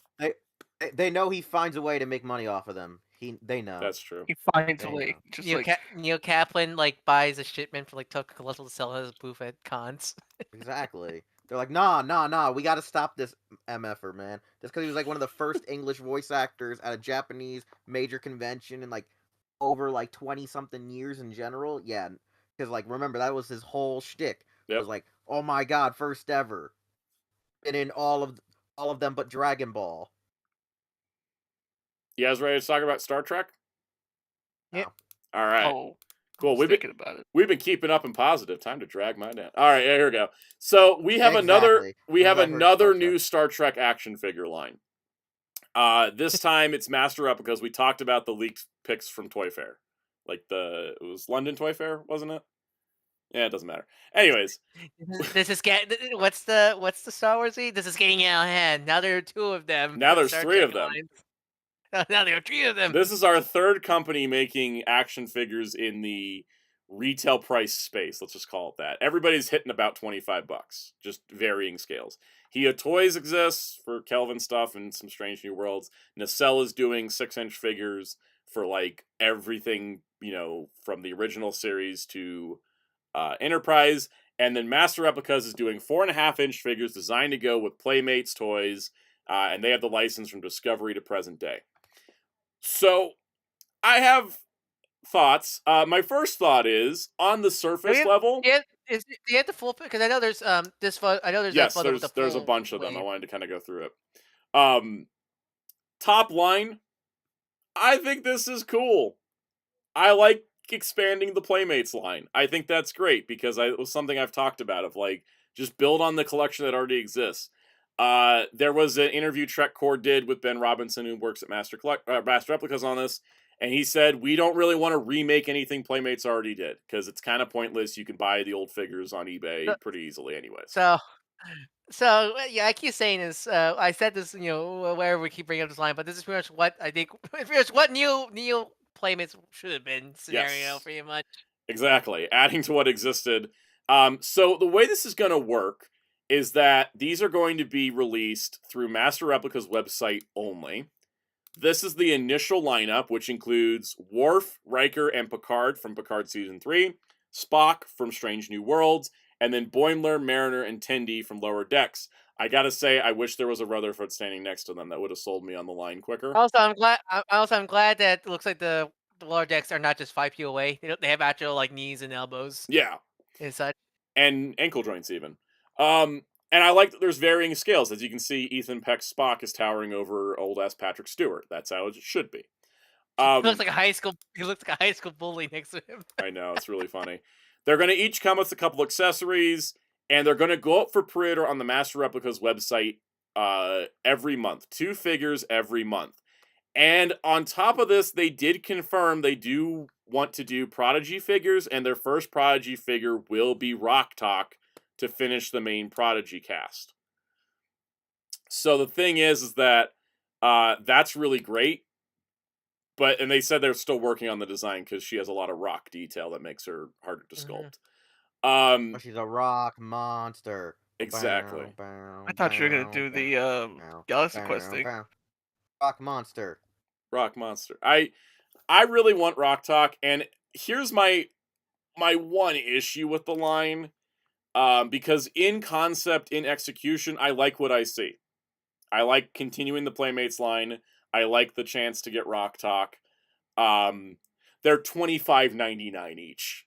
they know he finds a way to make money off of them. They know. That's true. He finds a way. Just Neil Kaplan like buys a shipment for like Tokusatsu to sell his booth at cons. Exactly. They're like, nah. We got to stop this MFer, man. Just because he was like one of the first English voice actors at a Japanese major convention in like over like 20-something years in general. Yeah, because like remember that was his whole shtick. It was like, oh my god, first ever. And in all of them but Dragon Ball. You guys ready to talk about Star Trek? Yeah. All right. Oh, cool. We've been about it. We've been keeping up and positive. Time to drag mine down. All right, here we go. So we have another new Star Trek action figure line. This time it's Master Up because we talked about the leaked pics from Toy Fair. Like it was London Toy Fair, wasn't it? Yeah, it doesn't matter. Anyways, this is what's the Star Wars? This is getting out of hand. Now there are two of them. Now there's three of them. Now there are three of them. This is our third company making action figures in the retail price space. Let's just call it that. Everybody's hitting about $25, just varying scales. Hia Toys exists for Kelvin stuff and some Strange New Worlds. Nacelle is doing 6-inch figures for like everything, from the original series to Enterprise. And then Master Replicas is doing 4.5-inch figures designed to go with Playmates toys, and they have the license from Discovery to present day. So, I have thoughts. My first thought is on the surface level. Do you have the full? Because I know there's this photo. I know there's yes, that photo there's a bunch of them. I wanted to kind of go through it. Top line, I think this is cool. I like expanding the Playmates line. I think that's great because it was something I've talked about of like just build on the collection that already exists. There was an interview Trek Core did with Ben Robinson, who works at Master Replicas on this, and he said we don't really want to remake anything Playmates already did because it's kind of pointless. You can buy the old figures on eBay pretty easily, anyways. So yeah, I keep saying this. I said this, wherever we keep bringing up this line, but this is pretty much what I think. Pretty much what new Playmates should have been scenario, pretty much. Exactly, adding to what existed. So the way this is going to work is that these are going to be released through Master Replica's website only. This is the initial lineup, which includes Worf, Riker, and Picard from Picard Season 3, Spock from Strange New Worlds, and then Boimler, Mariner, and Tendi from Lower Decks. I gotta say, I wish there was a Rutherford standing next to them. That would have sold me on the line quicker. Also, I'm glad that it looks like the Lower Decks are not just 5 feet away. They have actual like knees and elbows. Yeah. And such. And ankle joints even. And I like that there's varying scales. As you can see, Ethan Peck's Spock is towering over old-ass Patrick Stewart. That's how it should be. He looks like a high school bully next to him. I know, it's really funny. They're going to each come with a couple accessories, and they're going to go up for pre-order on the Master Replicas website every month. 2 figures every month. And on top of this, they did confirm they do want to do Prodigy figures, and their first Prodigy figure will be Rock Talk to finish the main Prodigy cast. So the thing is that That's really great. And they said they're still working on the design because she has a lot of rock detail that makes her harder to sculpt. She's a rock monster. Exactly. I thought you were gonna do the Galaxy Quest thing. Rock monster. Rock monster. I really want Rock Talk, and here's my one issue with the line. Because in concept, in execution, I like what I see. I like continuing the Playmates line. I like the chance to get Rock Talk. They're $25.99 each.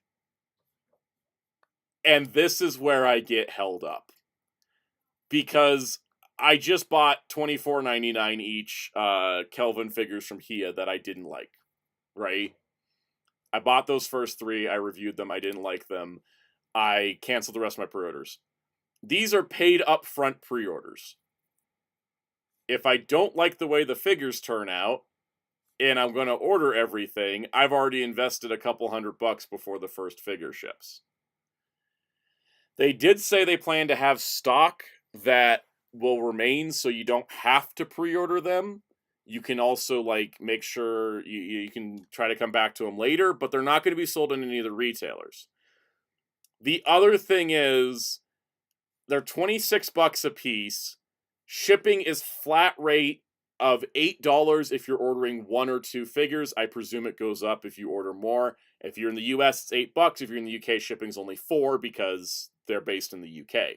And this is where I get held up. Because I just bought $24.99 each Kelvin figures from Hia that I didn't like. Right? I bought those first 3. I reviewed them. I didn't like them. I canceled the rest of my pre-orders. These are paid upfront pre-orders. If I don't like the way the figures turn out, and I'm going to order everything, I've already invested a couple $100 before the first figure ships. They did say they plan to have stock that will remain, so you don't have to pre-order them. You can also make sure you can try to come back to them later, but they're not going to be sold in any of the retailers. The other thing is, they're $26 a piece. Shipping is flat rate of $8 if you're ordering 1 or 2 figures. I presume it goes up if you order more. If you're in the US, it's $8. If you're in the UK, shipping's only $4 because they're based in the UK.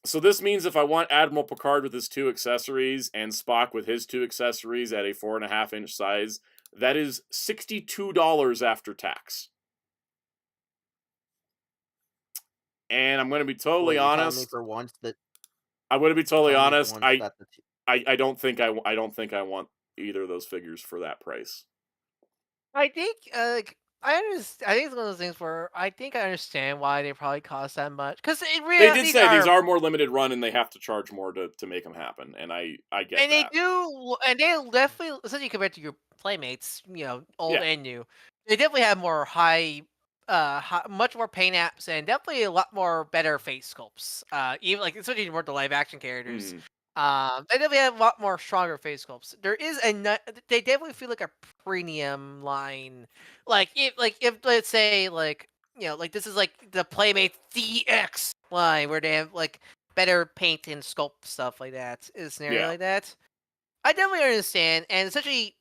So this means if I want Admiral Picard with his 2 accessories and Spock with his 2 accessories at a 4.5-inch size, that is $62 after tax. And I'm going to be totally honest. For once that I'm going to be totally honest. I don't think I want either of those figures for that price. I think I understand. I think it's one of those things where I think I understand why they probably cost that much. Because it really they did say these are more limited run and they have to charge more to make them happen. And I get and that. They do, and they definitely, especially compared to your Playmates, old and new, they definitely have more much more paint apps and definitely a lot more better face sculpts. Even especially more the live action characters. They definitely have a lot more stronger face sculpts. There is they definitely feel like a premium line. If let's say this is the Playmate DX line where they have better paint and sculpt stuff like that. Is a scenario like that. I definitely understand, and especially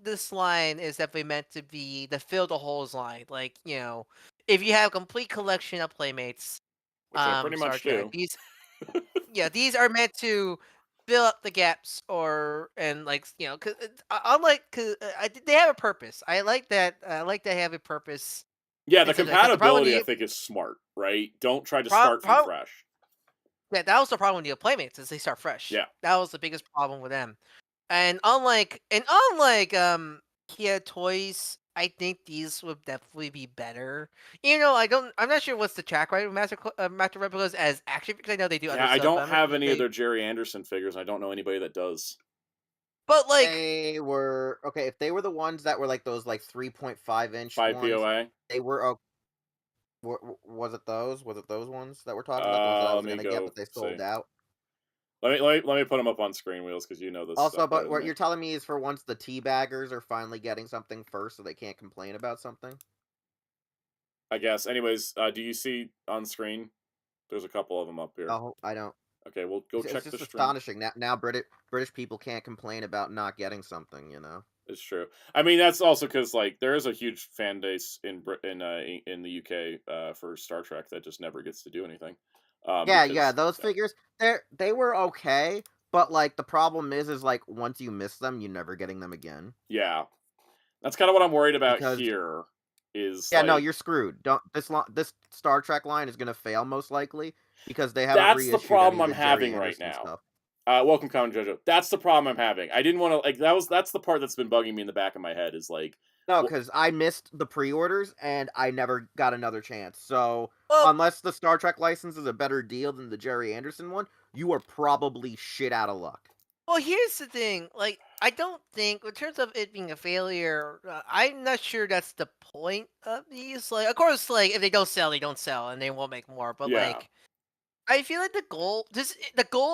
this line is definitely meant to be the fill the holes line. If you have a complete collection of Playmates, which I pretty much do. These are meant to fill up the gaps, because they have a purpose. I like that. I like they have a purpose. Yeah, the compatibility I think is smart, right? Don't try to start from fresh. Yeah, that was the problem with the Playmates, is they start fresh. Yeah. That was the biggest problem with them. And unlike Kia Toys, I think these would definitely be better. I'm not sure what's the track right with Master Replicas as action, because I know they do other stuff. I don't have any of their Jerry Anderson figures. I don't know anybody that does. But they were okay if they were the ones that were those 3.5-inch 5 ones, POA. They were was it those? Was it those ones that we're talking about? The ones that I was gonna get, but they sold out. Let me put them up on screen, Wheels, because you know this. Also, but what you're telling me is for once the teabaggers are finally getting something first, so they can't complain about something. I guess. Anyways, do you see on screen? There's a couple of them up here. Oh, I don't. Okay, well, go check the stream. It's just astonishing. Now British people can't complain about not getting something, It's true. I mean, that's also because there is a huge fan base in the UK for Star Trek that just never gets to do anything. Those figures they were okay, but the problem is once you miss them, you're never getting them again. Yeah, that's kind of what I'm worried about here. No, you're screwed. This Star Trek line is gonna fail most likely because they haven't. That's the problem I'm having right now. Stuff. Welcome, Kamen Jojo. That's the problem I'm having. I didn't want to that's the part that's been bugging me in the back of my head is no, because I missed the pre-orders and I never got another chance. So unless the Star Trek license is a better deal than the Jerry Anderson one, you are probably shit out of luck. Well, here's the thing. I don't think, in terms of it being a failure, I'm not sure that's the point of these. Of course, if they don't sell, they don't sell, and they won't make more. But I feel like the goal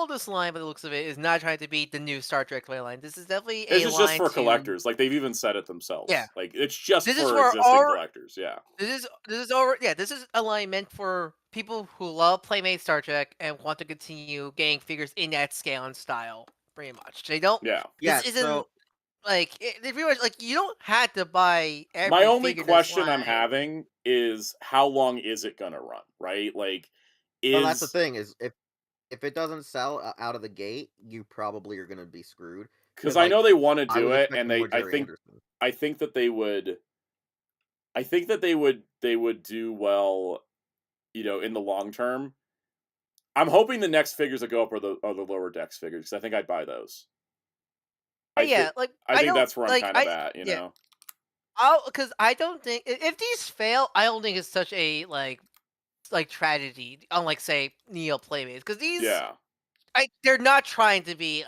of this line, by the looks of it, is not trying to be the new Star Trek toy line. This is definitely This a is just line for to collectors. Like they've even said it yeah. themselves. Like it's just This is for for existing our collectors. Yeah. this is over yeah. This is a line meant for people who love Playmate Star Trek and want to continue getting figures in that scale and style. Pretty much, they don't. Yeah. Yeah, This isn't so like they pretty much like you don't have to buy My every only figure in this question I'm line. having is how long is it gonna run? Right? Like, well, that's the is thing is if it doesn't sell out of the gate, you probably are gonna be screwed. because Because I like know they want to I do was it, and expecting more Jerry Anderson. I think that they would. I think that they would do well, in the long term. I'm hoping the next figures that go up are the lower decks figures because I think I'd buy those. Yeah, like I I think don't that's where I'm like kind of at, you yeah. know. Because I don't think if these fail, I don't think it's such a like tragedy. Unlike say Neo Playmates, because these Yeah. they're not trying to be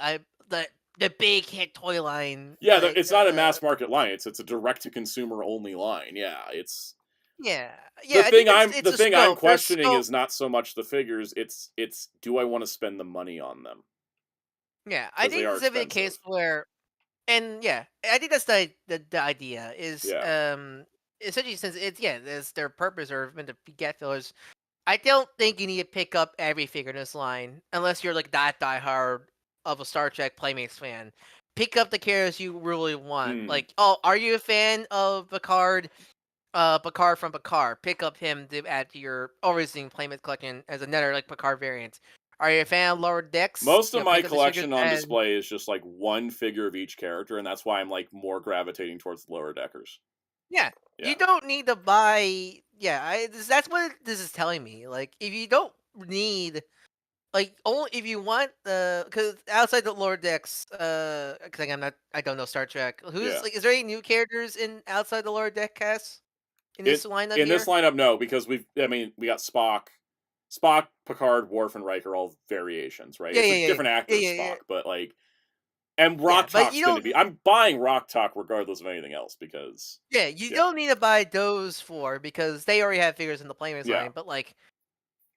the the big hit toy line. Yeah, Like it's not a mass market line. It's a direct to consumer only line. Yeah, it's yeah. the I think the it's a thing I'm scope. There's questioning scope. is not so much the figures. It's do I want to spend the money on them Yeah, I because they think are this is gonna be a case expensive. where and yeah, I think that's the idea is Yeah. essentially since it's there's their purpose or meant to get fillers. I don't think you need to pick up every figure in this line unless you're like that diehard of a Star Trek Playmates fan. Pick up the characters you really want. Mm. Like, oh, are you a fan of Picard? Picard from Picard. Pick up him to add to your overseeing Playmates collection as another like Picard variant. Are you a fan of Lower Decks? Most of my Pick up his figures collection on as display is just like one figure of each character, and that's why I'm like more gravitating towards the lower deckers. yeah. Yeah. You don't need to buy. Yeah, that's what this is telling me. Like, if you don't need like only if you want the because outside the lower decks, because I don't know Star Trek. Yeah. Is there any new characters in outside the lower deck cast in this lineup In here? this lineup, no, because we got Spock, Picard, Worf, and Riker, all variations, right? It's a different actor as Spock, but like, and Rock Talk's going to be. I'm buying Rock Talk regardless of anything else because. Yeah, you don't need to buy those because they already have figures in the Playmates line. But like,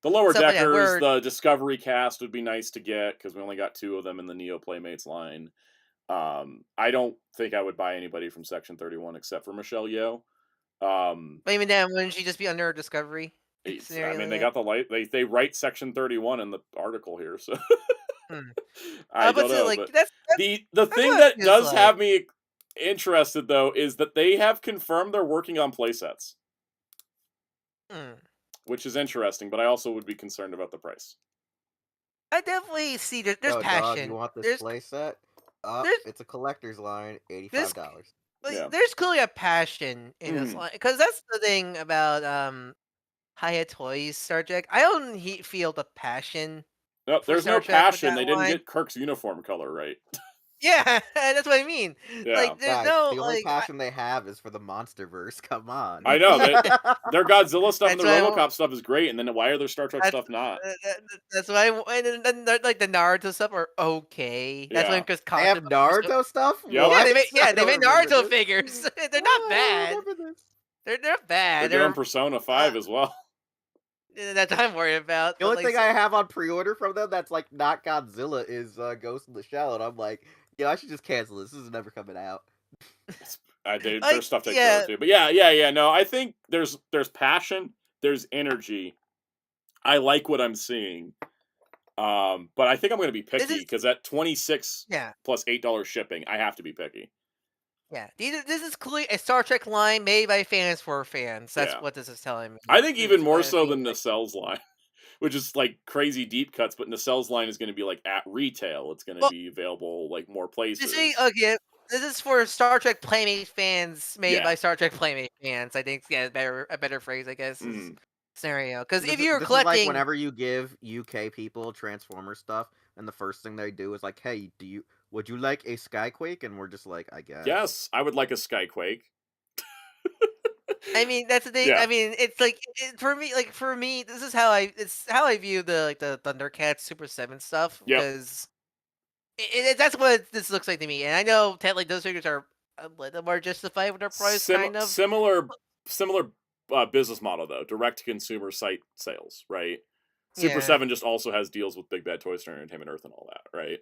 the lower stuff like that, deckers, the Discovery cast would be nice to get because we only got 2 of them in the Neo Playmates line. I don't think I would buy anybody from Section 31 except for Michelle Yeoh. But even then, wouldn't she just be under Discovery? I mean, they got the light. They write Section 31 in the article here, so I don't know. Like, but that's the thing that does have me interested though is that they have confirmed they're working on playsets, which is interesting. But I also would be concerned about the price. I definitely see there's passion. Dog, you want this playset? It's a collector's line, $85. There's clearly a passion in this line because that's the thing about Hiya Toys Star Trek. I don't feel the passion. No, there's no passion. They didn't get Kirk's uniform color right. Yeah, that's what I mean. Yeah. Like, there's Guys, no the only passion they have is for the MonsterVerse. Come on. I know their Godzilla stuff and the RoboCop stuff is great, and then why are their Star Trek stuff not? That's why. And then like the Naruto stuff are okay. That's when Chris they have Naruto stuff. Yep. Yeah, they made Naruto figures. They're not bad. They're not bad. They're doing Persona 5 as well. That I'm worried about. The only thing I have on pre-order from them that's like not Godzilla is Ghost in the Shell, and I'm like, I should just cancel this. This is never coming out. There's stuff takes over too, but yeah. No, I think there's passion, there's energy. I like what I'm seeing, but I think I'm going to be picky because at $26 plus $8 shipping, I have to be picky. Yeah, this is clearly a Star Trek line made by fans for fans. That's what this is telling me. I think even more so than Nacelle's line, which is like crazy deep cuts, but Nacelle's line is going to be like at retail. It's going to be available like more places. This is for Star Trek Playmate fans made by Star Trek Playmate fans. I think a better phrase, I guess. Scenario because if you're collecting, is like whenever you give UK people Transformer stuff, and the first thing they do is like, "Hey, would you like a Skyquake?" And we're just like, "I guess." Yes, I would like a Skyquake. I mean, that's the thing. Yeah. I mean, it's like for me, this is how I view the Thundercats Super 7 stuff because that's what this looks like to me. And I know technically those figures are a little more justified with their price, kind of similar business model though, direct to consumer site sales, right? Super Yeah. 7 just also has deals with Big Bad Toy Store Entertainment Earth and all that, right?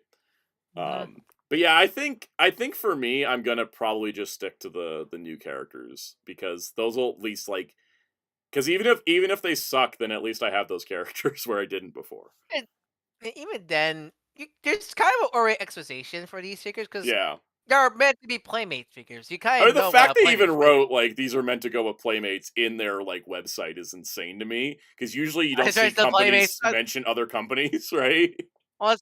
Mhm. But yeah, I think for me, I'm gonna probably just stick to the new characters because those will at least like, because even if they suck, then at least I have those characters where I didn't before. And even then, there's kind of already expectation for these figures because Yeah. they're meant to be Playmate figures. You I kind mean, of the know fact what a they Playmate even figure. wrote like these are meant to go with Playmates in their like website is insane to me because usually you don't see Sorry, the companies Playmates. mention other companies, right? Well,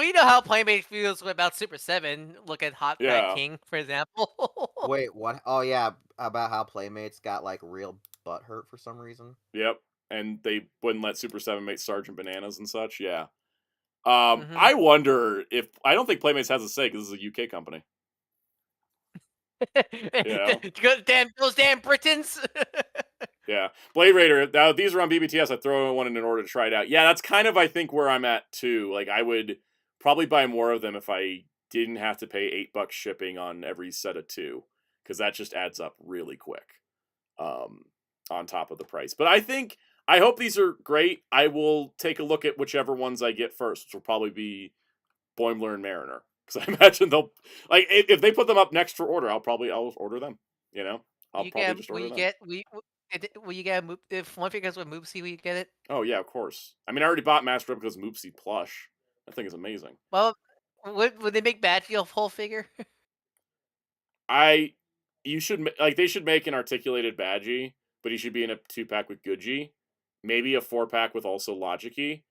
we know how Playmate feels about Super 7. Look at Hot Fat Yeah. King, for example. Wait, what? Oh yeah, about how Playmates got like real butt hurt for some reason. Yep. And they wouldn't let Super 7 make Sergeant Bananas and such. Yeah. Mhm. I wonder if I don't think Playmates has a say because this is a UK company. Yeah. Damn those damn Britons. Yeah. Blade Raider. Now these are on BBTS. I throw one in order to try it out. Yeah, that's kind of I think where I'm at too. Like I would probably buy more of them if I didn't have to pay $8 shipping on every set of 2 because that just adds up really quick. On top of the price. But I hope these are great. I will take a look at whichever ones I get first, which will probably be Boimler and Mariner. Because I imagine they'll like if they put them up next for order, I'll order them. You know, I'll probably just order them. Will you get if one figure goes with Moopsy? Will you get it? Oh yeah, of course. I mean, I already bought Master Replica's Moopsy plush. That thing is amazing. Well, would they make Badgie a full figure? You should like they should make an articulated Badgie, but he should be in a 2-pack with Guji, maybe a 4-pack with also Logic-y.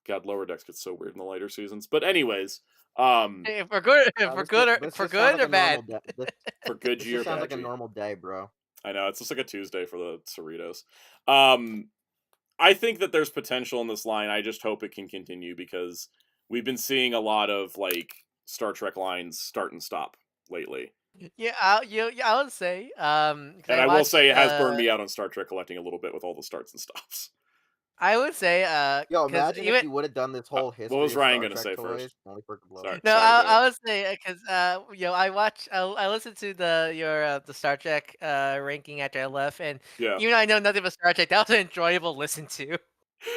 God, Lower Decks gets so weird in the later seasons. But anyways, If we're good, or bad. for good G or sounds bad like a G. normal day, bro. I know it's just like a Tuesday for the Cerritos. I think that there's potential in this line. I just hope it can continue because we've been seeing a lot of like Star Trek lines start and stop lately. Yeah, I would say. And I will say it has burned me out on Star Trek collecting a little bit with all the starts and stops. I would say, Yo, 'cause imagine even if you would have done this whole history. What was of Ryan Star gonna Trek say toys, first? only for it to blow Sorry. up. no, Sorry, I would say because I listened to the Star Trek ranking after I left, and Yeah. even though I know nothing about Star Trek, that was an enjoyable listen to.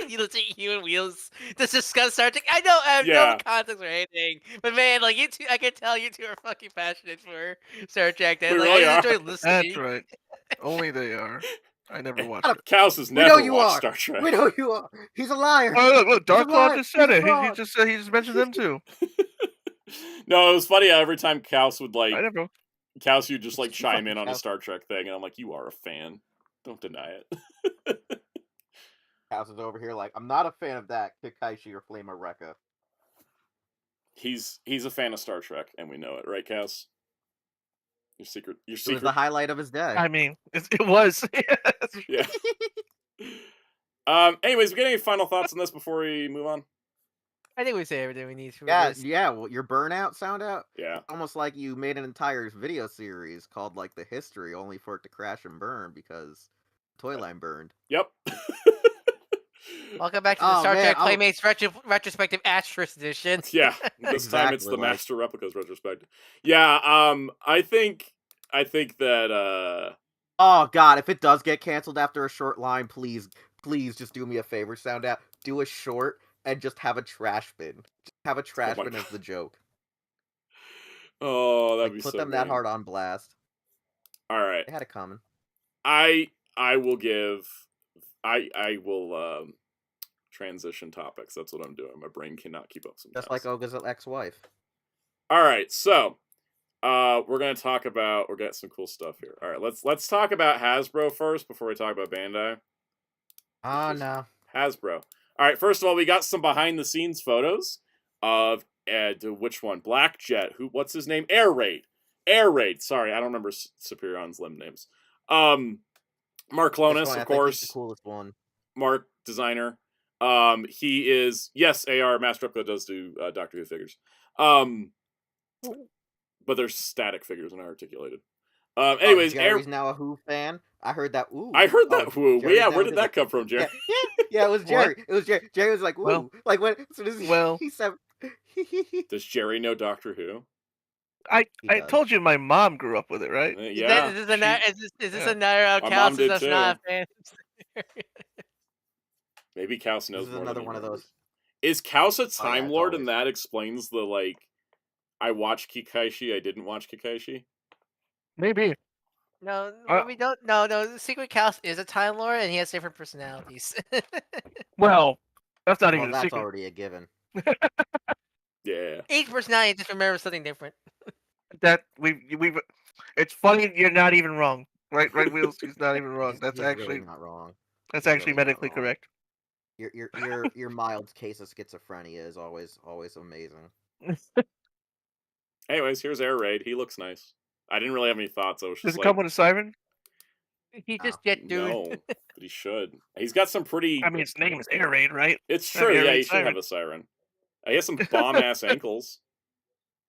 You listen to you and Wheels to discuss Star Trek. I have Yeah. no context or anything, but man, like you two, I can tell you two are fucking passionate for Star Trek. And We like really I are. just enjoy listening. That's right. Only they are. I never watched it. Kaos has We know never you watched are. Star Trek. We know you are. He's a liar. Oh, look, Dark Claw liar. just said He's a it. He fraud. just said he just mentioned them too. No, it was funny how every time Kaos would like I never. Kaos, you just like It's chime fucking in on a Kaos. Star Trek thing, and I'm like, you are a fan. Don't deny it. House is over here like, I'm not a fan of that Kakaishi or Flame of Rekka. He's a fan of Star Trek, and we know it, right, Kaos? Your secret. It was the highlight of his day. I mean, it was. Yeah. Anyways, we get any final thoughts on this before we move on? I think we say everything we need for Yeah, this. yeah. Well, your burnout sound out. Yeah. Almost like you made an entire video series called like the history, only for it to crash and burn because toy line burned. Yep. Welcome back to the Oh, Star man, Trek Playmates retrospective Asterisk edition. Yeah. This time it's Exactly, the like- Master Replicas retrospective. Yeah. I think that Oh god, if it does get canceled after a short line, please just do me a favor, sound out. Do a short and just have a trash bin. Just have a trash my bin as God. the joke. oh, that'd Like, be put so them that mean. hard on blast. All right. They had it coming. I will give. I will transition topics. That's what I'm doing. My brain cannot keep up sometimes. Just like Oga's ex-wife. All right, so we're gonna talk about. We're getting some cool stuff here. All right, let's talk about Hasbro first before we talk about Bandai. Oh no. Hasbro. All right, first of all, we got some behind the scenes photos of which one? Black Jet. What's his name? Air Raid. Sorry, I don't remember Superion's limb names. Mark Clonis, of course. He's the coolest one. Mark, designer. He is, yes, AR Master Replica does do Doctor Who figures. But they're static figures and articulated. Anyways, Jerry's now a Who fan. I heard that. Ooh. I heard that. Who? Jerry's Yeah, now where did his, that like, come from, Jerry? Yeah, it was Jerry. It was Jerry. Jerry was like, "Woo!" Well- like when as soon as he said, Does Jerry know Doctor Who? I does. told you my mom grew up with it, right? Yeah. Is this yeah. another My mom cast did that's too. not a fan? Maybe Kaus knows This is more another than he one of remembers. those. Is Kaus a Oh, yeah, Time it's Lord, and always. that explains the like? I watched Kikaishi. I didn't watch Kikaishi. Maybe. No, Uh, we don't. No. Secret Chaos is a Time Lord, and he has different personalities. Well, that's not Well, even a that's secret. already a given. Yeah. Each personality just remembers something different. That we. It's funny. You're not even wrong. Right, Wheels. He's not even wrong. That's He's actually really not wrong. that's He's actually really not medically wrong. correct. Your mild case of schizophrenia is always amazing. Anyways, here's Air Raid. He looks nice. I didn't really have any thoughts. I was Does just it like, come with a siren? He just jet dude. no, but he should. He's got some pretty. I mean, its name is Air Raid, right? It's Have true. Air Yeah, Raid he should siren. have a siren. He has some bomb ass ankles.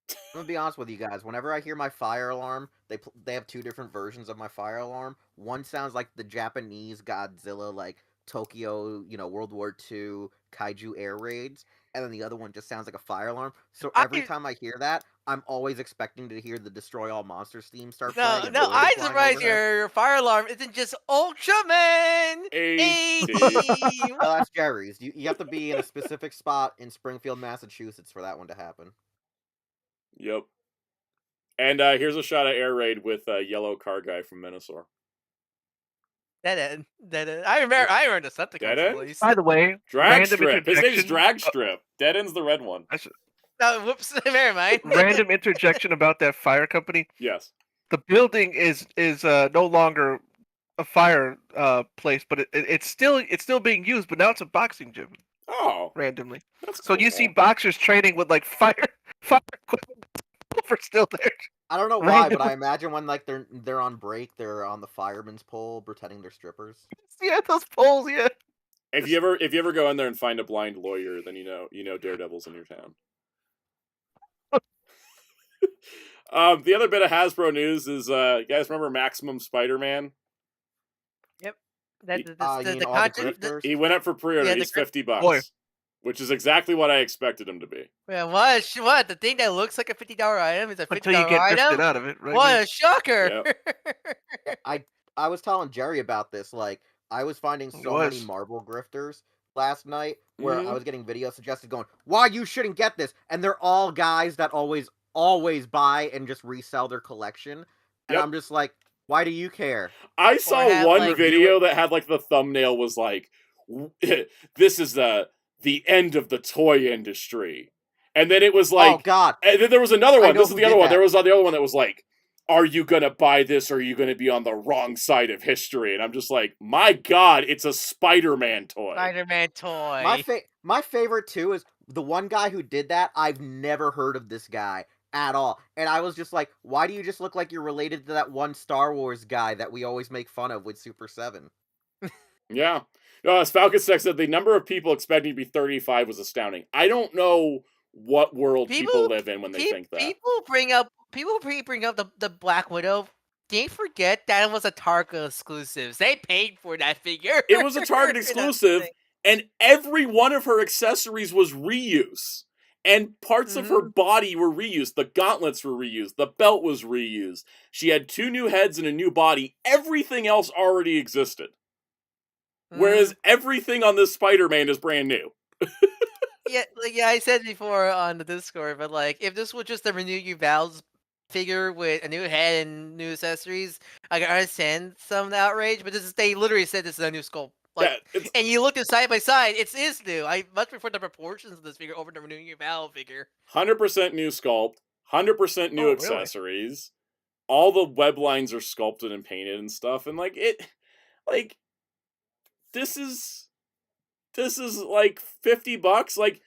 I'm gonna be honest with you guys. Whenever I hear my fire alarm, they have two different versions of my fire alarm. One sounds like the Japanese Godzilla, like Tokyo, World War II kaiju air raids, and then the other one just sounds like a fire alarm. So every time I hear that, I'm always expecting to hear the Destroy All Monsters theme start playing. No, and no, bullets I'm flying surprised overhead. your fire alarm isn't just Ultraman. AT. Well, that's Jerry's. You have to be in a specific spot in Springfield, Massachusetts for that one to happen. Yep. And here's a shot of Air Raid with yellow car guy from Minosaur. Dead end. I remember the Decepticons Dead end? release. By the way, Drag random Strip. His name's interjection. Drag Strip. Dead end's the red one. No, whoops. Never mind. Random interjection about that fire company. Yes. The building is no longer a fire place, but it's still being used. But now it's a boxing gym. Oh. Randomly. That's So cool. you see boxers training with like fire equipment for still there. I don't know why, but I imagine when like they're on break, they're on the fireman's pole pretending they're strippers. Yeah, those poles. Yeah. If you ever go in there and find a blind lawyer, then you know Daredevil's in your town. The other bit of Hasbro news is you guys remember Maximum Spider-Man? Yep. He went up for pre-order. Yeah, He's $50, Boy. which is exactly what I expected him to be. Man, what? The thing that looks like a $50 item is a $50 Until you get item? drifted out of it, right? What a shocker! Yep. I was telling Jerry about this. Like, I was finding so many Marvel grifters last night where I was getting videos suggested going, why you shouldn't get this? And they're all guys that always buy and just resell their collection. And I'm just like, why do you care? I saw one video that had like the thumbnail was like, this is the end of the toy industry. And then it was like, oh god. And then there was another one. This is the other one. There was the other one that was like, are you gonna buy this or are you gonna be on the wrong side of history? And I'm just like, my god, it's a Spider-Man toy. Spider-Man toy. My favorite too is the one guy who did that. I've never heard of this guy at all. And I was just like, why do you just look like you're related to that one Star Wars guy that we always make fun of with Super 7? Yeah. No, as Falcon Sec said, the number of people expecting to be 35 was astounding. I don't know what world people live in when they think that. People bring up the Black Widow. They forget that it was a Target exclusive. They paid for that figure. It was a Target exclusive, and every one of her accessories was reuse. And parts of her body were reused. The gauntlets were reused. The belt was reused. She had 2 new heads and a new body. Everything else already existed. Whereas everything on this Spider-Man is brand new. Yeah, I said before on the Discord, but like, if this was just a Renew Your Vows figure with a new head and new accessories, I can understand some of the outrage. But they literally said this is a new sculpt. Like, yeah, and you look at side by side, it is new. I much prefer the proportions of this figure over the Renew Your Vow figure. 100% new sculpt, 100% new accessories. Really? All the web lines are sculpted and painted and stuff, and this is like $50. Like,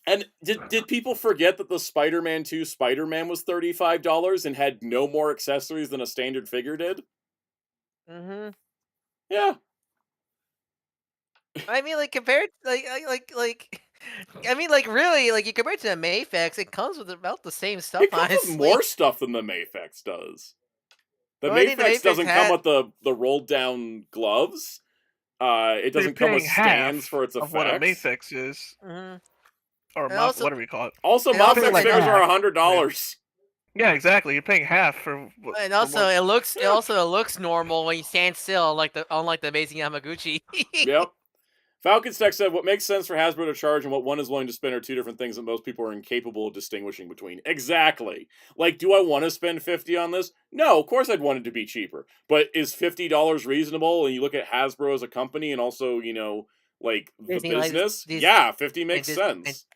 and did people forget that the Spider-Man 2 Spider-Man was $35 and had no more accessories than a standard figure did? Yeah. I mean, like, compared, I mean, like, really, like, you compare it to the Mayfex, it comes with about the same stuff, It comes with more stuff than the Mayfex does. The Mayfex doesn't come with the rolled down gloves. It doesn't come with stands for its effects. Of what a Mayfex is. Or what do we call it? Also, Mayfex figures are $100. Yeah, exactly. You're paying half for. And also, it looks normal when you stand still, unlike the Amazing Yamaguchi. Yep. Falcon's Tech said, what makes sense for Hasbro to charge and what one is willing to spend are two different things that most people are incapable of distinguishing between. Exactly. Like, do I want to spend $50 on this? No, of course I'd want it to be cheaper. But is $50 reasonable? And you look at Hasbro as a company and also, you know, like, the business? Yeah, 50 makes sense.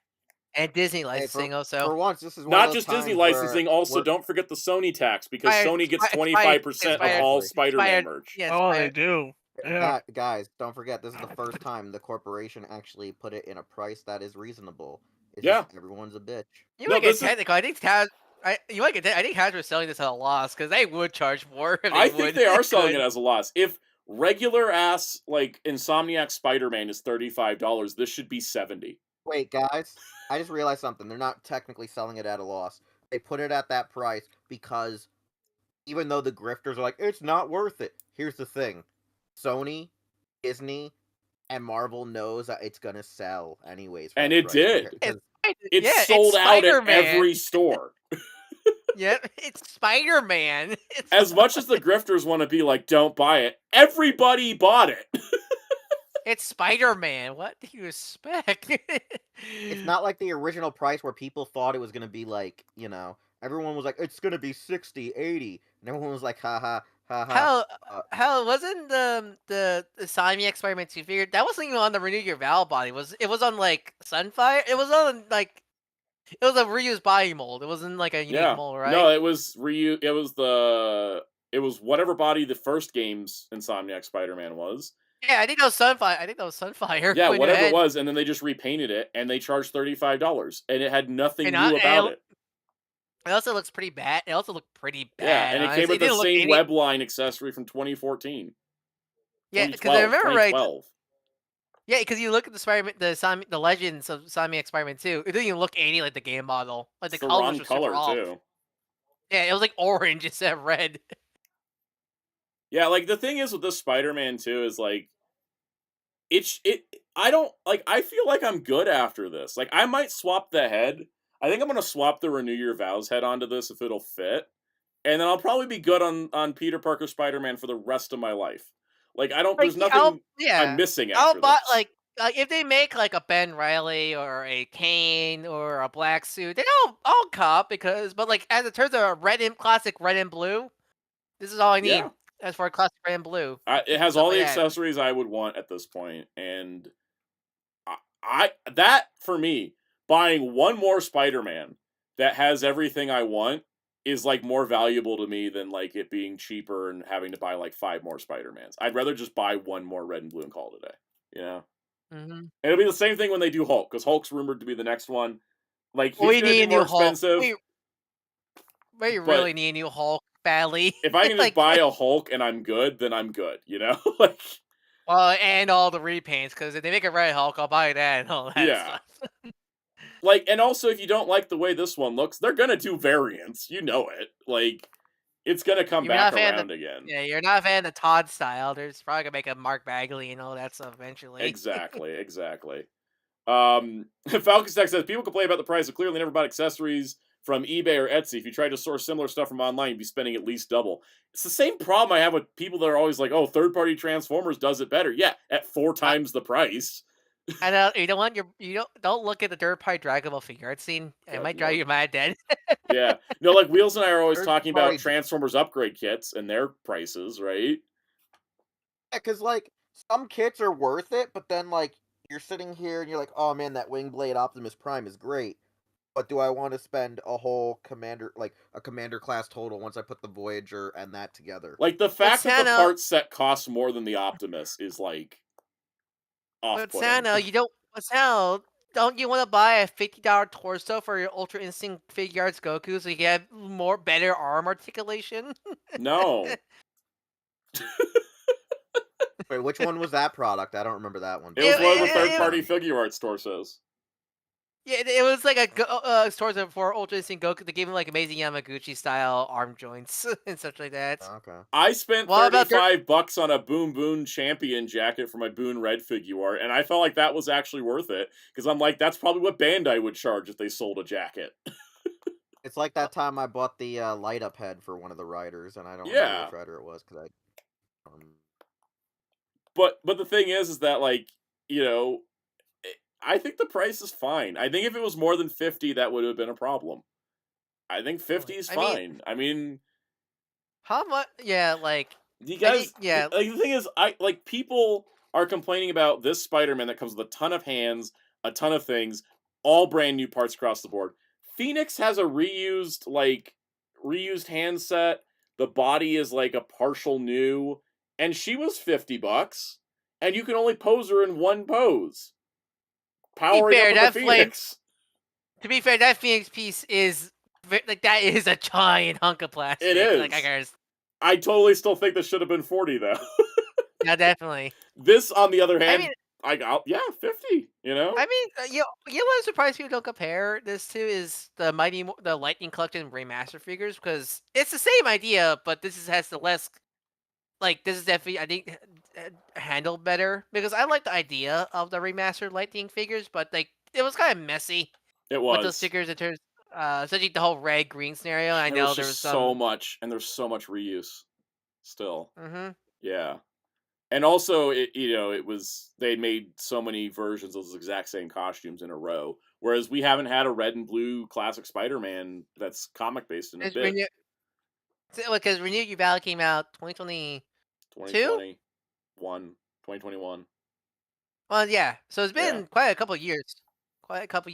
And Disney licensing also. For once, this is one Not of those just Disney times licensing, also don't forget the Sony tax, because Spider- Sony gets Spi- 25% of all Spider- Spider-Man merch. Yeah, Oh, they do. Yeah. Guys, don't forget, this is the first time the corporation actually put it in a price that is reasonable. It's Yeah. just everyone's a bitch. You might get technical. I think I think Hasbro's selling this at a loss because they would charge more. If I think they are selling it as a loss. If regular ass like Insomniac Spider-Man is $35, this should be $70. Wait, guys, I just realized something. They're not technically selling it at a loss. They put it at that price because even though the grifters are like, it's not worth it. Here's the thing. Sony, Disney, and Marvel knows that it's gonna sell anyways. And it did. It's sold out at every store. Yep, it's Spider-Man. As much as the grifters want to be like, don't buy it, everybody bought it. It's Spider-Man. What do you expect? It's not like the original price where people thought it was gonna be like, you know, everyone was like, it's gonna be 60, 80, and everyone was like, haha. Hell, wasn't the Insomniac Spider-Man 2 figure that wasn't even on the Renew Your Vow body? It was on like Sunfire? It was on like it was a reused body mold. It wasn't like a unique mold, right? No, it was it was whatever body the first game's Insomniac Spider-Man was. Yeah, I think that was Sunfire. Yeah, whatever it was, and then they just repainted it and they charged $35, and it had nothing new about it. It also looks pretty bad. It also looked pretty bad. Yeah, and it came with the same webline accessory from 2014. Yeah, because I remember 2012. right. Yeah, because you look at the Spider-Man, the Legends of Insomniac Spider-Man 2. It didn't even look 80 like the game model. Like the colors were super off. Too. Yeah, it was like orange instead of red. Yeah, like the thing is with this Spider-Man 2 is like I feel like I'm good after this. Like I might swap the head. I think I'm gonna swap the Renew Your Vows head onto this if it'll fit. And then I'll probably be good on Peter Parker Spider-Man for the rest of my life. Like there's nothing I'm missing after this. Like if they make like a Ben Reilly or a Kane or a Black Suit, then I'll cop but like as it turns out classic red and blue, this is all I need. Yeah. As for a classic red and blue. It has all the accessories I would want at this point, and that for me, buying one more Spider-Man that has everything I want is like more valuable to me than like it being cheaper and having to buy like 5 more Spider-Mans. I'd rather just buy one more red and blue and call it a day. You know? Mm-hmm. It'll be the same thing when they do Hulk, because Hulk's rumored to be the next one. Like he's we need a new expensive. We really need a new Hulk badly. If I can just buy a Hulk and I'm good, then I'm good. You know? Like. Well, and all the repaints, because if they make a red Hulk, I'll buy that and all that stuff. Like, and also, if you don't like the way this one looks, they're gonna do variants. You know it. Like, it's gonna come back around again. Yeah, you're not a fan of Todd style. There's probably gonna make a Mark Bagley and all that stuff eventually. Exactly. Falcon Stack says, people complain about the price of clearly never bought accessories from eBay or Etsy. If you tried to source similar stuff from online, you'd be spending at least double. It's the same problem I have with people that are always like, oh, third-party Transformers does it better. Yeah, at 4 times the price. And you don't want don't look at the third-party Dragon Ball figure art scene. It might drive you mad dead. Yeah. No, like Wheels and I are always talking about Transformers upgrade kits and their prices, right? Yeah, because like some kits are worth it, but then like you're sitting here and you're like, oh man, that Wingblade Optimus Prime is great. But do I want to spend a whole commander class total once I put the Voyager and that together? Like the fact that the part set costs more than the Optimus is like off-putting. But Santa, don't you want to buy a $50 torso for your Ultra Instinct Figure Arts Goku so you can have better arm articulation? No. Wait, which one was that product? I don't remember that one. It was one of the third-party Figure Arts torsos. Yeah, it was like a torso for Ultra Instinct Goku. They gave him like amazing Yamaguchi-style arm joints and such like that. Okay. I spent $35 on a Boom Boom Champion jacket for my Boon Red figure art, and I felt like that was actually worth it, because I'm like, that's probably what Bandai would charge if they sold a jacket. It's like that time I bought the light-up head for one of the riders, and I don't remember which rider it was, because But the thing is that, like, you know, I think the price is fine. I think if it was more than 50, that would have been a problem. I think 50 is fine. I mean, how much? Yeah, like you guys. yeah. Like the thing is, people are complaining about this Spider-Man that comes with a ton of hands, a ton of things, all brand new parts across the board. Phoenix has a reused handset. The body is like a partial new, and she was $50, and you can only pose her in one pose. Powering up with the Phoenix. To be fair, that Phoenix piece is like that is a giant hunk of plastic. It is. Like I totally still think this should have been 40 though. Yeah, definitely. This, on the other hand, 50. You know. I mean, you know what I'm surprised people don't compare this to is the Lightning Collection remaster figures, because it's the same idea, but has the less. Like, this is definitely, I think, handled better, because I like the idea of the remastered Lightning figures, but like it was kind of messy. It was with those figures in terms, especially the whole red green scenario. I know there was so much, and there's so much reuse still. Mm-hmm. Yeah, and also they made so many versions of those exact same costumes in a row, whereas we haven't had a red and blue classic Spider-Man that's comic based in a bit. Because Renewed Valor came out 2020. 2021. Well, yeah. So it's been quite a couple of years. Like, that's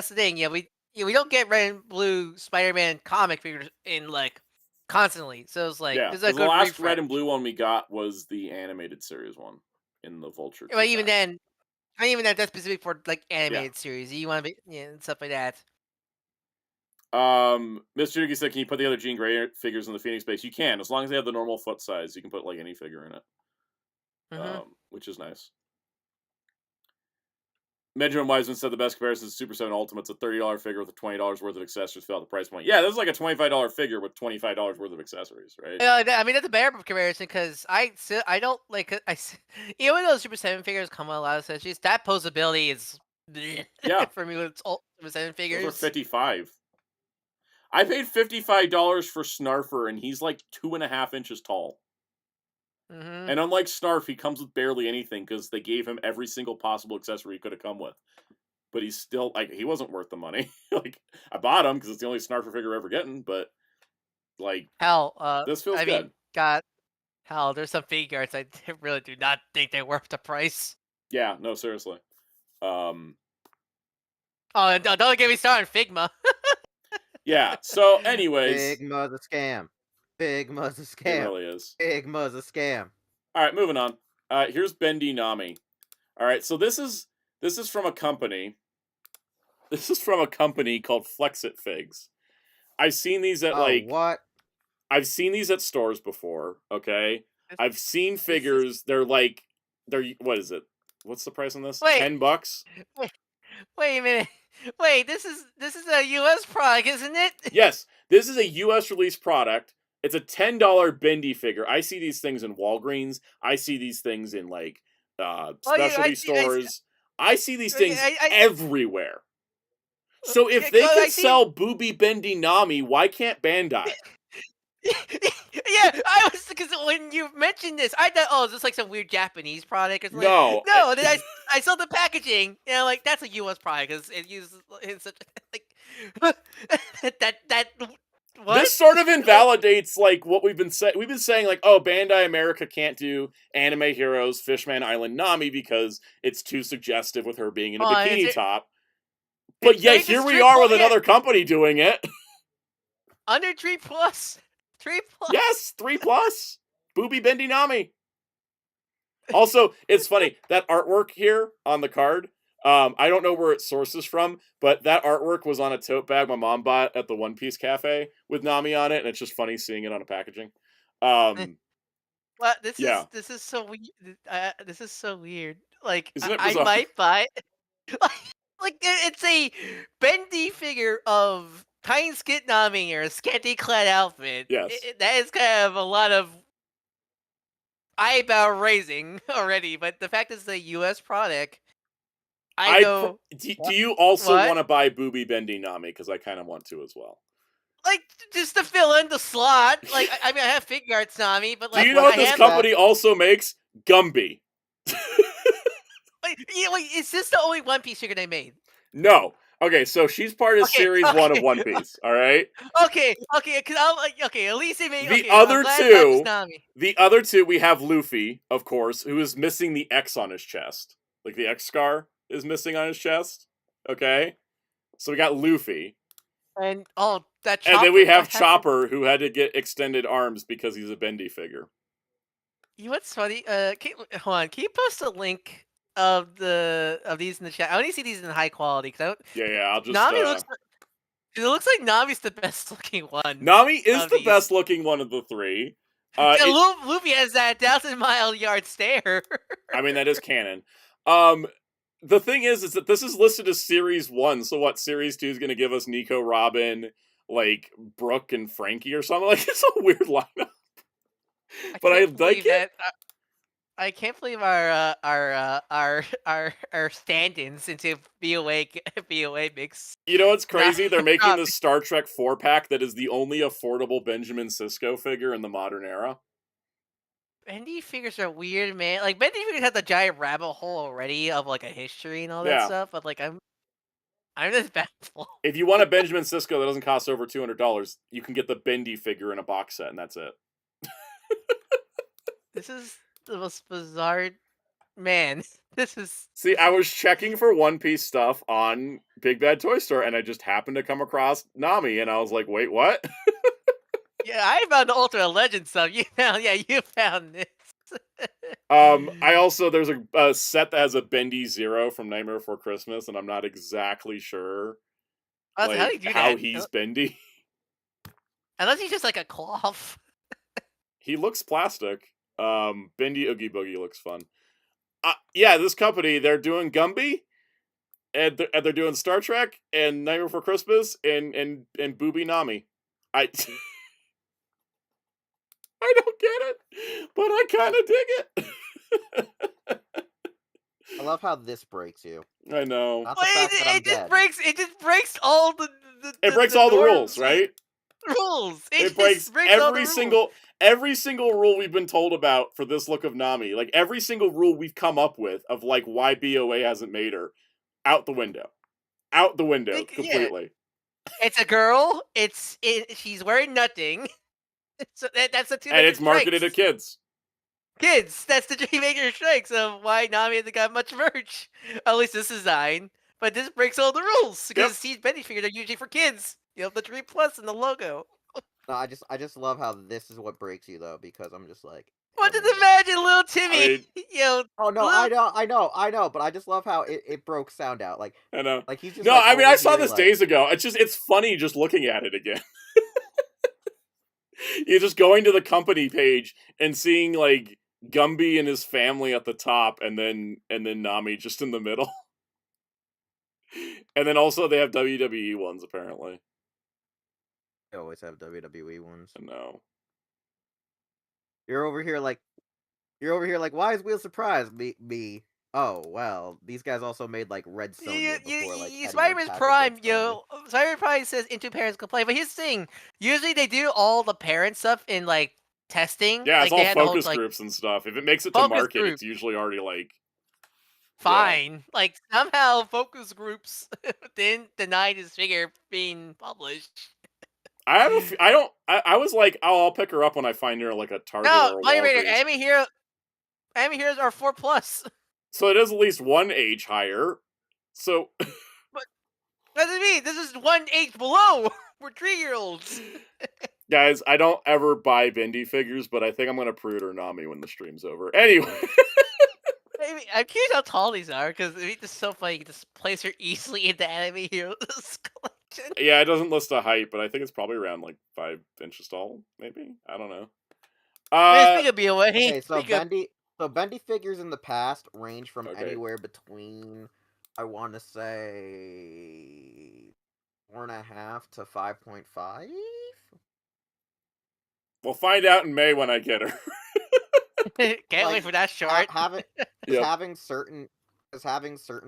the thing. Yeah, we don't get red and blue Spider-Man comic figures in like constantly. So it's like the last red and blue one we got was the animated series one in the Vulture. Well, even then, that's specific for like animated series. You want to be and stuff like that. Mr. Yuki said, can you put the other Jean Grey figures in the Phoenix base? You can, as long as they have the normal foot size. You can put like any figure in it, which is nice. Benjamin Wiseman said the best comparison is Super 7 Ultimate's a $30 figure with a $20 worth of accessories without the price point. Yeah, this is like a $25 figure with $25 worth of accessories, right? Yeah, I mean that's a better comparison, because I don't like even though Super 7 figures come with a lot of accessories, that posability is for me with Super 7 figures. Those are $55. I paid $55 for Snarfer, and he's like 2.5 inches tall. Mm-hmm. And unlike Snarf, he comes with barely anything because they gave him every single possible accessory he could have come with. But he's still like, he wasn't worth the money. Like, I bought him because it's the only Snarfer figure we're ever getting. But like, this feels good. Mean, God, there's some figures I really do not think they're worth the price. Yeah, no, seriously. Oh, and don't get me started on Figma. Yeah. So, anyways, Figma's a scam. Figma's a scam. It really is. Figma's a scam. All right, moving on. Here's Bendy Nami. All right, so this is from a company. This is from a company called Flexit Figs. I've seen these at what? I've seen these at stores before. Okay, I've seen figures. They're what is it? What's the price on this? $10. Wait a minute. Wait, this is a U.S. product, isn't it? Yes, this is a U.S. release product. It's a $10 Bendy figure. I see these things in Walgreens. I see these things in like specialty stores. I see these things everywhere. So if they can sell Booby Bendy Nami, why can't Bandai? Yeah, I was, because when you mentioned this, I thought, is this like some weird Japanese product? No. No. Then I saw the packaging, and I'm like, that's a U.S. product because it uses such like that. What? This sort of invalidates like what we've been saying. We've been saying like, oh, Bandai America can't do Anime Heroes Fishman Island Nami because it's too suggestive with her being in a bikini top. But yet here we are with another company doing it. Under 3+. 3+. Yes, 3+. Booby Bendy Nami. Also, it's funny, that artwork here on the card, I don't know where it sources from, but that artwork was on a tote bag my mom bought at the One Piece Cafe with Nami on it, and it's just funny seeing it on a packaging. Well, this is so weird. This is so weird. Like, I might buy it. Like, it's a bendy figure of tiny skit Nami or a scanty clad outfit. Yes. That is kind of a lot of eyebrow raising already, but the fact it's a U.S. product, I know. Do you also want to buy Booby Bendy Nami? Because I kind of want to as well. Like, just to fill in the slot. Like, I mean, I have Figure Arts Nami, but like, do you know what this company also makes? Gumby. Wait, is this the only One Piece figure they made? No. Okay, so she's part of Okay, series 1 of okay. One Piece, alright? Okay, because I'm like, okay, at least they made. The Okay, I'm other glad that was two, Nami. the other two, we have Luffy, of course, who is missing the X on his chest. Like, the X scar is missing on his chest. Okay? So we got Luffy. And that Chopper. And then we have what happened- Chopper, who had to get extended arms because he's a bendy figure. You know what's funny? Hold on. Can you post a link of these in the chat? I only see these in high quality because Yeah, I'll just... Nami looks. It looks like Nami's the best looking one. Nami is of the these. best looking one of the three. Luffy has that 1,000-mile-yard stare. I mean, that is canon. The thing is that this is listed as Series 1, so what, Series 2 is going to give us Nico, Robin, like, Brooke, and Frankie or something? Like, it's a weird lineup. But I like it. I can't believe our stand-ins into BOA mix. You know what's crazy? They're making the Star Trek 4-pack that is the only affordable Benjamin Sisko figure in the modern era. Bendy figures are weird, man. Like, Bendy figures have the giant rabbit hole already of, like, a history and all that stuff, but, like, I'm just baffled. If you want a Benjamin Sisko that doesn't cost over $200, you can get the Bendy figure in a box set, and that's it. This is the most bizarre... Man, this is... See, I was checking for One Piece stuff on Big Bad Toy Store, and I just happened to come across Nami, and I was like, wait, what? Yeah, I found the Ultra Legend stuff. You found this. There's a set that has a Bendy Zero from Nightmare Before Christmas, and I'm not exactly sure how he's bendy. Unless he's just like a cloth. He looks plastic. Bendy Oogie Boogie looks fun. Yeah, this company, they're doing Gumby, and they're doing Star Trek, and Nightmare Before Christmas, and Booby Nami. I don't get it, but I kind of dig it. I love how this breaks you. I know. Not the fact that I'm dead. It just breaks all the it breaks all the rules, right? Rules. It breaks every single rule we've been told about for this look of Nami. Like, every single rule we've come up with of, like, why BOA hasn't made her. Out the window. Out the window, completely. Yeah. It's a girl. She's wearing nothing. So that's the two. And it's marketed to kids. Kids. That's the three major strikes of why Nami hasn't got much merch. At least this design. But this breaks all the rules because these Bendy figures are usually for kids. You know, the 3+ and the logo. No, I just love how this is what breaks you though, because I'm just like. What did imagine little Timmy? Oh no, I know, but I just love how it broke Soundout. Like, I know. Like he's just. No, like, I mean I saw here, this like... days ago. It's funny just looking at it again. You're just going to the company page and seeing like Gumby and his family at the top, and then Nami just in the middle. And then also they have WWE ones apparently. They always have WWE ones. No. You're over here like, why is Wheel surprised? Me. Oh well, these guys also made like Red Sonja before. Like Spider-Man's Prime, Spider-Man Prime says into parents complain, but here's the thing: usually they do all the parent stuff in like testing. Yeah, like, it's all focus groups and stuff. If it makes it to market, it's usually already like fine. Yeah. Like somehow focus groups didn't deny this figure being published. I was like, I'll pick her up when I find her like a Target or a Walgreens. Anime Heroes are 4+. So it is at least one age higher. So, but what does it mean? This is one age below. We're 3-year-olds. Guys, I don't ever buy Bendy figures, but I think I'm gonna pre-order Nami when the stream's over. Anyway. I'm curious how tall these are, because it's so funny. You can just place her easily into Anime Heroes collection. Yeah, it doesn't list a height, but I think it's probably around like 5 inches tall, maybe? I don't know. Speaking of BOA, okay, so Bendy figures in the past range from anywhere between, I want to say, 4.5 to 5.5. We'll find out in May when I get her. Can't wait for that short. Having certain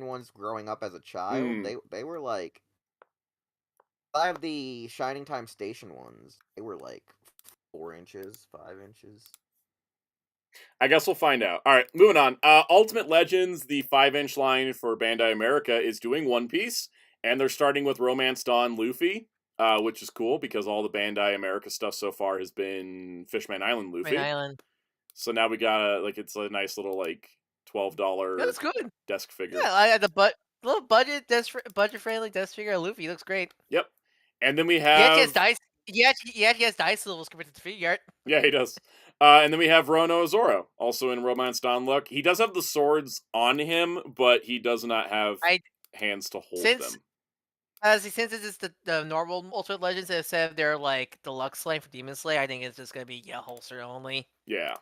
ones growing up as a child, they were like, I have the Shining Time Station ones. They were like 4 inches, 5 inches. I guess we'll find out. All right, moving on. Ultimate Legends, the 5-inch line for Bandai America, is doing One Piece, and they're starting with Romance Dawn Luffy, which is cool because all the Bandai America stuff so far has been Fishman Island Luffy. Fishman Island. So now we got it's a nice little $12 That's good. desk figure. Yeah, I had the little budget budget friendly desk figure of Luffy. Looks great. Yep. And then we have he has dice. He has dice levels compared to the figure art. Yeah, he does. And then we have Rono Zoro, also in Romance Dawn look. He does have the swords on him, but he does not have hands to hold them. Since this is the normal Ultimate Legends instead of their deluxe line for Demon Slayer, I think it's just gonna be holster only. Yeah.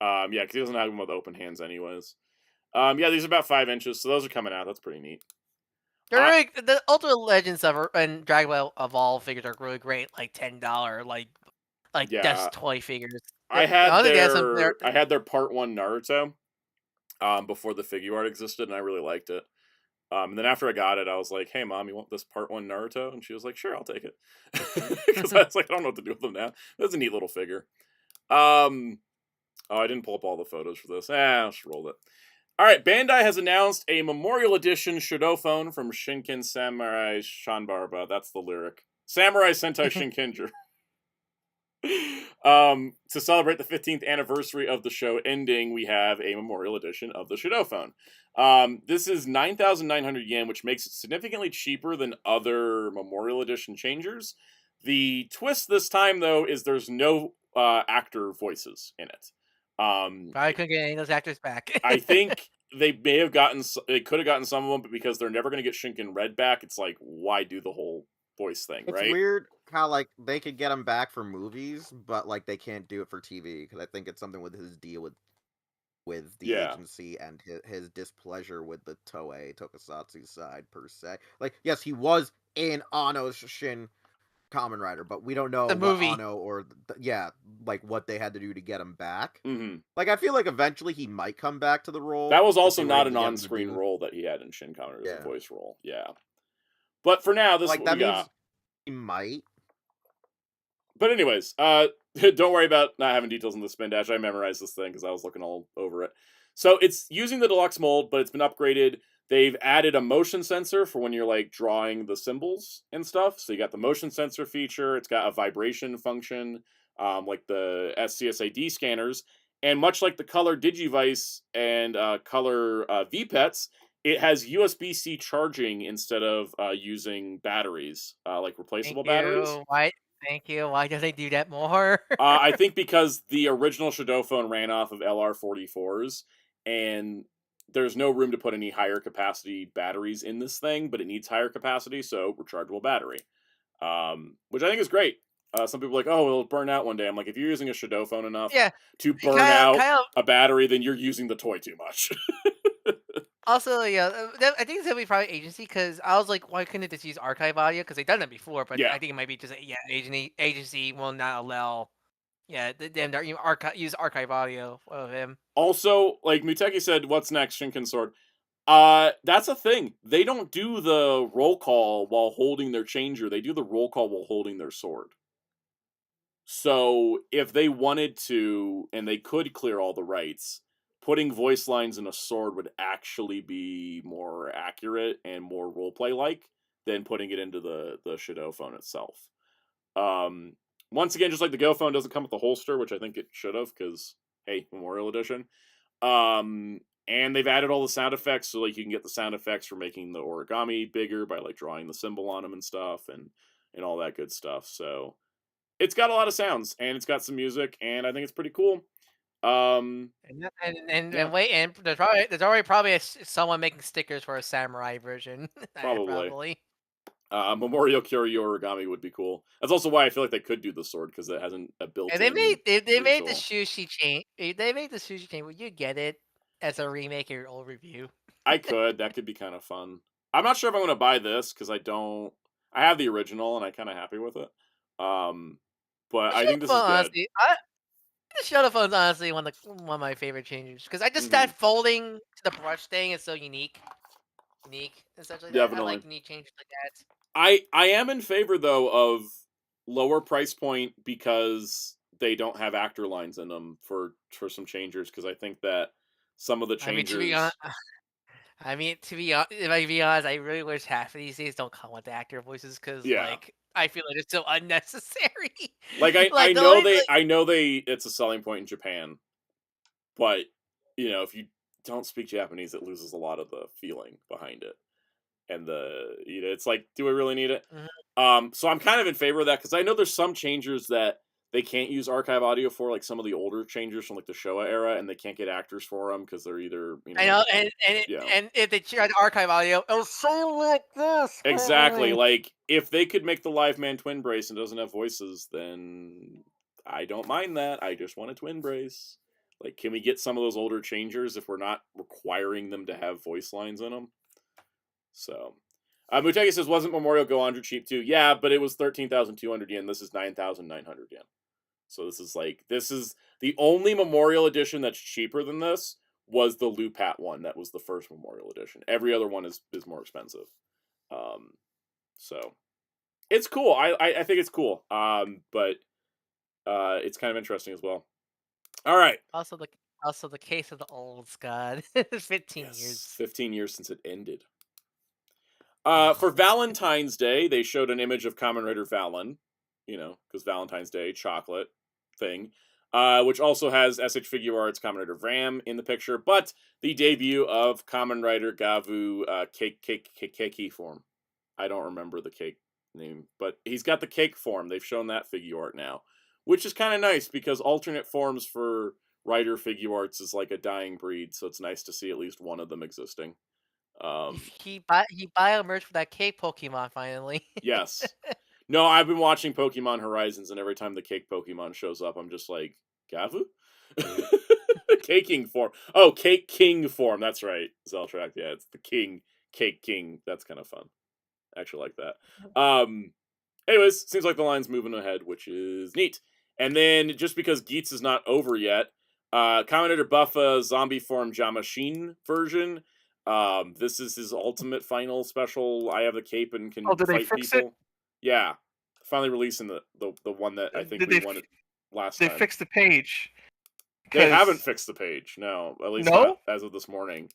Yeah, because he doesn't have them with open hands anyways. Yeah, these are about 5 inches, so those are coming out. That's pretty neat. The Ultimate Legends and Dragon Ball Evolve figures are really great, $10 desk toy figures. I had their Part 1 Naruto before the figure art existed, and I really liked it. And then after I got it, I was like, "Hey, Mom, you want this Part 1 Naruto?" And she was like, "Sure, I'll take it." Because I was like, "I don't know what to do with them now." That's a neat little figure. Oh, I didn't pull up all the photos for this. I'll just roll it. All right, Bandai has announced a Memorial Edition Shidophone from Shinken Samurai Shanbarba. That's the lyric. Samurai Sentai Shinkenger. To celebrate the 15th anniversary of the show ending, we have a Memorial Edition of the Shidophone. This is 9,900 yen, which makes it significantly cheaper than other Memorial Edition changers. The twist this time, though, is there's no actor voices in it. Probably couldn't get any of those actors back. I think they could have gotten some of them, but because they're never going to get Shinken Red back, it's like, why do the whole voice thing, right? It's weird how they could get him back for movies, but they can't do it for TV because I think it's something with his deal with the agency and his displeasure with the Toei Tokusatsu side per se. Yes, he was in Anno's Shin Kamen Rider, but we don't know the movie. Anno or what they had to do to get him back. Mm-hmm. I feel like eventually he might come back to the role. That was also not an on-screen role that he had in Shin Kamen Rider, as a voice role. Yeah, but for now, this is what we got. He might. But anyways, don't worry about not having details in the spin dash. I memorized this thing because I was looking all over it. So it's using the deluxe mold, but it's been upgraded. They've added a motion sensor for when you're drawing the symbols and stuff. So you got the motion sensor feature. It's got a vibration function, like the SCSAD scanners. And much like the Color Digivice and Color VPETs, it has USB-C charging instead of using batteries, replaceable batteries. Thank you. Why do they do that more? I think because the original Shidophone ran off of LR44s, and there's no room to put any higher capacity batteries in this thing, but it needs higher capacity, so rechargeable battery, which I think is great. Some people are like, oh, it'll burn out one day. I'm like, if you're using a Shidophone enough to burn out a battery, then you're using the toy too much. Also, I think it's gonna be probably agency because I was like, why couldn't it just use archive audio? Because they've done that before, but I think it might be just agency will not allow them to use archive audio of him. Also, like Muteki said, what's next, Shinken Sword? That's a thing. They don't do the roll call while holding their changer. They do the roll call while holding their sword. So if they wanted to, and they could clear all the rights, putting voice lines in a sword would actually be more accurate and more roleplay-like than putting it into the Shidophone itself. Once again, just like the Go phone doesn't come with the holster, which I think it should have, because, hey, Memorial Edition. And they've added all the sound effects, so you can get the sound effects for making the origami bigger by drawing the symbol on them and stuff, and all that good stuff. So it's got a lot of sounds, and it's got some music, and I think it's pretty cool. And there's already probably someone making stickers for a samurai version. Probably. Memorial Kyoryu origami would be cool. That's also why I feel like they could do the sword because it hasn't a built-in. And they made the sushi chain. They made the sushi chain. Would you get it as a remake of your old review? I could. That could be kind of fun. I'm not sure if I'm going to buy this because I have the original and I'm kind of happy with it. But I think this is good. Honestly, the Shadowphone's honestly one of my favorite changes because I just that folding to the brush thing is so unique, essentially. Definitely. I like unique changes like that. I am in favor though of lower price point because they don't have actor lines in them for some changers, because I think that some of the changers. If I be honest, I really wish half of these days don't come with the actor voices because like I feel like it's so unnecessary. Like I know it's a selling point in Japan, but if you don't speak Japanese, it loses a lot of the feeling behind it, and it's like, do I really need it? Mm-hmm. So I'm kind of in favor of that, because I know there's some changers that they can't use archive audio for, like some of the older changers from like the Showa era, and they can't get actors for them because they're either I know, and if they try to archive audio, it'll sound like this. Exactly. Like, if they could make the live man twin brace and doesn't have voices, then I don't mind that. I just want a twin brace. Like, can we get some of those older changers if we're not requiring them to have voice lines in them? So, Muteki says, wasn't Memorial Go Under cheap too? Yeah, but it was 13,200 yen. This is 9,900 yen. So this is the only Memorial Edition that's cheaper than this was the Lupat one. That was the first Memorial Edition. Every other one is more expensive. So it's cool. I think it's cool. But it's kind of interesting as well. All right. Also the case of the old Scott. 15 years. 15 years since it ended. For Valentine's Day, they showed an image of Kamen Rider Valen, because Valentine's Day, chocolate thing, which also has SH Figure Arts Kamen Rider Ram in the picture, but the debut of Kamen Rider Gavu Keiki form. I don't remember the cake name, but he's got the cake form. They've shown that figure art now, which is kind of nice, because alternate forms for Rider Figure Arts is like a dying breed, so it's nice to see at least one of them existing. He biomerged for that cake Pokemon finally. Yes. No, I've been watching Pokemon Horizons, and every time the cake Pokemon shows up, I'm just like, Gavu? Caking form. Oh, Cake King form. That's right. Zeltrak. Yeah, it's the King. Cake King. That's kind of fun. I actually like that. Anyways, seems like the line's moving ahead, which is neat. And then, just because Geats is not over yet, Kamen Rider Buffa Zombie Form Jamashin version. This is his ultimate final special. I have the cape and can fight people. It? Yeah, finally releasing the one that I think we wanted last time. They fixed the page. They haven't fixed the page. No, at least not as of this morning.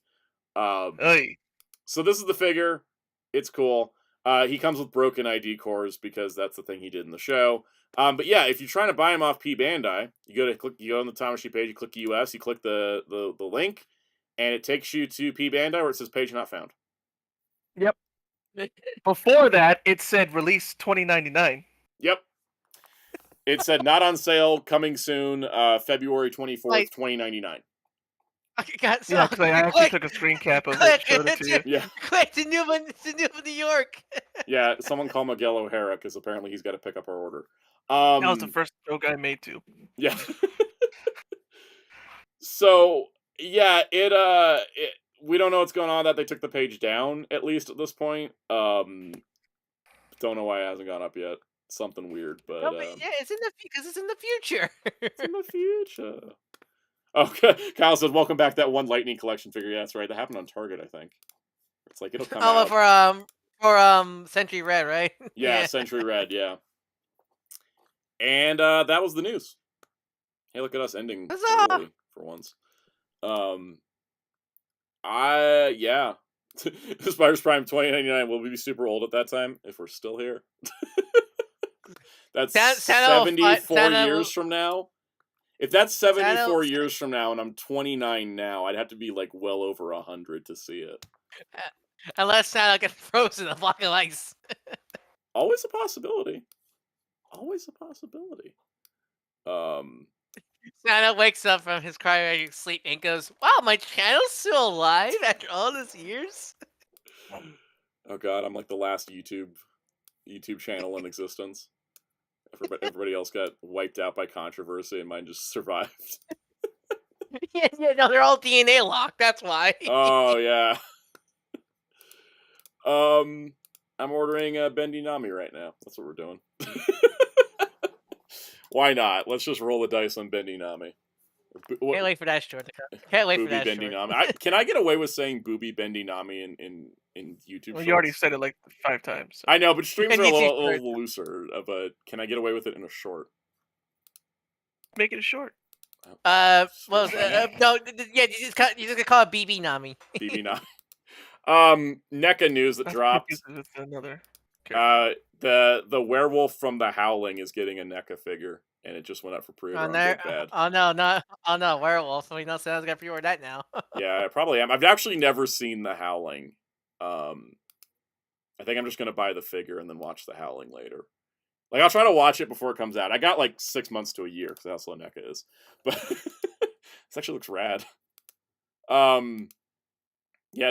So this is the figure. It's cool. He comes with broken ID cores because that's the thing he did in the show. But yeah, if you're trying to buy him off P Bandai, you go on the Tamashii page, you click US, you click the link, and it takes you to P Bandai where it says page not found. Yep. Before that, it said release 2099. Yep. It said not on sale, coming soon, February 24th, 2099. Yeah, because I actually took a screen cap of it, showed it to you. Yeah. Click to New York. Yeah, someone call Miguel O'Hara, because apparently he's got to pick up our order. That was the first joke I made too. Yeah. So yeah, we don't know what's going on that they took the page down, at least at this point. Don't know why it hasn't gone up yet. Something weird, but yeah, it's in the future. It's in the future. Okay, Kyle says, "Welcome back, that one Lightning Collection figure." Yeah, that's right. That happened on Target, I think. It's like it'll come out. for Century Red, right? Yeah, Century Red. Yeah. And that was the news. Hey, look at us ending early for once. Yeah. Spiders Prime 2099. Will we be super old at that time if we're still here? That's 74 years from now. If that's 74 years from now and I'm 29 now, I'd have to be like well over 100 to see it. Unless Santa gets frozen in a block of ice. Always a possibility. Always a possibility. Santa wakes up from his cryogenic sleep and goes, "Wow, my channel's still alive after all these years." Oh god, I'm like the last YouTube channel in existence. Everybody else got wiped out by controversy, and mine just survived. Yeah, no, they're all DNA locked. That's why. Oh yeah. I'm ordering Bendy Nami right now. That's what we're doing. Why not? Let's just roll the dice on Bendy Nami. Can't wait for that short. Can't wait for that Bendy short. Nami. Can I get away with saying Booby Bendy Nami in YouTube? Well, you already said it like 5 times. So. I know, but streams are a little looser. But can I get away with it in a short? make it short. Well, no, yeah, you just gotta call it BB Nami. BB Nami. NECA news that dropped. With another character. The werewolf from The Howling is getting a NECA figure, and it just went up for pre-order on Good Bad. Oh no, werewolf. We know someone's got pre-order that now. Yeah, I probably am. I've actually never seen The Howling. I think I'm just gonna buy the figure and then watch The Howling later. Like, I'll try to watch it before it comes out. I got like 6 months to a year because that's what NECA is. But this actually looks rad. Yeah,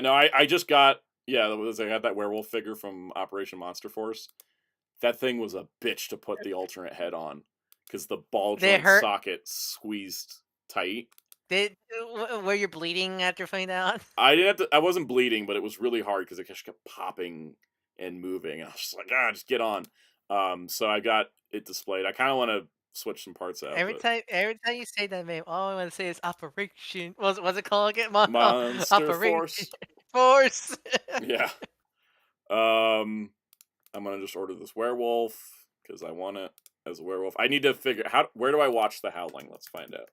no, I just got I got that werewolf figure from Operation Monster Force. That thing was a bitch to put the alternate head on because the ball joint socket squeezed tight. Were you bleeding after finding that out? I wasn't bleeding, but it was really hard because it just kept popping and moving. And I was just like, just get on. So I got it displayed. I kind of want to switch some parts out. Every time you say that name, all I want to say is Operation. What's it called again? Monster Operation Force. Force. Yeah. I'm gonna just order this werewolf because I want it as a werewolf. I need to figure where do I watch The Howling? Let's find out.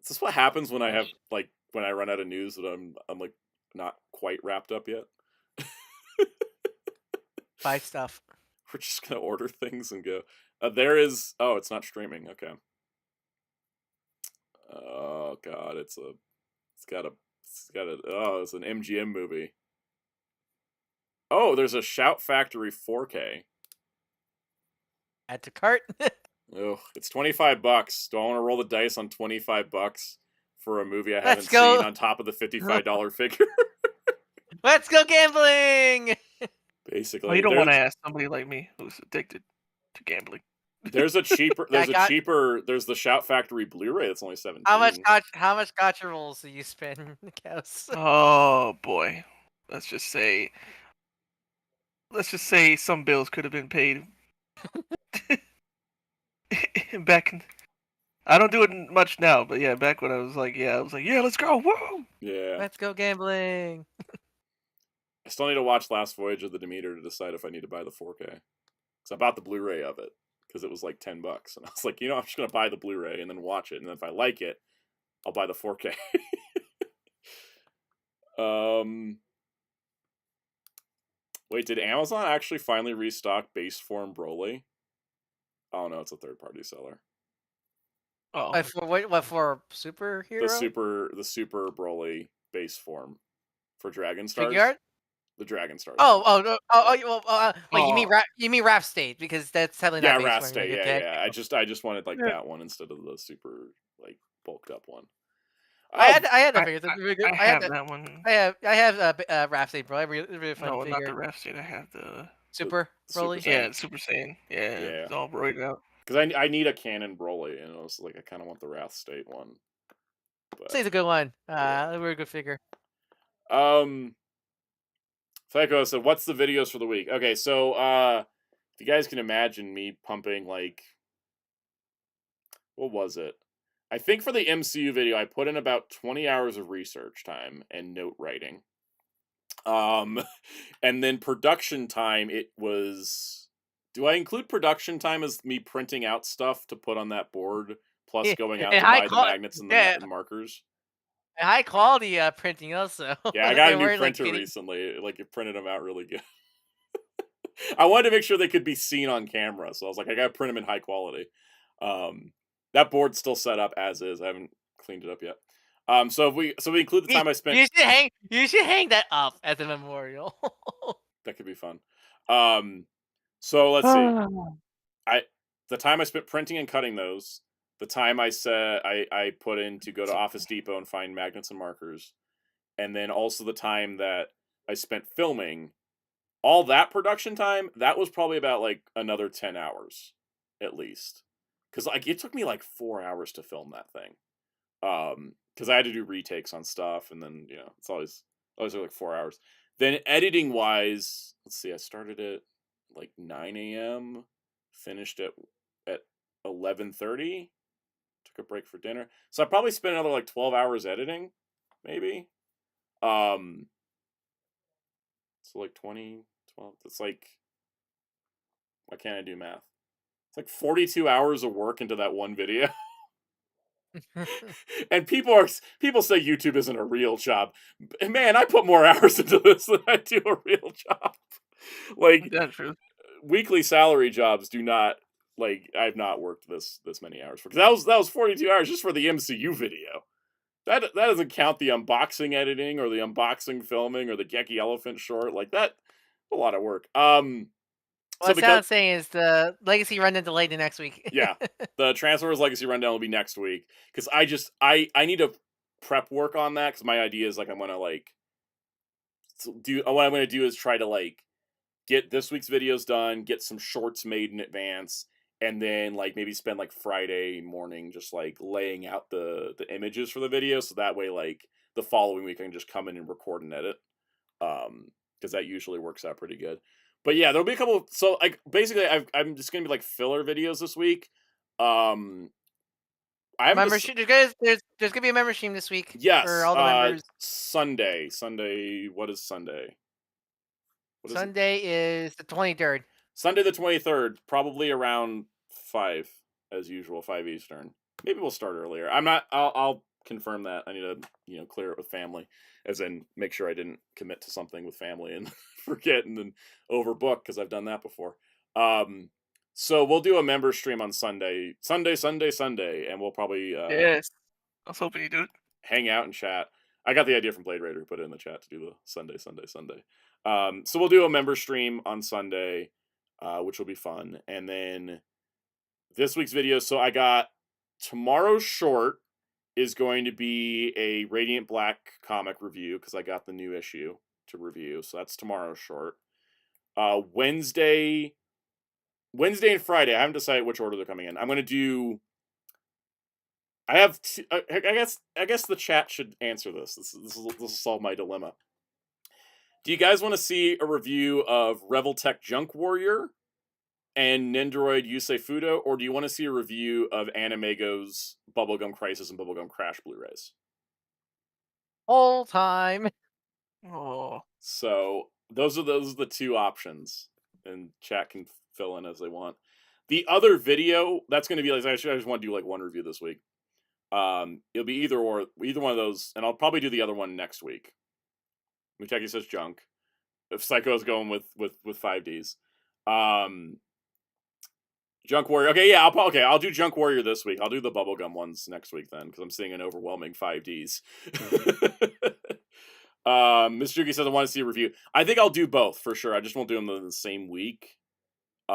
Is this what happens when I have when I run out of news that I'm like not quite wrapped up yet? Buy stuff. We're just gonna order things and go. There is. Oh, it's not streaming. Okay. Oh God, it's an MGM movie. Oh, there's a Shout Factory 4K. Add to cart. Oh, it's $25. Do I want to roll the dice on $25 for a movie I haven't seen on top of the $55 figure? Let's go gambling. Basically, well, you don't want to ask somebody like me who's addicted to gambling. There's a cheaper. There's the Shout Factory Blu-ray that's only $17. How much gotcha rolls do you spend, Chaos? Oh boy, let's just say some bills could have been paid. I don't do it much now, but yeah, back when I was like, let's go, woo! Yeah, let's go gambling. I still need to watch Last Voyage of the Demeter to decide if I need to buy the 4K. Because I bought the Blu-ray of it because it was like $10, and I was like, I'm just gonna buy the Blu-ray and then watch it, and then if I like it, I'll buy the 4K. Wait, did Amazon actually finally restock base form Broly? Oh no, it's a third-party seller. Oh, what for superhero? The super Broly base form for Dragon Stars. Figure art? The Dragon Stars. You mean Rap State because that's totally not Rap State. Yeah. I just wanted that one instead of the super bulked up one. I had that figure. I have that one. I have Rap State, bro. Really fun no, figure. not the Rap State. I have the Super Broly. Super Saiyan. Yeah, it's all broken out. Because I need a canon Broly, and I was like, I kind of want the Wrath State one. It's a good one. We're a good figure. Psycho said, "What's the videos for the week?" Okay, so if you guys can imagine me pumping what was it? I think for the MCU video, I put in about 20 hours of research time and note writing. And then production time, it was. Do I include production time as me printing out stuff to put on that board, plus going out to buy the magnets and the markers? High quality printing also. Yeah, I got a new printer recently. It printed them out really good. I wanted to make sure they could be seen on camera, so I was like, I gotta print them in high quality. That board's still set up as is. I haven't cleaned it up yet. So we include the time I spent. You should hang that up as a memorial. That could be fun. So let's see. The time I spent printing and cutting those, the time I put in to go to Office Depot and find magnets and markers, and then also the time that I spent filming, all that production time, that was probably about another 10 hours at least. Because it took me 4 hours to film that thing. Because I had to do retakes on stuff, and then it's always 4 hours. Then editing wise, let's see, I started at 9 a.m. finished at 11:30. Took a break for dinner, so I probably spent another 12 hours editing, maybe. So 20, 12. It's why can't I do math? It's like 42 hours of work into that one video. And people say YouTube isn't a real job. Man, I put more hours into this than I do a real job. Like, That's true. Weekly salary jobs do not, like, I've not worked this many hours for, because that was 42 hours just for the MCU video. That doesn't count the unboxing editing or the unboxing filming or the Geki Elephant short. Like, that, a lot of work. What I'm saying is the Legacy Rundown delayed to next week. Yeah, the Transformers Legacy Rundown will be next week, because I need to prep work on that, because my idea is, like, I'm gonna, like, what I'm gonna do is try to, like, get this week's videos done, get some shorts made in advance, and then, like, maybe spend, like, Friday morning just, like, laying out the images for the video, so that way, like, the following week I can just come in and record and edit, because that usually works out pretty good. But yeah, there'll be a couple. So, like, basically, I'm just gonna be, like, filler videos this week. I have membership. There's gonna be a member stream this week. Yes, for all the members. Sunday. What is Sunday? Sunday is the 23rd. Sunday the 23rd, probably around 5, as usual, 5 Eastern. Maybe we'll start earlier. I'll confirm that. I need to, clear it with family, as in make sure I didn't commit to something with family and forget and then overbook, because I've done that before. So we'll do a member stream on Sunday, and we'll probably yes, I was hoping you do it. Hang out and chat. I got the idea from Blade Raider, who put it in the chat to do the Sunday. So we'll do a member stream on Sunday, which will be fun. And then this week's video, so I got tomorrow's short is going to be a Radiant Black comic review, because I got the new issue to review. So that's tomorrow's short. Wednesday and Friday, I haven't decided which order they're coming in. I'm going to do... I guess the chat should answer this. This will solve my dilemma. Do you guys want to see a review of Reveltech Junk Warrior and Nendoroid Yusei Fudo, or do you want to see a review of Animego's Bubblegum Crisis and Bubblegum Crash Blu-rays? Whole time. Oh. So those are the two options, and chat can fill in as they want. The other video that's going to be, like, I just want to do, like, one review this week. It'll be either one of those, and I'll probably do the other one next week. Muteki says junk. If Psycho's going with 5Ds. Junk Warrior. Okay, yeah, I'll do Junk Warrior this week. I'll do the Bubblegum ones next week then, because I'm seeing an overwhelming 5Ds. Miss Juki says I want to see a review. I think I'll do both for sure. I just won't do them in the same week. So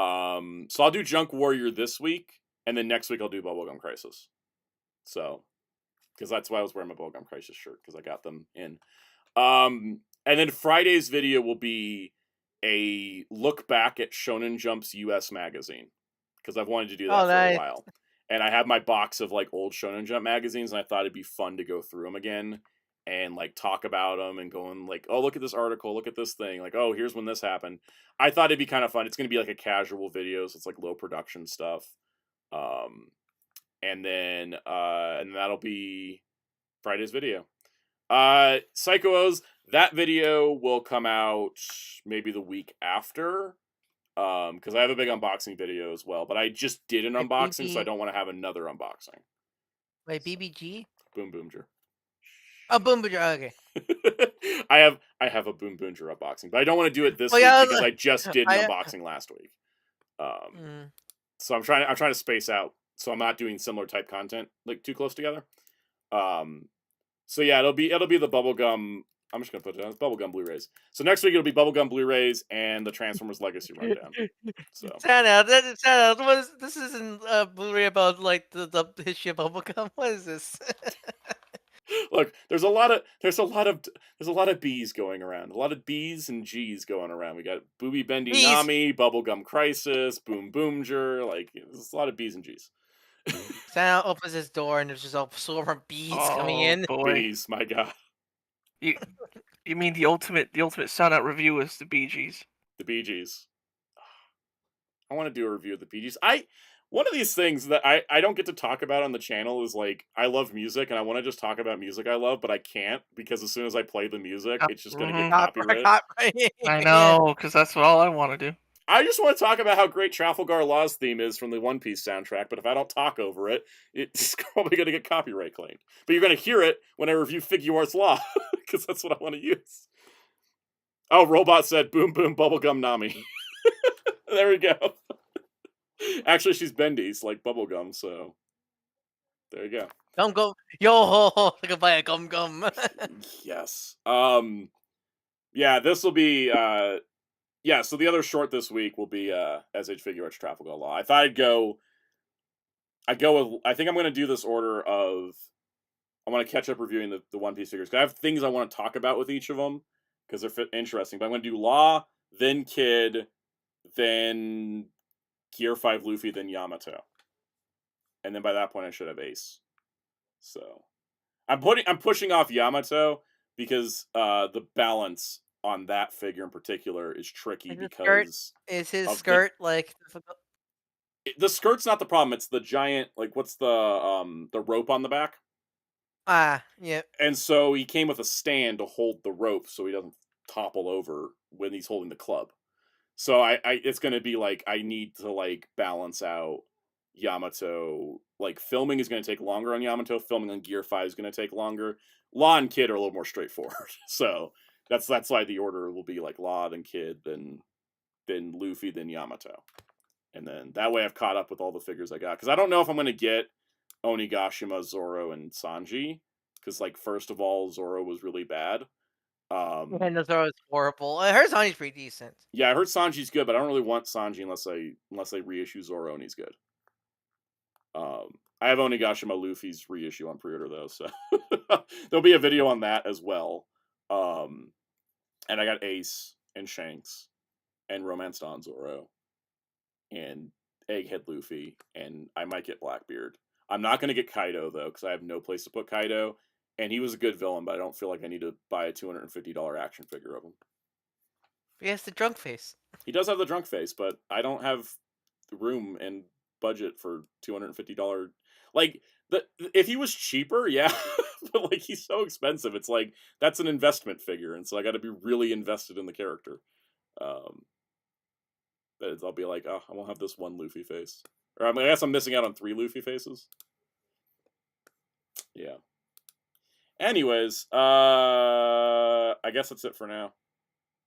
I'll do Junk Warrior this week, and then next week I'll do Bubblegum Crisis. So, because that's why I was wearing my Bubblegum Crisis shirt, because I got them in. And then Friday's video will be a look back at Shonen Jump's US magazine, because I've wanted to do that for a while. And I have my box of, like, old Shonen Jump magazines, and I thought it'd be fun to go through them again and, like, talk about them and going, like, oh, look at this article, look at this thing, like, oh, here's when this happened. I thought it'd be kind of fun. It's going to be, like, a casual video, so it's, like, low production stuff. And then that'll be Friday's video. Psychos, that video will come out maybe the week after, because I have a big unboxing video as well, but I just did an unboxing, so I don't want to have another unboxing. Wait, BBG? Boom Boomger. Oh, Boom Boomger, okay. I have a Boom Boomger unboxing, but I don't want to do it this week because I just did an unboxing last week. So I'm trying to space out, so I'm not doing similar type content, like, too close together. So yeah, it'll be the Bubblegum. I'm just gonna put it on Bubblegum Blu-rays. So next week it'll be Bubblegum Blu-rays and the Transformers Legacy Rundown. So this isn't a Blu-ray about, like, the history of Bubblegum. What is this? Look, there's a lot of B's going around. A lot of B's and G's going around. We got Booby Bendy Nami, Bubblegum Crisis, Boom Boomger. Like, there's a lot of B's and G's. Sound opens his door and there's just all swarm bees coming in. Boy. Bees, my god. You mean the ultimate Soundout review is the Bee Gees? The Bee Gees. I want to do a review of the Bee Gees. One of these things that I don't get to talk about on the channel is, like, I love music and I want to just talk about music I love, but I can't, because as soon as I play the music, it's just going to get copyrighted. I know, because that's all I want to do. I just want to talk about how great Trafalgar Law's theme is from the One Piece soundtrack, but if I don't talk over it, it's probably going to get copyright claimed. But you're going to hear it when I review Figure Arts Law, because that's what I want to use. Oh, Robot said, boom, boom, bubblegum Nami. There we go. Actually, she's Bendy's, like bubblegum, so there you go. Gum gum. Yo, I can buy a gum gum. Yes. Yeah, this will be, yeah, so the other short this week will be SH Figure Arts Trafalgar Law. I thought I'd go with, I think I'm going to do this order of, I want to catch up reviewing the One Piece figures. 'Cause I have things I want to talk about with each of them, because they're interesting. But I'm going to do Law, then Kid, then Gear 5 Luffy, then Yamato. And then by that point I should have Ace. So I'm pushing off Yamato because the balance on that figure in particular is tricky because is his skirt like difficult? The skirt's not the problem, it's the giant, like, what's the rope on the back? Yeah. And so he came with a stand to hold the rope so he doesn't topple over when he's holding the club. So I it's gonna be like I need to like balance out Yamato. Like filming is gonna take longer on Yamato. Filming on Gear 5 is gonna take longer. Law and Kid are a little more straightforward. So that's why the order will be like Law, then Kid, then Luffy, then Yamato. And then that way I've caught up with all the figures I got. Because I don't know if I'm gonna get Onigashima, Zoro, and Sanji. Because like first of all, Zoro was really bad. And the Zoro is horrible. I heard Sanji's pretty decent. Yeah, I heard Sanji's good, but I don't really want Sanji unless they reissue Zoro and he's good. I have Onigashima Luffy's reissue on pre-order though, so there'll be a video on that as well. And I got Ace and Shanks and Romance Dawn Zoro and Egghead Luffy, and I might get Blackbeard. I'm not going to get Kaido though, because I have no place to put Kaido. And he was a good villain, but I don't feel like I need to buy a $250 action figure of him. He has the drunk face. He does have the drunk face, but I don't have room and budget for $250. Like, if he was cheaper, yeah. But, like, he's so expensive. It's like, that's an investment figure. And so I got to be really invested in the character. I'll be like, oh, I won't have this one Luffy face. Or I guess I'm missing out on 3 Luffy faces. Yeah. Anyways, I guess that's it for now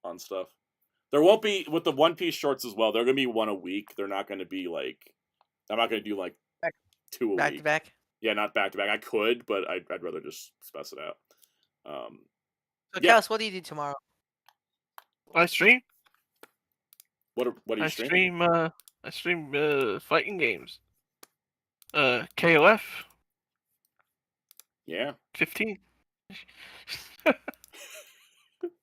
on stuff. There won't be, with the One Piece shorts as well, they're going to be one a week. They're not going to be like, I'm not going to do like 2 a week. Back to back? Yeah, not back to back. I could, but I'd rather just space it out. So, Kels, what do you do tomorrow? I stream. What do you stream? I stream fighting games. KOF. Yeah. 15.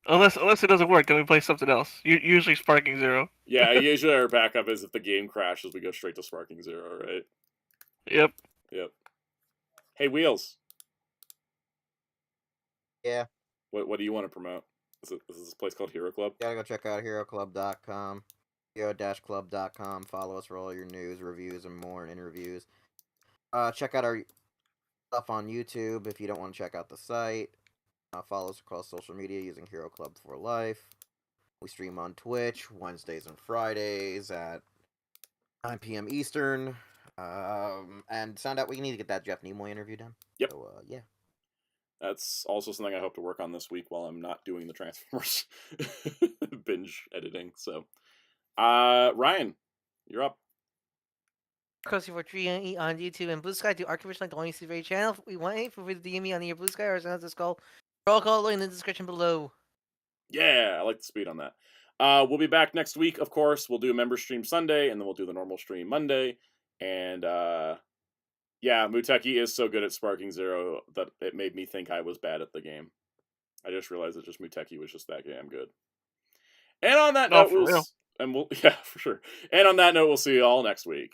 unless it doesn't work, then we play something else. Usually Sparking Zero. Yeah, usually our backup is if the game crashes, we go straight to Sparking Zero, right? Yep. Hey, Wheels. Yeah. What do you want to promote? Is this place called Hero Club? You gotta go check out HeroClub.com. Hero-Club.com. Follow us for all your news, reviews, and more, and interviews. Check out our stuff on YouTube if you don't want to check out the site. Follow us across social media using Hero Club for Life. We stream on Twitch Wednesdays and Fridays at 9 p.m. Eastern. And Soundout, we need to get that Jeff Nimoy interview done. Yep. So, yeah. That's also something I hope to work on this week while I'm not doing the Transformers binge editing. So, Ryan, you're up. Crossy for Tree on YouTube and Blue Sky. Do Archivist like the only CV channel? We want it for the DM me on your Blue Sky or sounds this call. Roll call in the description below. Yeah, I like the speed on that. We'll be back next week, of course. We'll do a member stream Sunday, and then we'll do the normal stream Monday. And yeah, Muteki is so good at Sparking Zero that it made me think I was bad at the game. I just realized that just Muteki was just that damn good. And on that note, yeah, for sure. And on that note, we'll see you all next week.